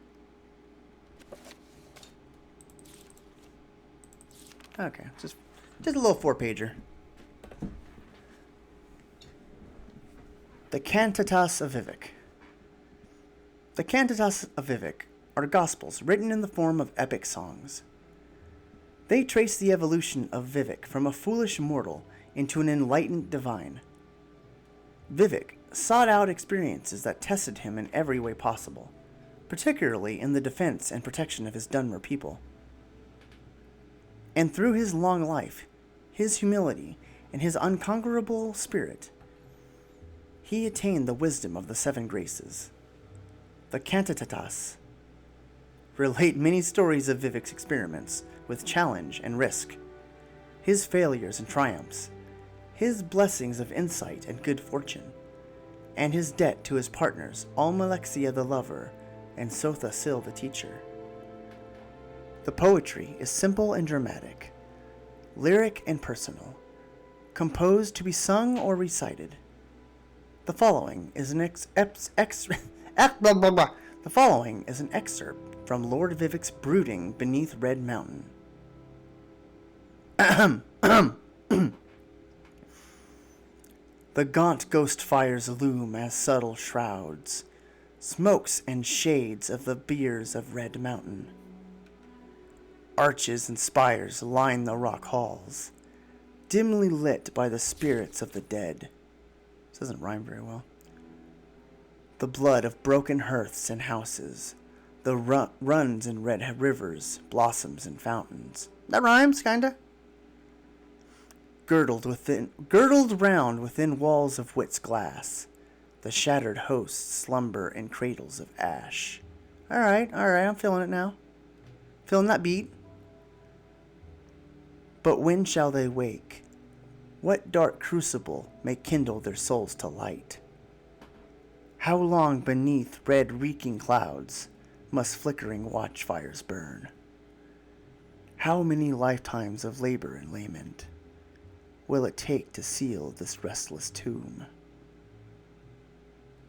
Okay, just a little 4-pager. The Cantatas of Vivek. The Cantatas of Vivek are gospels written in the form of epic songs. They trace the evolution of Vivek from a foolish mortal into an enlightened divine. Vivek sought out experiences that tested him in every way possible, particularly in the defense and protection of his Dunmer people. And through his long life, his humility, and his unconquerable spirit, he attained the wisdom of the 7 graces. The Cantatatas relate many stories of Vivek's experiments with challenge and risk, his failures and triumphs, his blessings of insight and good fortune, and his debt to his partners Almalexia the lover and Sotha Sil the teacher. The poetry is simple and dramatic, lyric and personal, composed to be sung or recited. The following is an excerpt from Lord Vivek's brooding beneath Red Mountain. The gaunt ghost fires loom as subtle shrouds, smokes and shades of the biers of Red Mountain. Arches and spires line the rock halls, dimly lit by the spirits of the dead. This doesn't rhyme very well. The blood of broken hearths and houses, the runs in red rivers, blossoms and fountains. That rhymes, kinda. Girdled round within walls of wit's glass, the shattered hosts slumber in cradles of ash. Alright, I'm feeling it now. Feeling that beat. But when shall they wake? What dark crucible may kindle their souls to light? How long beneath red reeking clouds must flickering watchfires burn? How many lifetimes of labor and lament will it take to seal this restless tomb?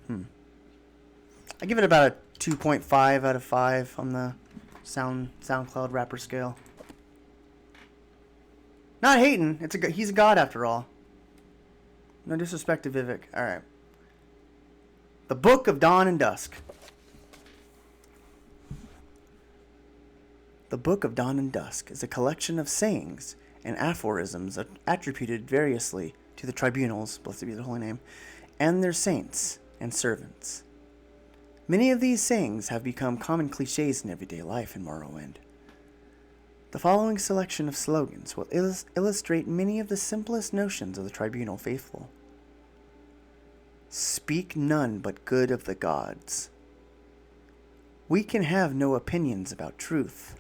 I give it about a 2.5 out of 5 on the SoundCloud rapper scale. Not hating. He's a god after all. No disrespect to Vivek. Alright. The Book of Dawn and Dusk. The Book of Dawn and Dusk is a collection of sayings and aphorisms attributed variously to the tribunals, blessed be their holy name, and their saints and servants. Many of these sayings have become common cliches in everyday life in Morrowind. The following selection of slogans will illustrate many of the simplest notions of the tribunal faithful. Speak none but good of the gods. We can have no opinions about truth.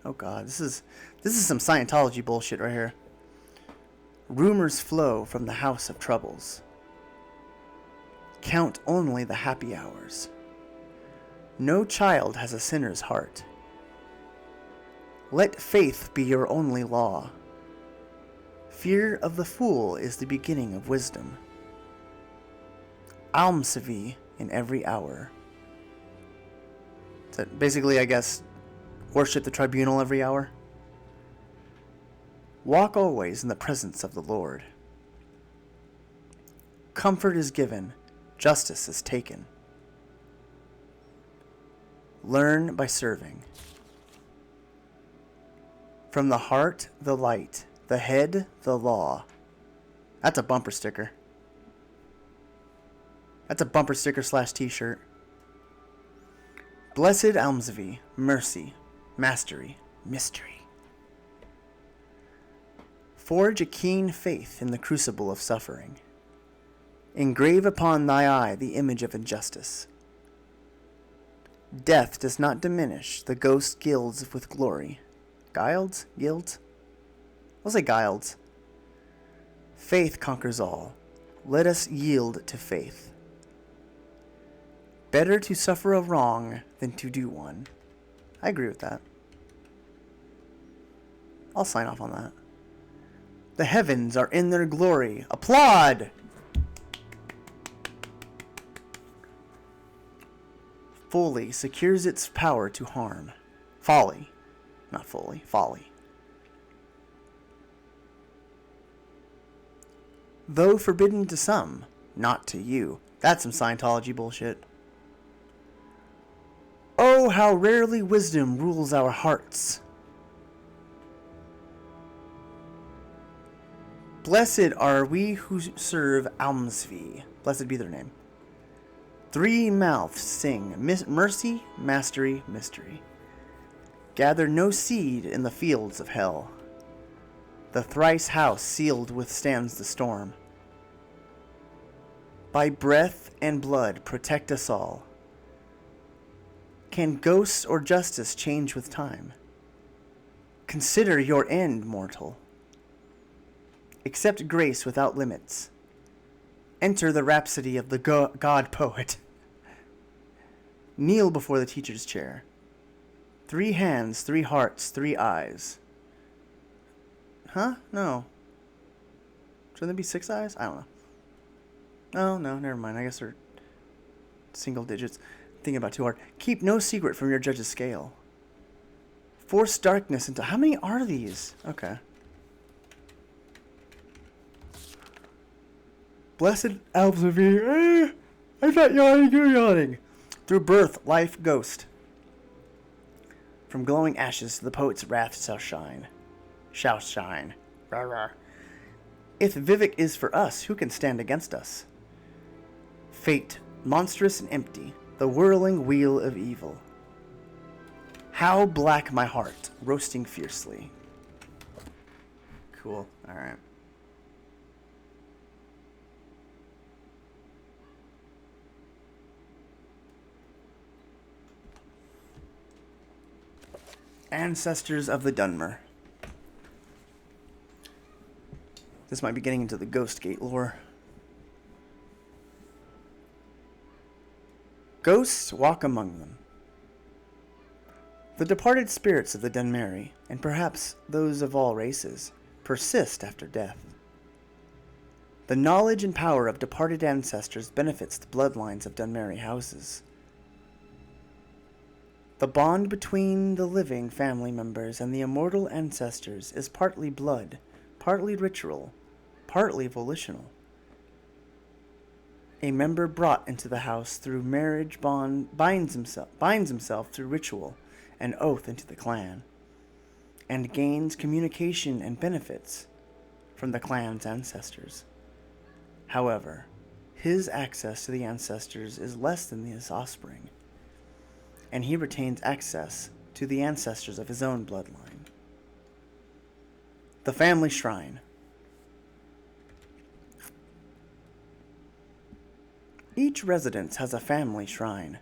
Oh god, this is some Scientology bullshit right here. Rumors flow from the house of troubles. Count only the happy hours. No child has a sinner's heart. Let faith be your only law. Fear of the fool is the beginning of wisdom. Almsvi in every hour. So basically, I guess, worship the tribunal every hour. Walk always in the presence of the Lord. Comfort is given, justice is taken. Learn by serving. From the heart, the light. The head, the law. That's a bumper sticker. That's a bumper sticker / t-shirt. Blessed Almsvi, mercy, mastery, mystery. Forge a keen faith in the crucible of suffering. Engrave upon thy eye the image of injustice. Death does not diminish, the ghost gilds with glory. Gilds? Guilds? I'll say gilds. Faith conquers all. Let us yield to faith. Better to suffer a wrong than to do one. I agree with that. I'll sign off on that. The heavens are in their glory. Applaud! Folly secures its power to harm. Folly. Not folly. Folly. Though forbidden to some, not to you. That's some Scientology bullshit. Oh, how rarely wisdom rules our hearts. Blessed are we who serve Almsvi. Blessed be their name. Three mouths sing mercy, mastery, mystery. Gather no seed in the fields of hell. The thrice house sealed withstands the storm. By breath and blood protect us all. Can ghosts or justice change with time? Consider your end, mortal. Accept grace without limits. Enter the rhapsody of the god poet. Kneel before the teacher's chair. 3 hands, 3 hearts, 3 eyes. Huh? No. Shouldn't there be 6 eyes? I don't know. Oh, no, never mind. I guess they're single digits. Thinking about too hard. Keep no secret from your judge's scale. Force darkness into... How many are these? Okay. Blessed Almsvi. I'm not yawning, you're yawning. Through birth, life, ghost. From glowing ashes the poet's wrath shall shine. Shall shine. Rawr, rawr. If Vivek is for us, who can stand against us? Fate, monstrous and empty, the whirling wheel of evil. How black my heart, roasting fiercely. Cool. Alright. Ancestors of the Dunmer. This might be getting into the Ghost Gate lore. Ghosts walk among them. The departed spirits of the Dunmeri, and perhaps those of all races, persist after death. The knowledge and power of departed ancestors benefits the bloodlines of Dunmeri houses. The bond between the living family members and the immortal ancestors is partly blood, partly ritual, partly volitional. A member brought into the house through marriage bond binds himself through ritual and oath into the clan. and gains communication and benefits from the clan's ancestors. However, his access to the ancestors is less than his offspring, and he retains access to the ancestors of his own bloodline. The family shrine. Each residence has a family shrine.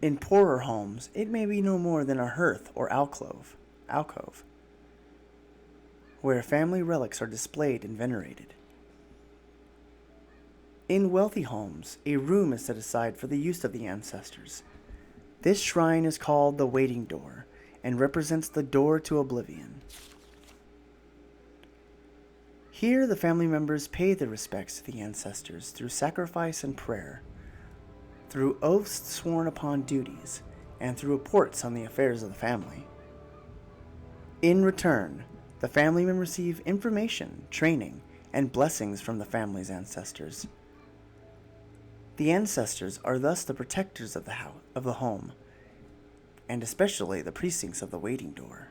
In poorer homes, it may be no more than a hearth or alcove, where family relics are displayed and venerated. In wealthy homes, a room is set aside for the use of the ancestors. This shrine is called the waiting door and represents the door to oblivion. Here, the family members pay their respects to the ancestors through sacrifice and prayer, through oaths sworn upon duties, and through reports on the affairs of the family. In return, the family members receive information, training, and blessings from the family's ancestors. The ancestors are thus the protectors of the home, and especially the precincts of the waiting door.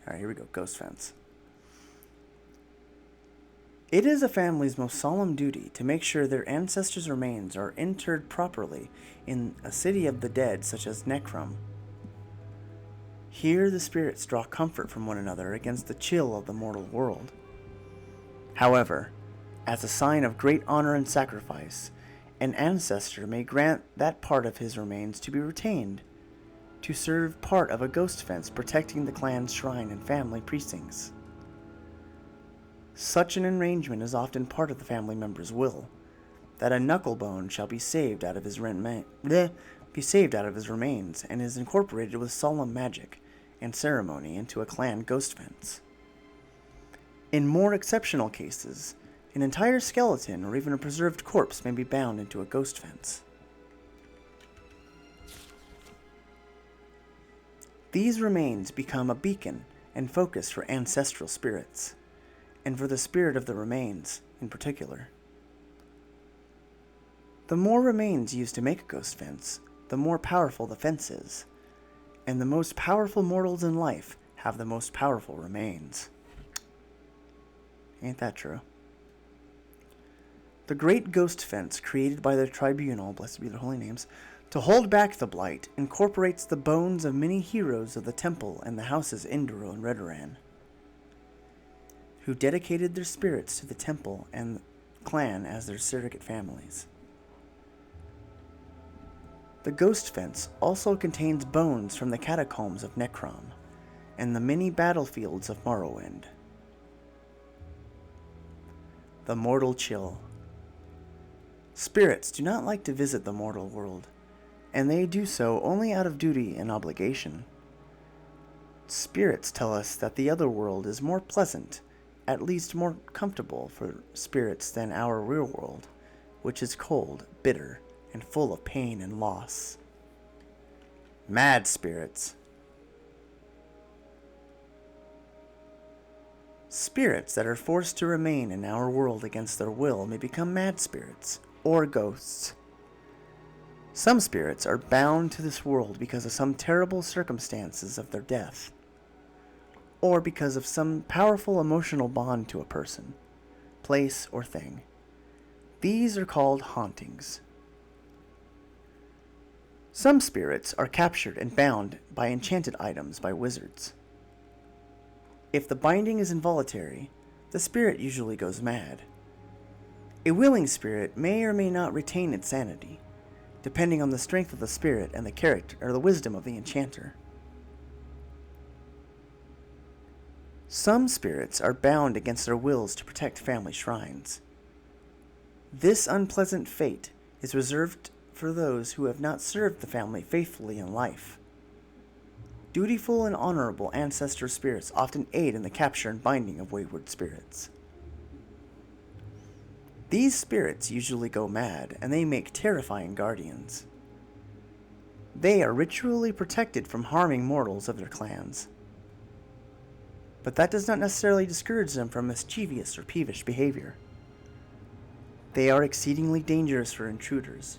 Alright, here we go, ghost fence. It is a family's most solemn duty to make sure their ancestors' remains are interred properly in a city of the dead such as Necrom. Here the spirits draw comfort from one another against the chill of the mortal world. However, as a sign of great honor and sacrifice, an ancestor may grant that part of his remains to be retained, to serve part of a ghost fence protecting the clan's shrine and family precincts. Such an arrangement is often part of the family member's will, that a knucklebone shall be saved out of his remains and is incorporated with solemn magic and ceremony into a clan ghost fence. In more exceptional cases, an entire skeleton or even a preserved corpse may be bound into a ghost fence. These remains become a beacon and focus for ancestral spirits, and for the spirit of the remains in particular. The more remains used to make a ghost fence, the more powerful the fence is, and the most powerful mortals in life have the most powerful remains. Ain't that true? The great ghost fence created by the tribunal, blessed be their holy names, to hold back the blight, incorporates the bones of many heroes of the temple and the houses Induro and Redoran, who dedicated their spirits to the temple and clan as their surrogate families. The ghost fence also contains bones from the catacombs of Necrom and the many battlefields of Morrowind. The mortal chill. Spirits do not like to visit the mortal world, and they do so only out of duty and obligation. Spirits tell us that the other world is more pleasant, at least more comfortable for spirits than our real world, which is cold, bitter, and full of pain and loss. Mad spirits. Spirits that are forced to remain in our world against their will may become mad spirits, or ghosts. Some spirits are bound to this world because of some terrible circumstances of their death, or because of some powerful emotional bond to a person, place, or thing. These are called hauntings. Some spirits are captured and bound by enchanted items by wizards. If the binding is involuntary, the spirit usually goes mad. A willing spirit may or may not retain its sanity, depending on the strength of the spirit and the character or the wisdom of the enchanter. Some spirits are bound against their wills to protect family shrines. This unpleasant fate is reserved for those who have not served the family faithfully in life. Dutiful and honorable ancestor spirits often aid in the capture and binding of wayward spirits. These spirits usually go mad, and they make terrifying guardians. They are ritually protected from harming mortals of their clans. But that does not necessarily discourage them from mischievous or peevish behavior. They are exceedingly dangerous for intruders.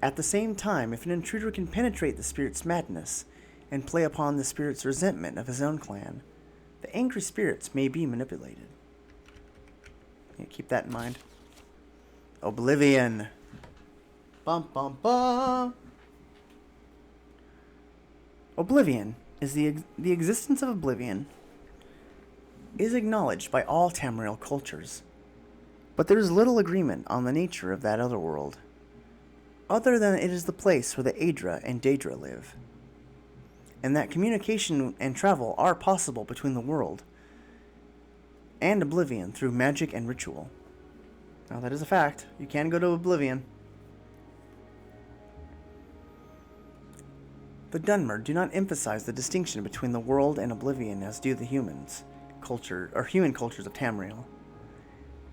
At the same time, if an intruder can penetrate the spirit's madness and play upon the spirit's resentment of his own clan, the angry spirits may be manipulated. Yeah, keep that in mind. Oblivion. Bum bum bum. Oblivion is the existence of oblivion is acknowledged by all Tamriel cultures, but there is little agreement on the nature of that other world, other than it is the place where the Aedra and Daedra live, and that communication and travel are possible between the world and Oblivion through magic and ritual. Now that is a fact. You can go to Oblivion. The Dunmer do not emphasize the distinction between the world and Oblivion as do the human cultures of Tamriel.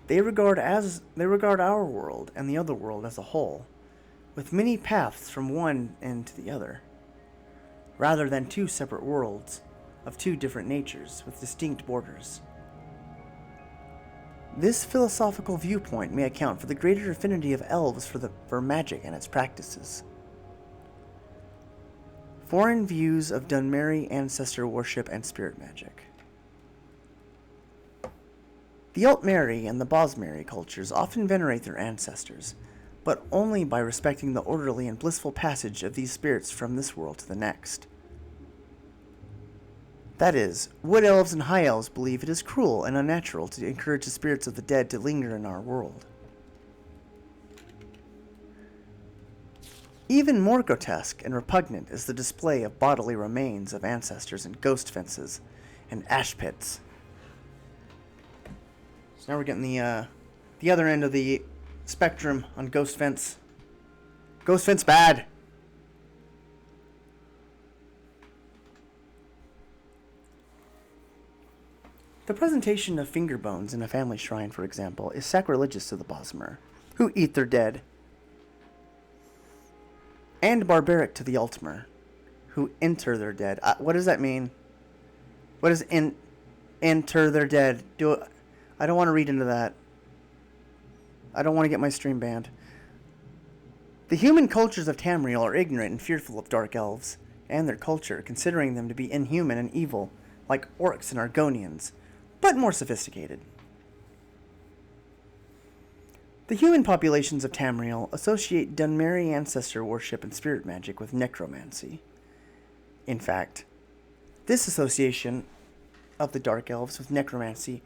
They regard our world and the other world as a whole, with many paths from one end to the other, rather than two separate worlds of two different natures with distinct borders. This philosophical viewpoint may account for the greater affinity of elves for magic and its practices. Foreign views of Dunmeri ancestor worship and spirit magic. The Altmeri and the Bosmeri cultures often venerate their ancestors, but only by respecting the orderly and blissful passage of these spirits from this world to the next. That is, Wood Elves and High Elves believe it is cruel and unnatural to encourage the spirits of the dead to linger in our world. Even more grotesque and repugnant is the display of bodily remains of ancestors in ghost fences and ash pits. So now we're getting the other end of the spectrum on ghost fence. Ghost fence bad. The presentation of finger bones in a family shrine, for example, is sacrilegious to the Bosmer, who eat their dead, and barbaric to the Altmer, who enter their dead. What does that mean? What does enter their dead? I don't want to read into that. I don't want to get my stream banned. The human cultures of Tamriel are ignorant and fearful of dark elves and their culture, considering them to be inhuman and evil, like orcs and Argonians, but more sophisticated. The human populations of Tamriel associate Dunmeri ancestor worship and spirit magic with necromancy. In fact, this association of the Dark Elves with necromancy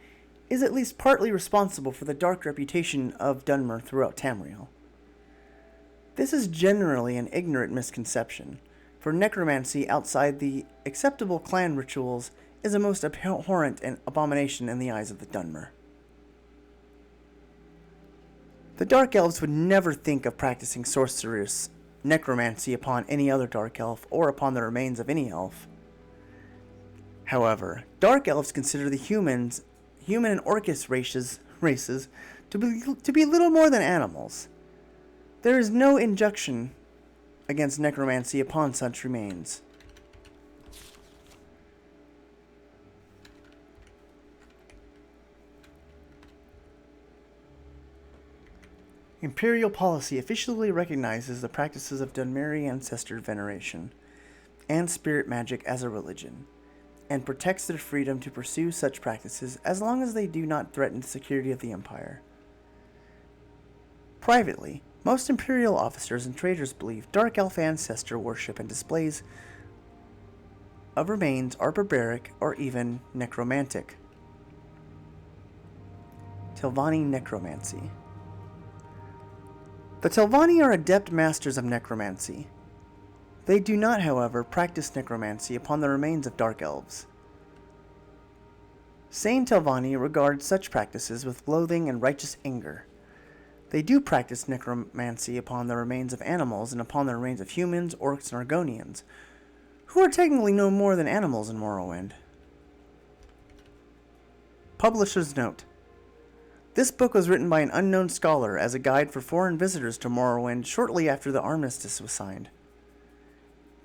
is at least partly responsible for the dark reputation of Dunmer throughout Tamriel. This is generally an ignorant misconception, for necromancy outside the acceptable clan rituals is a most abhorrent and abomination in the eyes of the Dunmer. The Dark Elves would never think of practicing sorcerous necromancy upon any other Dark Elf or upon the remains of any elf. However, Dark Elves consider the human and Orcish races to be little more than animals. There is no injunction against necromancy upon such remains. Imperial policy officially recognizes the practices of Dunmeri ancestor veneration and spirit magic as a religion, and protects their freedom to pursue such practices as long as they do not threaten the security of the Empire. Privately, most Imperial officers and traders believe Dark Elf ancestor worship and displays of remains are barbaric or even necromantic. Telvanni necromancy. The Telvanni are adept masters of necromancy. They do not, however, practice necromancy upon the remains of Dark Elves. Sane Telvanni regard such practices with loathing and righteous anger. They do practice necromancy upon the remains of animals and upon the remains of humans, orcs, and Argonians, who are technically no more than animals in Morrowind. Publisher's note. This book was written by an unknown scholar as a guide for foreign visitors to Morrowind shortly after the armistice was signed.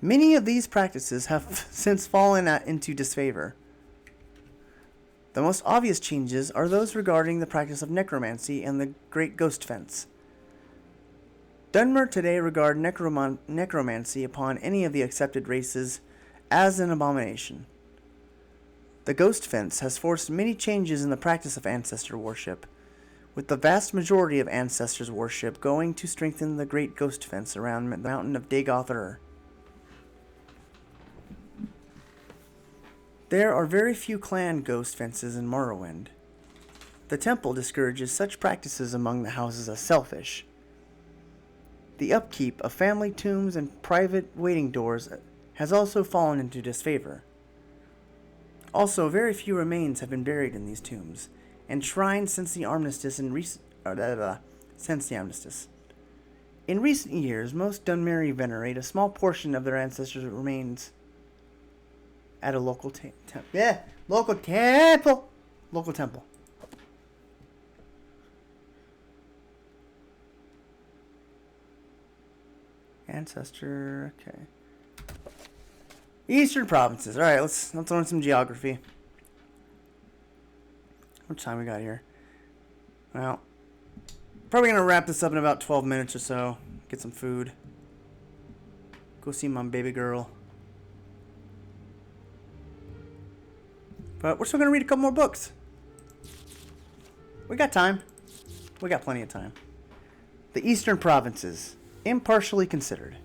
Many of these practices have since fallen into disfavor. The most obvious changes are those regarding the practice of necromancy and the Great Ghost Fence. Dunmer today regard necromancy upon any of the accepted races as an abomination. The ghost fence has forced many changes in the practice of ancestor worship, with the vast majority of ancestors' worship going to strengthen the great ghost fence around the mountain of Dagoth-Ur. There are very few clan ghost fences in Morrowind. The temple discourages such practices among the houses as selfish. The upkeep of family tombs and private waiting doors has also fallen into disfavor. Also, very few remains have been buried in these tombs, and shrines since the armistice. In recent years, most Dunmeri venerate a small portion of their ancestors' remains at a local local temple. Ancestor, okay. Eastern provinces. All right, let's learn some geography. How much time we got here? Well, probably gonna wrap this up in about 12 minutes or so. Get some food. Go see my baby girl. But we're still gonna read a couple more books. We got time. We got plenty of time. The Eastern provinces, impartially considered. ...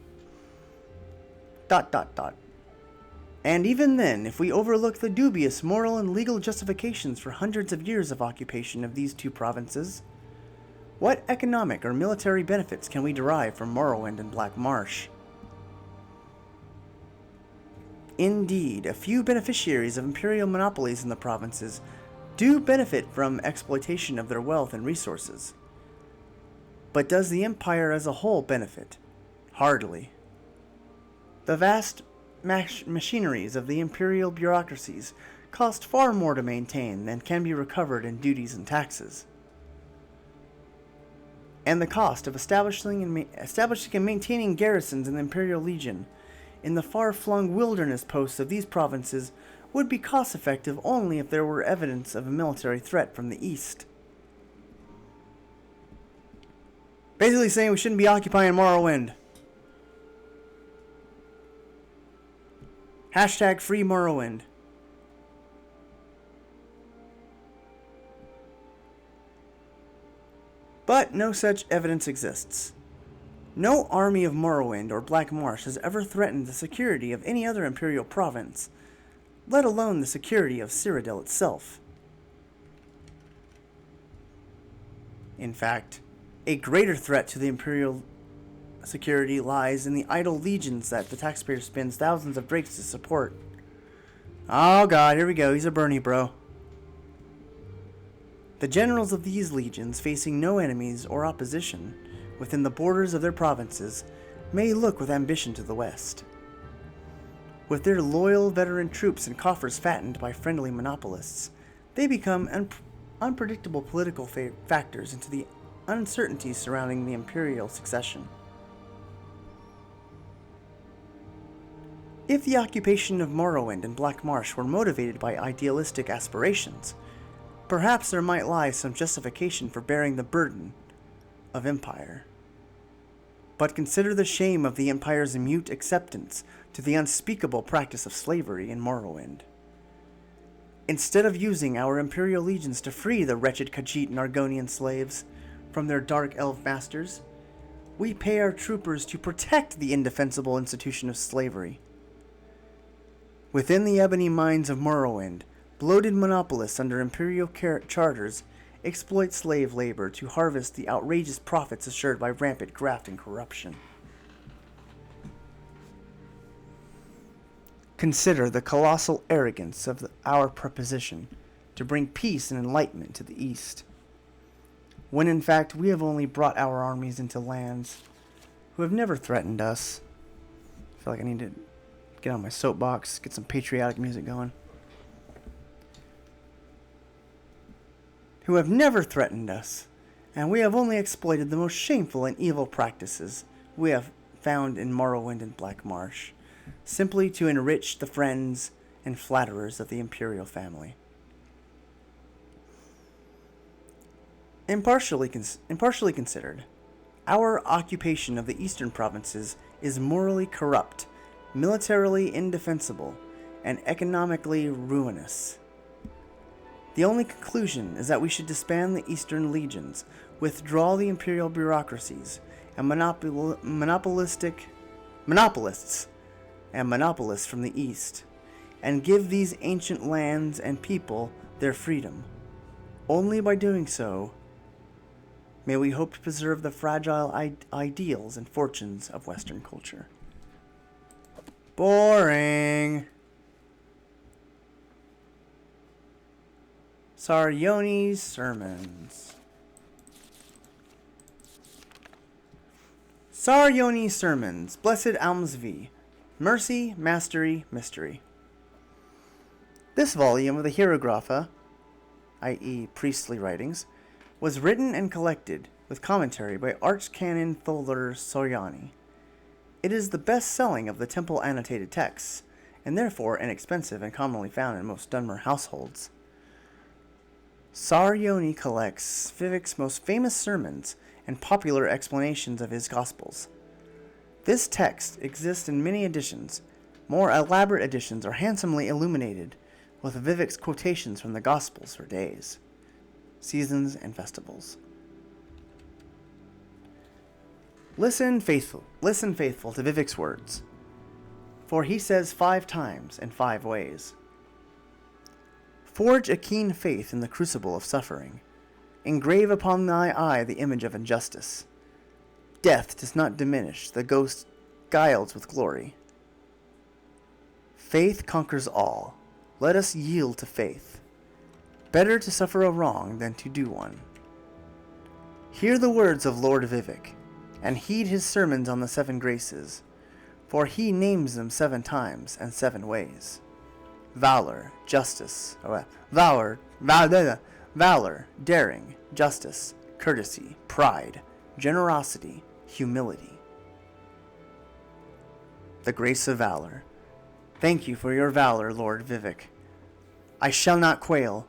And even then, if we overlook the dubious moral and legal justifications for hundreds of years of occupation of these two provinces, what economic or military benefits can we derive from Morrowind and Black Marsh? Indeed, a few beneficiaries of imperial monopolies in the provinces do benefit from exploitation of their wealth and resources. But does the empire as a whole benefit? Hardly. The vast machineries of the imperial bureaucracies cost far more to maintain than can be recovered in duties and taxes. And the cost of establishing and maintaining garrisons in the Imperial Legion in the far-flung wilderness posts of these provinces would be cost-effective only if there were evidence of a military threat from the east. Basically saying we shouldn't be occupying Morrowind. Hashtag free Morrowind. But no such evidence exists. No army of Morrowind or Black Marsh has ever threatened the security of any other imperial province, let alone the security of Cyrodiil itself. In fact, a greater threat to the imperial security lies in the idle legions that the taxpayer spends thousands of drakes to support. Oh god, here we go. He's a Bernie bro. The generals of these legions, facing no enemies or opposition within the borders of their provinces, may look with ambition to the west. With their loyal veteran troops and coffers fattened by friendly monopolists, they become unpredictable political factors into the uncertainties surrounding the imperial succession. If the occupation of Morrowind and Black Marsh were motivated by idealistic aspirations, perhaps there might lie some justification for bearing the burden of empire. But consider the shame of the empire's mute acceptance to the unspeakable practice of slavery in Morrowind. Instead of using our imperial legions to free the wretched Khajiit and Argonian slaves from their dark elf masters, we pay our troopers to protect the indefensible institution of slavery. Within the ebony mines of Morrowind, bloated monopolists under imperial charters exploit slave labor to harvest the outrageous profits assured by rampant graft and corruption. Consider the colossal arrogance of our proposition to bring peace and enlightenment to the East, when in fact we have only brought our armies into lands who have never threatened us. I feel like I need to get on my soapbox, get some patriotic music going. Who have never threatened us, and we have only exploited the most shameful and evil practices we have found in Morrowind and Black Marsh, simply to enrich the friends and flatterers of the imperial family. Impartially considered, our occupation of the eastern provinces is morally corrupt militarily indefensible, and economically ruinous. The only conclusion is that we should disband the Eastern legions, withdraw the imperial bureaucracies, and monopolists from the East, and give these ancient lands and people their freedom. Only by doing so may we hope to preserve the fragile ideals and fortunes of Western culture. Boring. Sarione's Sermons. Sarione's Sermons, Blessed Alms V. Mercy, Mastery, Mystery. This volume of the Hieroglypha, i.e. priestly writings, was written and collected with commentary by Archcanon Tholer Soriani. It is the best-selling of the temple annotated texts, and therefore inexpensive and commonly found in most Dunmer households. Sarioni collects Vivek's most famous sermons and popular explanations of his Gospels. This text exists in many editions. More elaborate editions are handsomely illuminated with Vivek's quotations from the Gospels for days, seasons, and festivals. Listen faithful to Vivek's words, for he says 5 times in 5 ways. Forge a keen faith in the crucible of suffering. Engrave upon thy eye the image of injustice. Death does not diminish, the ghost guiles with glory. Faith conquers all. Let us yield to faith. Better to suffer a wrong than to do one. Hear the words of Lord Vivek, and heed his sermons on the 7 graces, for he names them 7 times and 7 ways. Valor, justice, valor, daring, justice, courtesy, pride, generosity, humility. The grace of valor. Thank you for your valor, Lord Vivek. I shall not quail.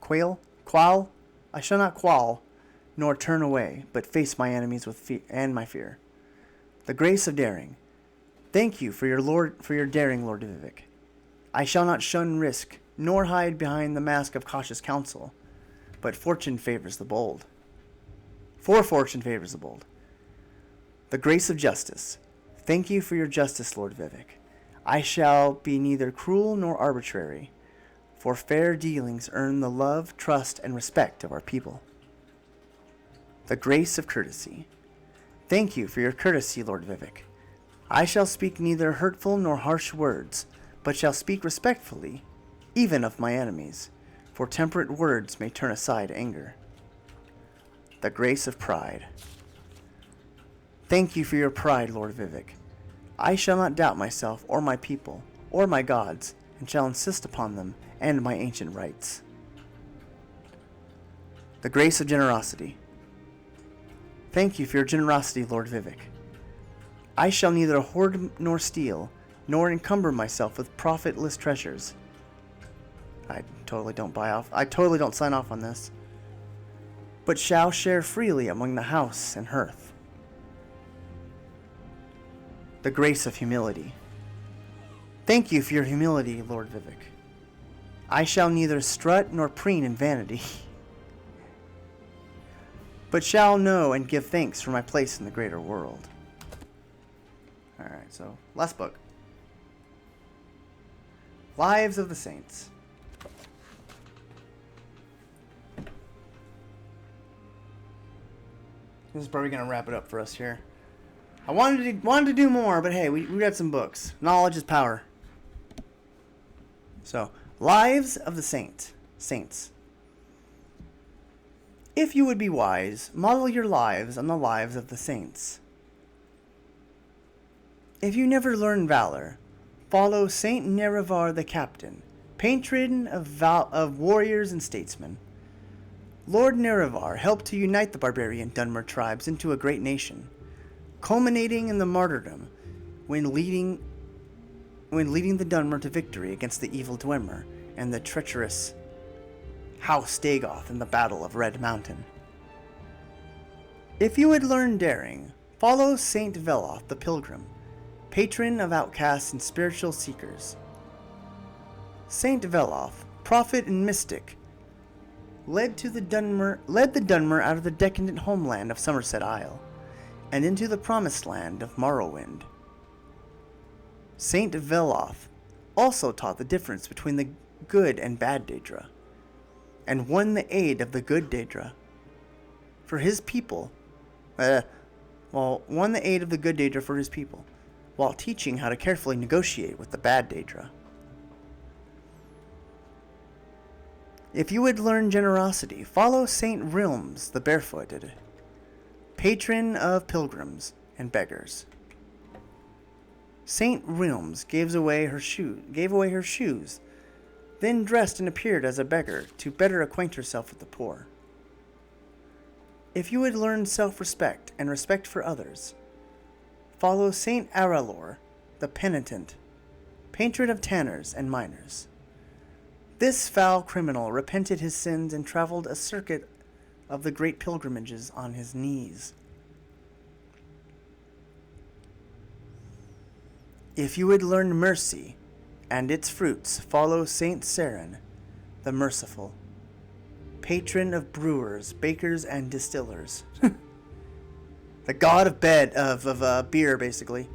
Qual? I shall not qual, nor turn away, but face my enemies with my fear. The grace of daring. Thank you for your daring, Lord Vivek. I shall not shun risk, nor hide behind the mask of cautious counsel, but fortune favors the bold. For fortune favors the bold. The grace of justice. Thank you for your justice, Lord Vivek. I shall be neither cruel nor arbitrary, for fair dealings earn the love, trust, and respect of our people. The grace of courtesy. Thank you for your courtesy, Lord Vivek. I shall speak neither hurtful nor harsh words, but shall speak respectfully, even of my enemies, for temperate words may turn aside anger. The grace of pride. Thank you for your pride, Lord Vivek. I shall not doubt myself or my people, or my gods, and shall insist upon them and my ancient rights. The grace of generosity. Thank you for your generosity, Lord Vivek. I shall neither hoard nor steal, nor encumber myself with profitless treasures. I totally don't sign off on this. But shall share freely among the house and hearth. The grace of humility. Thank you for your humility, Lord Vivek. I shall neither strut nor preen in vanity, but shall know and give thanks for my place in the greater world. Alright, so, last book. Lives of the Saints. This is probably going to wrap it up for us here. I wanted to do more, but hey, we got some books. Knowledge is power. So, Lives of the Saints. If you would be wise, model your lives on the lives of the saints. If you never learn valor, follow Saint Nerevar the Captain, patron of warriors and statesmen. Lord Nerevar helped to unite the barbarian Dunmer tribes into a great nation, culminating in the martyrdom when leading the Dunmer to victory against the evil Dwemer and the treacherous House Dagoth in the Battle of Red Mountain. If you would learn daring, follow Saint Veloth the Pilgrim, patron of outcasts and spiritual seekers. Saint Veloth, prophet and mystic, led the Dunmer out of the decadent homeland of Somerset Isle, and into the promised land of Morrowind. Saint Veloth also taught the difference between the good and bad Daedra, and won the aid of the good Daedra. For his people, won the aid of the good Daedra for his people, while teaching how to carefully negotiate with the bad Daedra. If you would learn generosity, follow Saint Rilms the Barefooted, patron of pilgrims and beggars. Saint Rilms gave away her shoes, then dressed and appeared as a beggar to better acquaint herself with the poor. If you would learn self-respect and respect for others, follow Saint Aralor the Penitent, patron of tanners and miners. This foul criminal repented his sins and traveled a circuit of the great pilgrimages on his knees. If you would learn mercy and its fruits, follow Saint Seren, the Merciful, patron of brewers, bakers, and distillers. The god of beer, basically.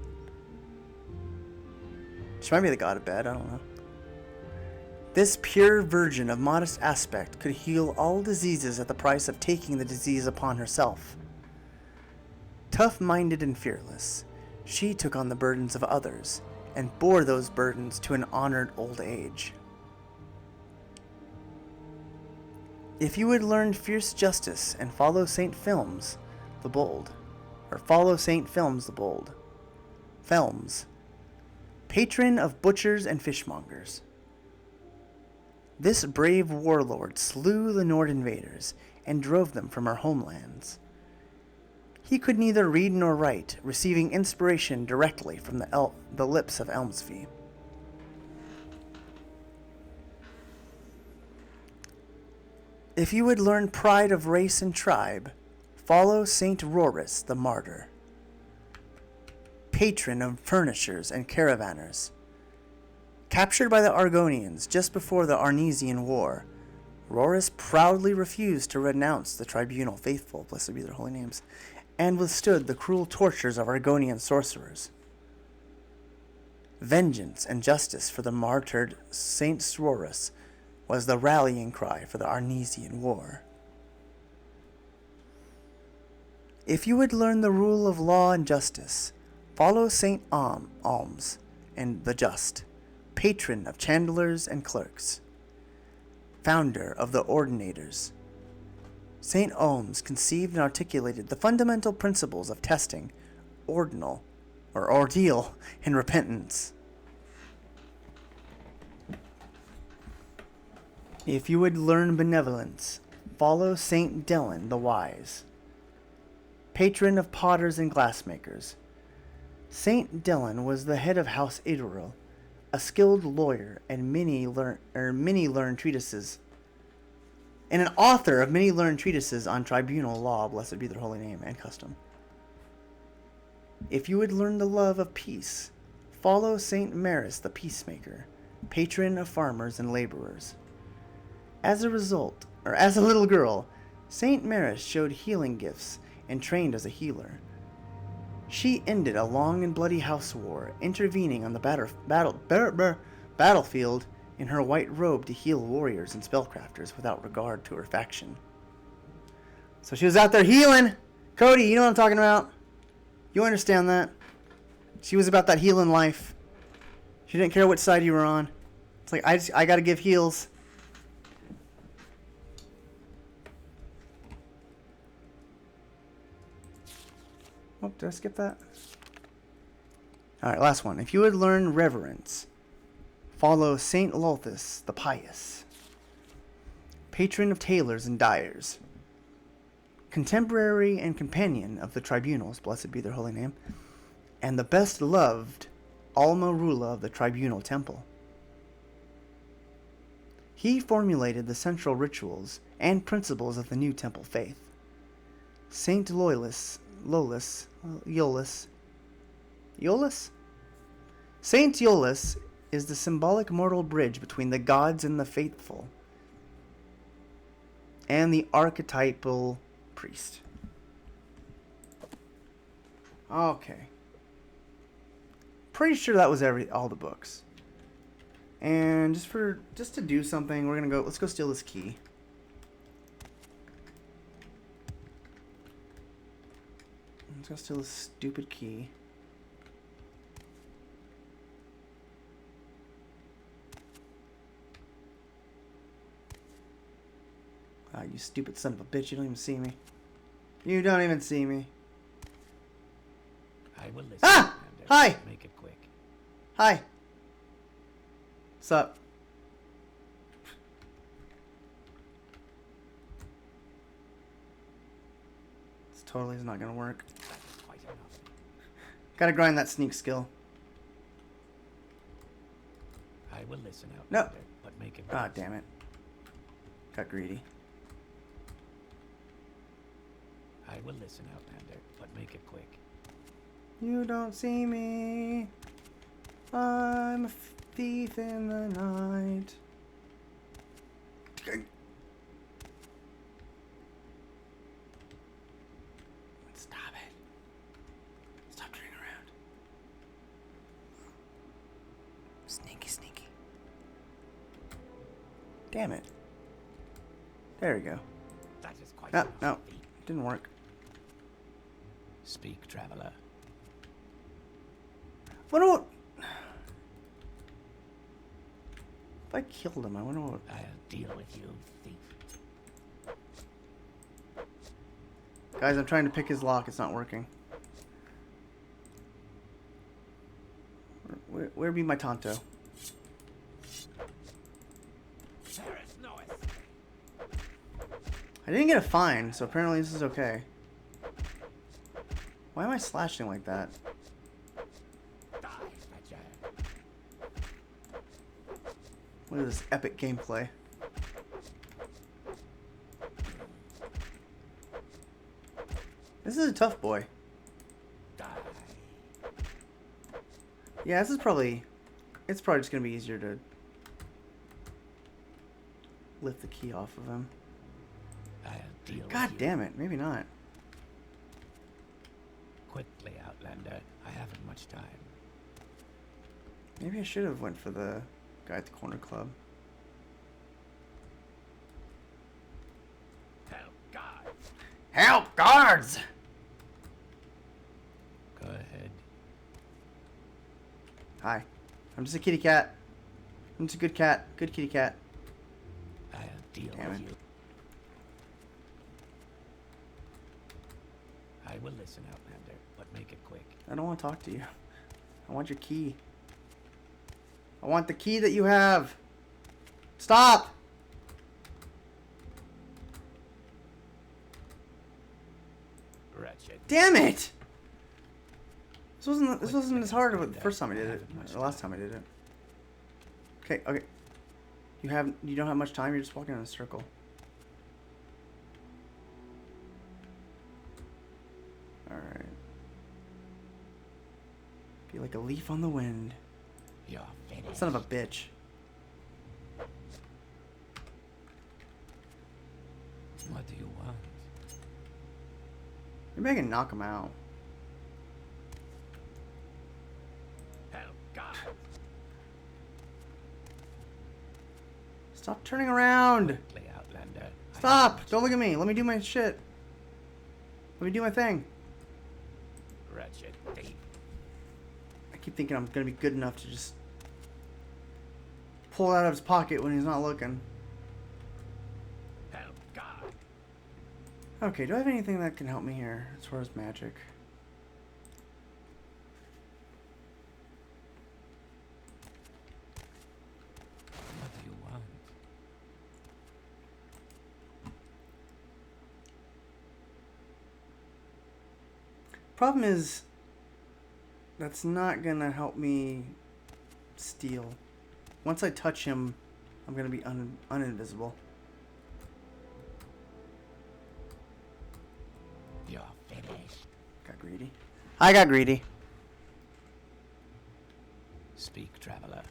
She might be the god of bed, I don't know. This pure virgin of modest aspect could heal all diseases at the price of taking the disease upon herself. Tough-minded and fearless, she took on the burdens of others and bore those burdens to an honored old age. If you would learn fierce justice and follow Saint Films the Bold, Felms, patron of butchers and fishmongers. This brave warlord slew the Nord invaders and drove them from our homelands. He could neither read nor write, receiving inspiration directly from the lips of Elmsfee. If you would learn pride of race and tribe, follow Saint Rorris the Martyr, patron of furnishers and caravanners. Captured by the Argonians just before the Arnesian War, Rorris proudly refused to renounce the tribunal faithful, blessed be their holy names, and withstood the cruel tortures of Argonian sorcerers. Vengeance and justice for the martyred Saint Rorris was the rallying cry for the Arnesian War. If you would learn the rule of law and justice, follow Saint Alms and the Just, patron of chandlers and clerks, founder of the Ordinators. Saint Alms conceived and articulated the fundamental principles of testing, ordeal, and repentance. If you would learn benevolence, follow Saint Dylan the Wise, patron of potters and glassmakers. Saint Dylan was the head of House Idril, a skilled lawyer and many learned treatises, and an author of many learned treatises on tribunal law, blessed be their holy name, and custom. If you would learn the love of peace, follow Saint Maris the Peacemaker, patron of farmers and laborers. As a little girl, Saint Maris showed healing gifts and trained as a healer. She ended a long and bloody house war, intervening on the battlefield in her white robe to heal warriors and spellcrafters without regard to her faction. So she was out there healing! Cody, you know what I'm talking about? You understand that? She was about that healing life. She didn't care which side you were on. It's like, I gotta give heals. Oh, did I skip that? Alright, last one. If you would learn reverence, follow Saint Lolthus the Pious, patron of tailors and dyers, contemporary and companion of the tribunals, blessed be their holy name, and the best loved Alma Rula of the Tribunal Temple. He formulated the central rituals and principles of the new temple faith. Saint Iolus, Saint Iolus is the symbolic mortal bridge between the gods and the faithful, and the archetypal priest. Okay. Pretty sure that was all the books. And just to do something, we're gonna let's go steal this key. Let's go steal this stupid key. Ah, you stupid son of a bitch, you don't even see me. You don't even see me. I will listen. Ah! Hi! Make it quick. Hi. What's up? This totally is not gonna work. That is quite enough. Gotta grind that sneak skill. I will listen out. No. But make it Ah, quick. damn it. Got greedy. I will listen, Outlander, but make it quick. You don't see me. I'm a thief in the night. Stop it. Stop turning around. Sneaky, sneaky. Damn it. There we go. That is quite No, enough. no. Didn't work. Speak, traveler. Wonder what... If I killed him, I wonder what... I'll deal with you, thief. Guys, I'm trying to pick his lock. It's not working. Where be my Tonto? There is no escape. I didn't get a fine, so apparently this is okay. Why am I slashing like that? Die, Fetcher. What is this epic gameplay? This is a tough boy. Die. Yeah, this is probably... It's probably just gonna be easier to lift the key off of him. I'll deal God with you. damn it, maybe not. Quickly, Outlander. I haven't much time. Maybe I should have went for the guy at the corner club. Help, God. Help, guards! Go ahead. Hi. I'm just a kitty cat. I'm just a good cat. Good kitty cat. I'll deal Damn with it. you. I will listen, Outlander, but make it quick. I don't want to talk to you. I want your key. I want the key that you have. Stop! Wretched. Damn it! This wasn't as hard as the first time I did it. Or the last time I did it. Okay, okay. You don't have much time, you're just walking in a circle. Alright. Be like a leaf on the wind. You're finished. Son of a bitch. What do you want? Maybe I can knock him out. Help, God. Stop turning around! Quickly, Outlander. I Stop! have much Don't look at me. Let me do my shit. Let me do my thing. Wretched thief. I keep thinking I'm gonna be good enough to just pull it out of his pocket when he's not looking. Help, God. Okay, do I have anything that can help me here as far as magic? What do you want? Problem is, that's not gonna help me steal. Once I touch him, I'm gonna be uninvisible. You're finished. Got greedy. I got greedy. Speak, traveler.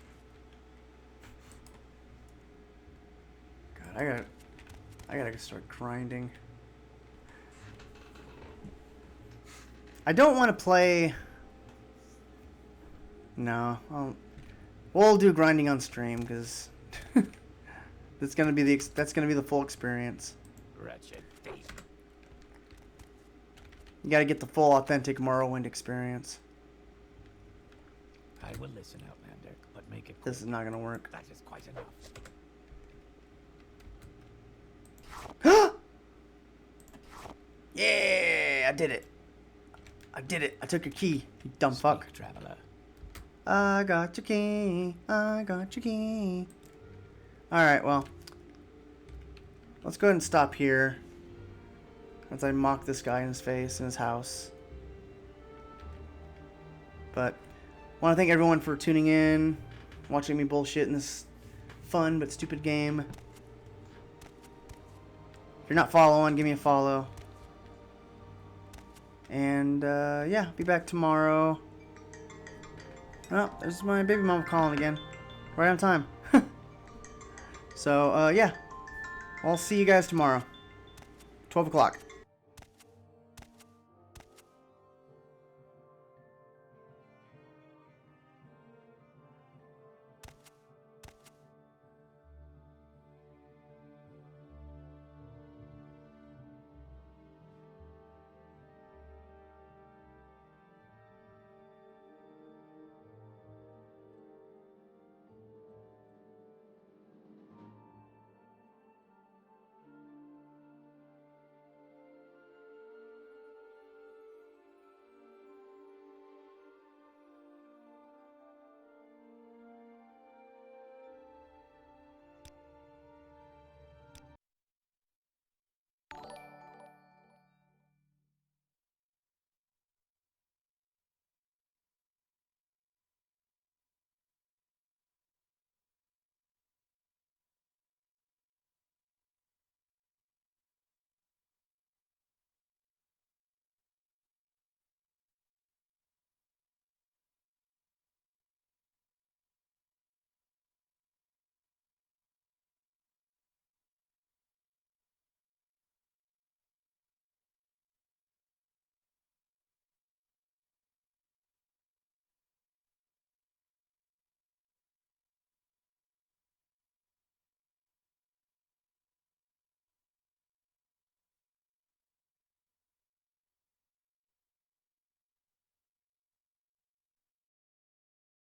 God, I gotta start grinding. I don't want to play. No, we'll do grinding on stream because that's gonna be the full experience. Wretched thief. You gotta get the full authentic Morrowind experience. I will listen, Outlander, but make it quick. This is not gonna work. That is quite enough. Yeah, I did it. I did it. I took your key, you dumb fuck. Speak, traveler. I got your key. I got your key. Alright, well. Let's go ahead and stop here. As I mock this guy in his face in his house. But I want to thank everyone for tuning in, watching me bullshit in this fun but stupid game. If you're not following, give me a follow. And yeah, be back tomorrow. Oh, there's my baby mama calling again. Right on time. So yeah, I'll see you guys tomorrow. 12 o'clock.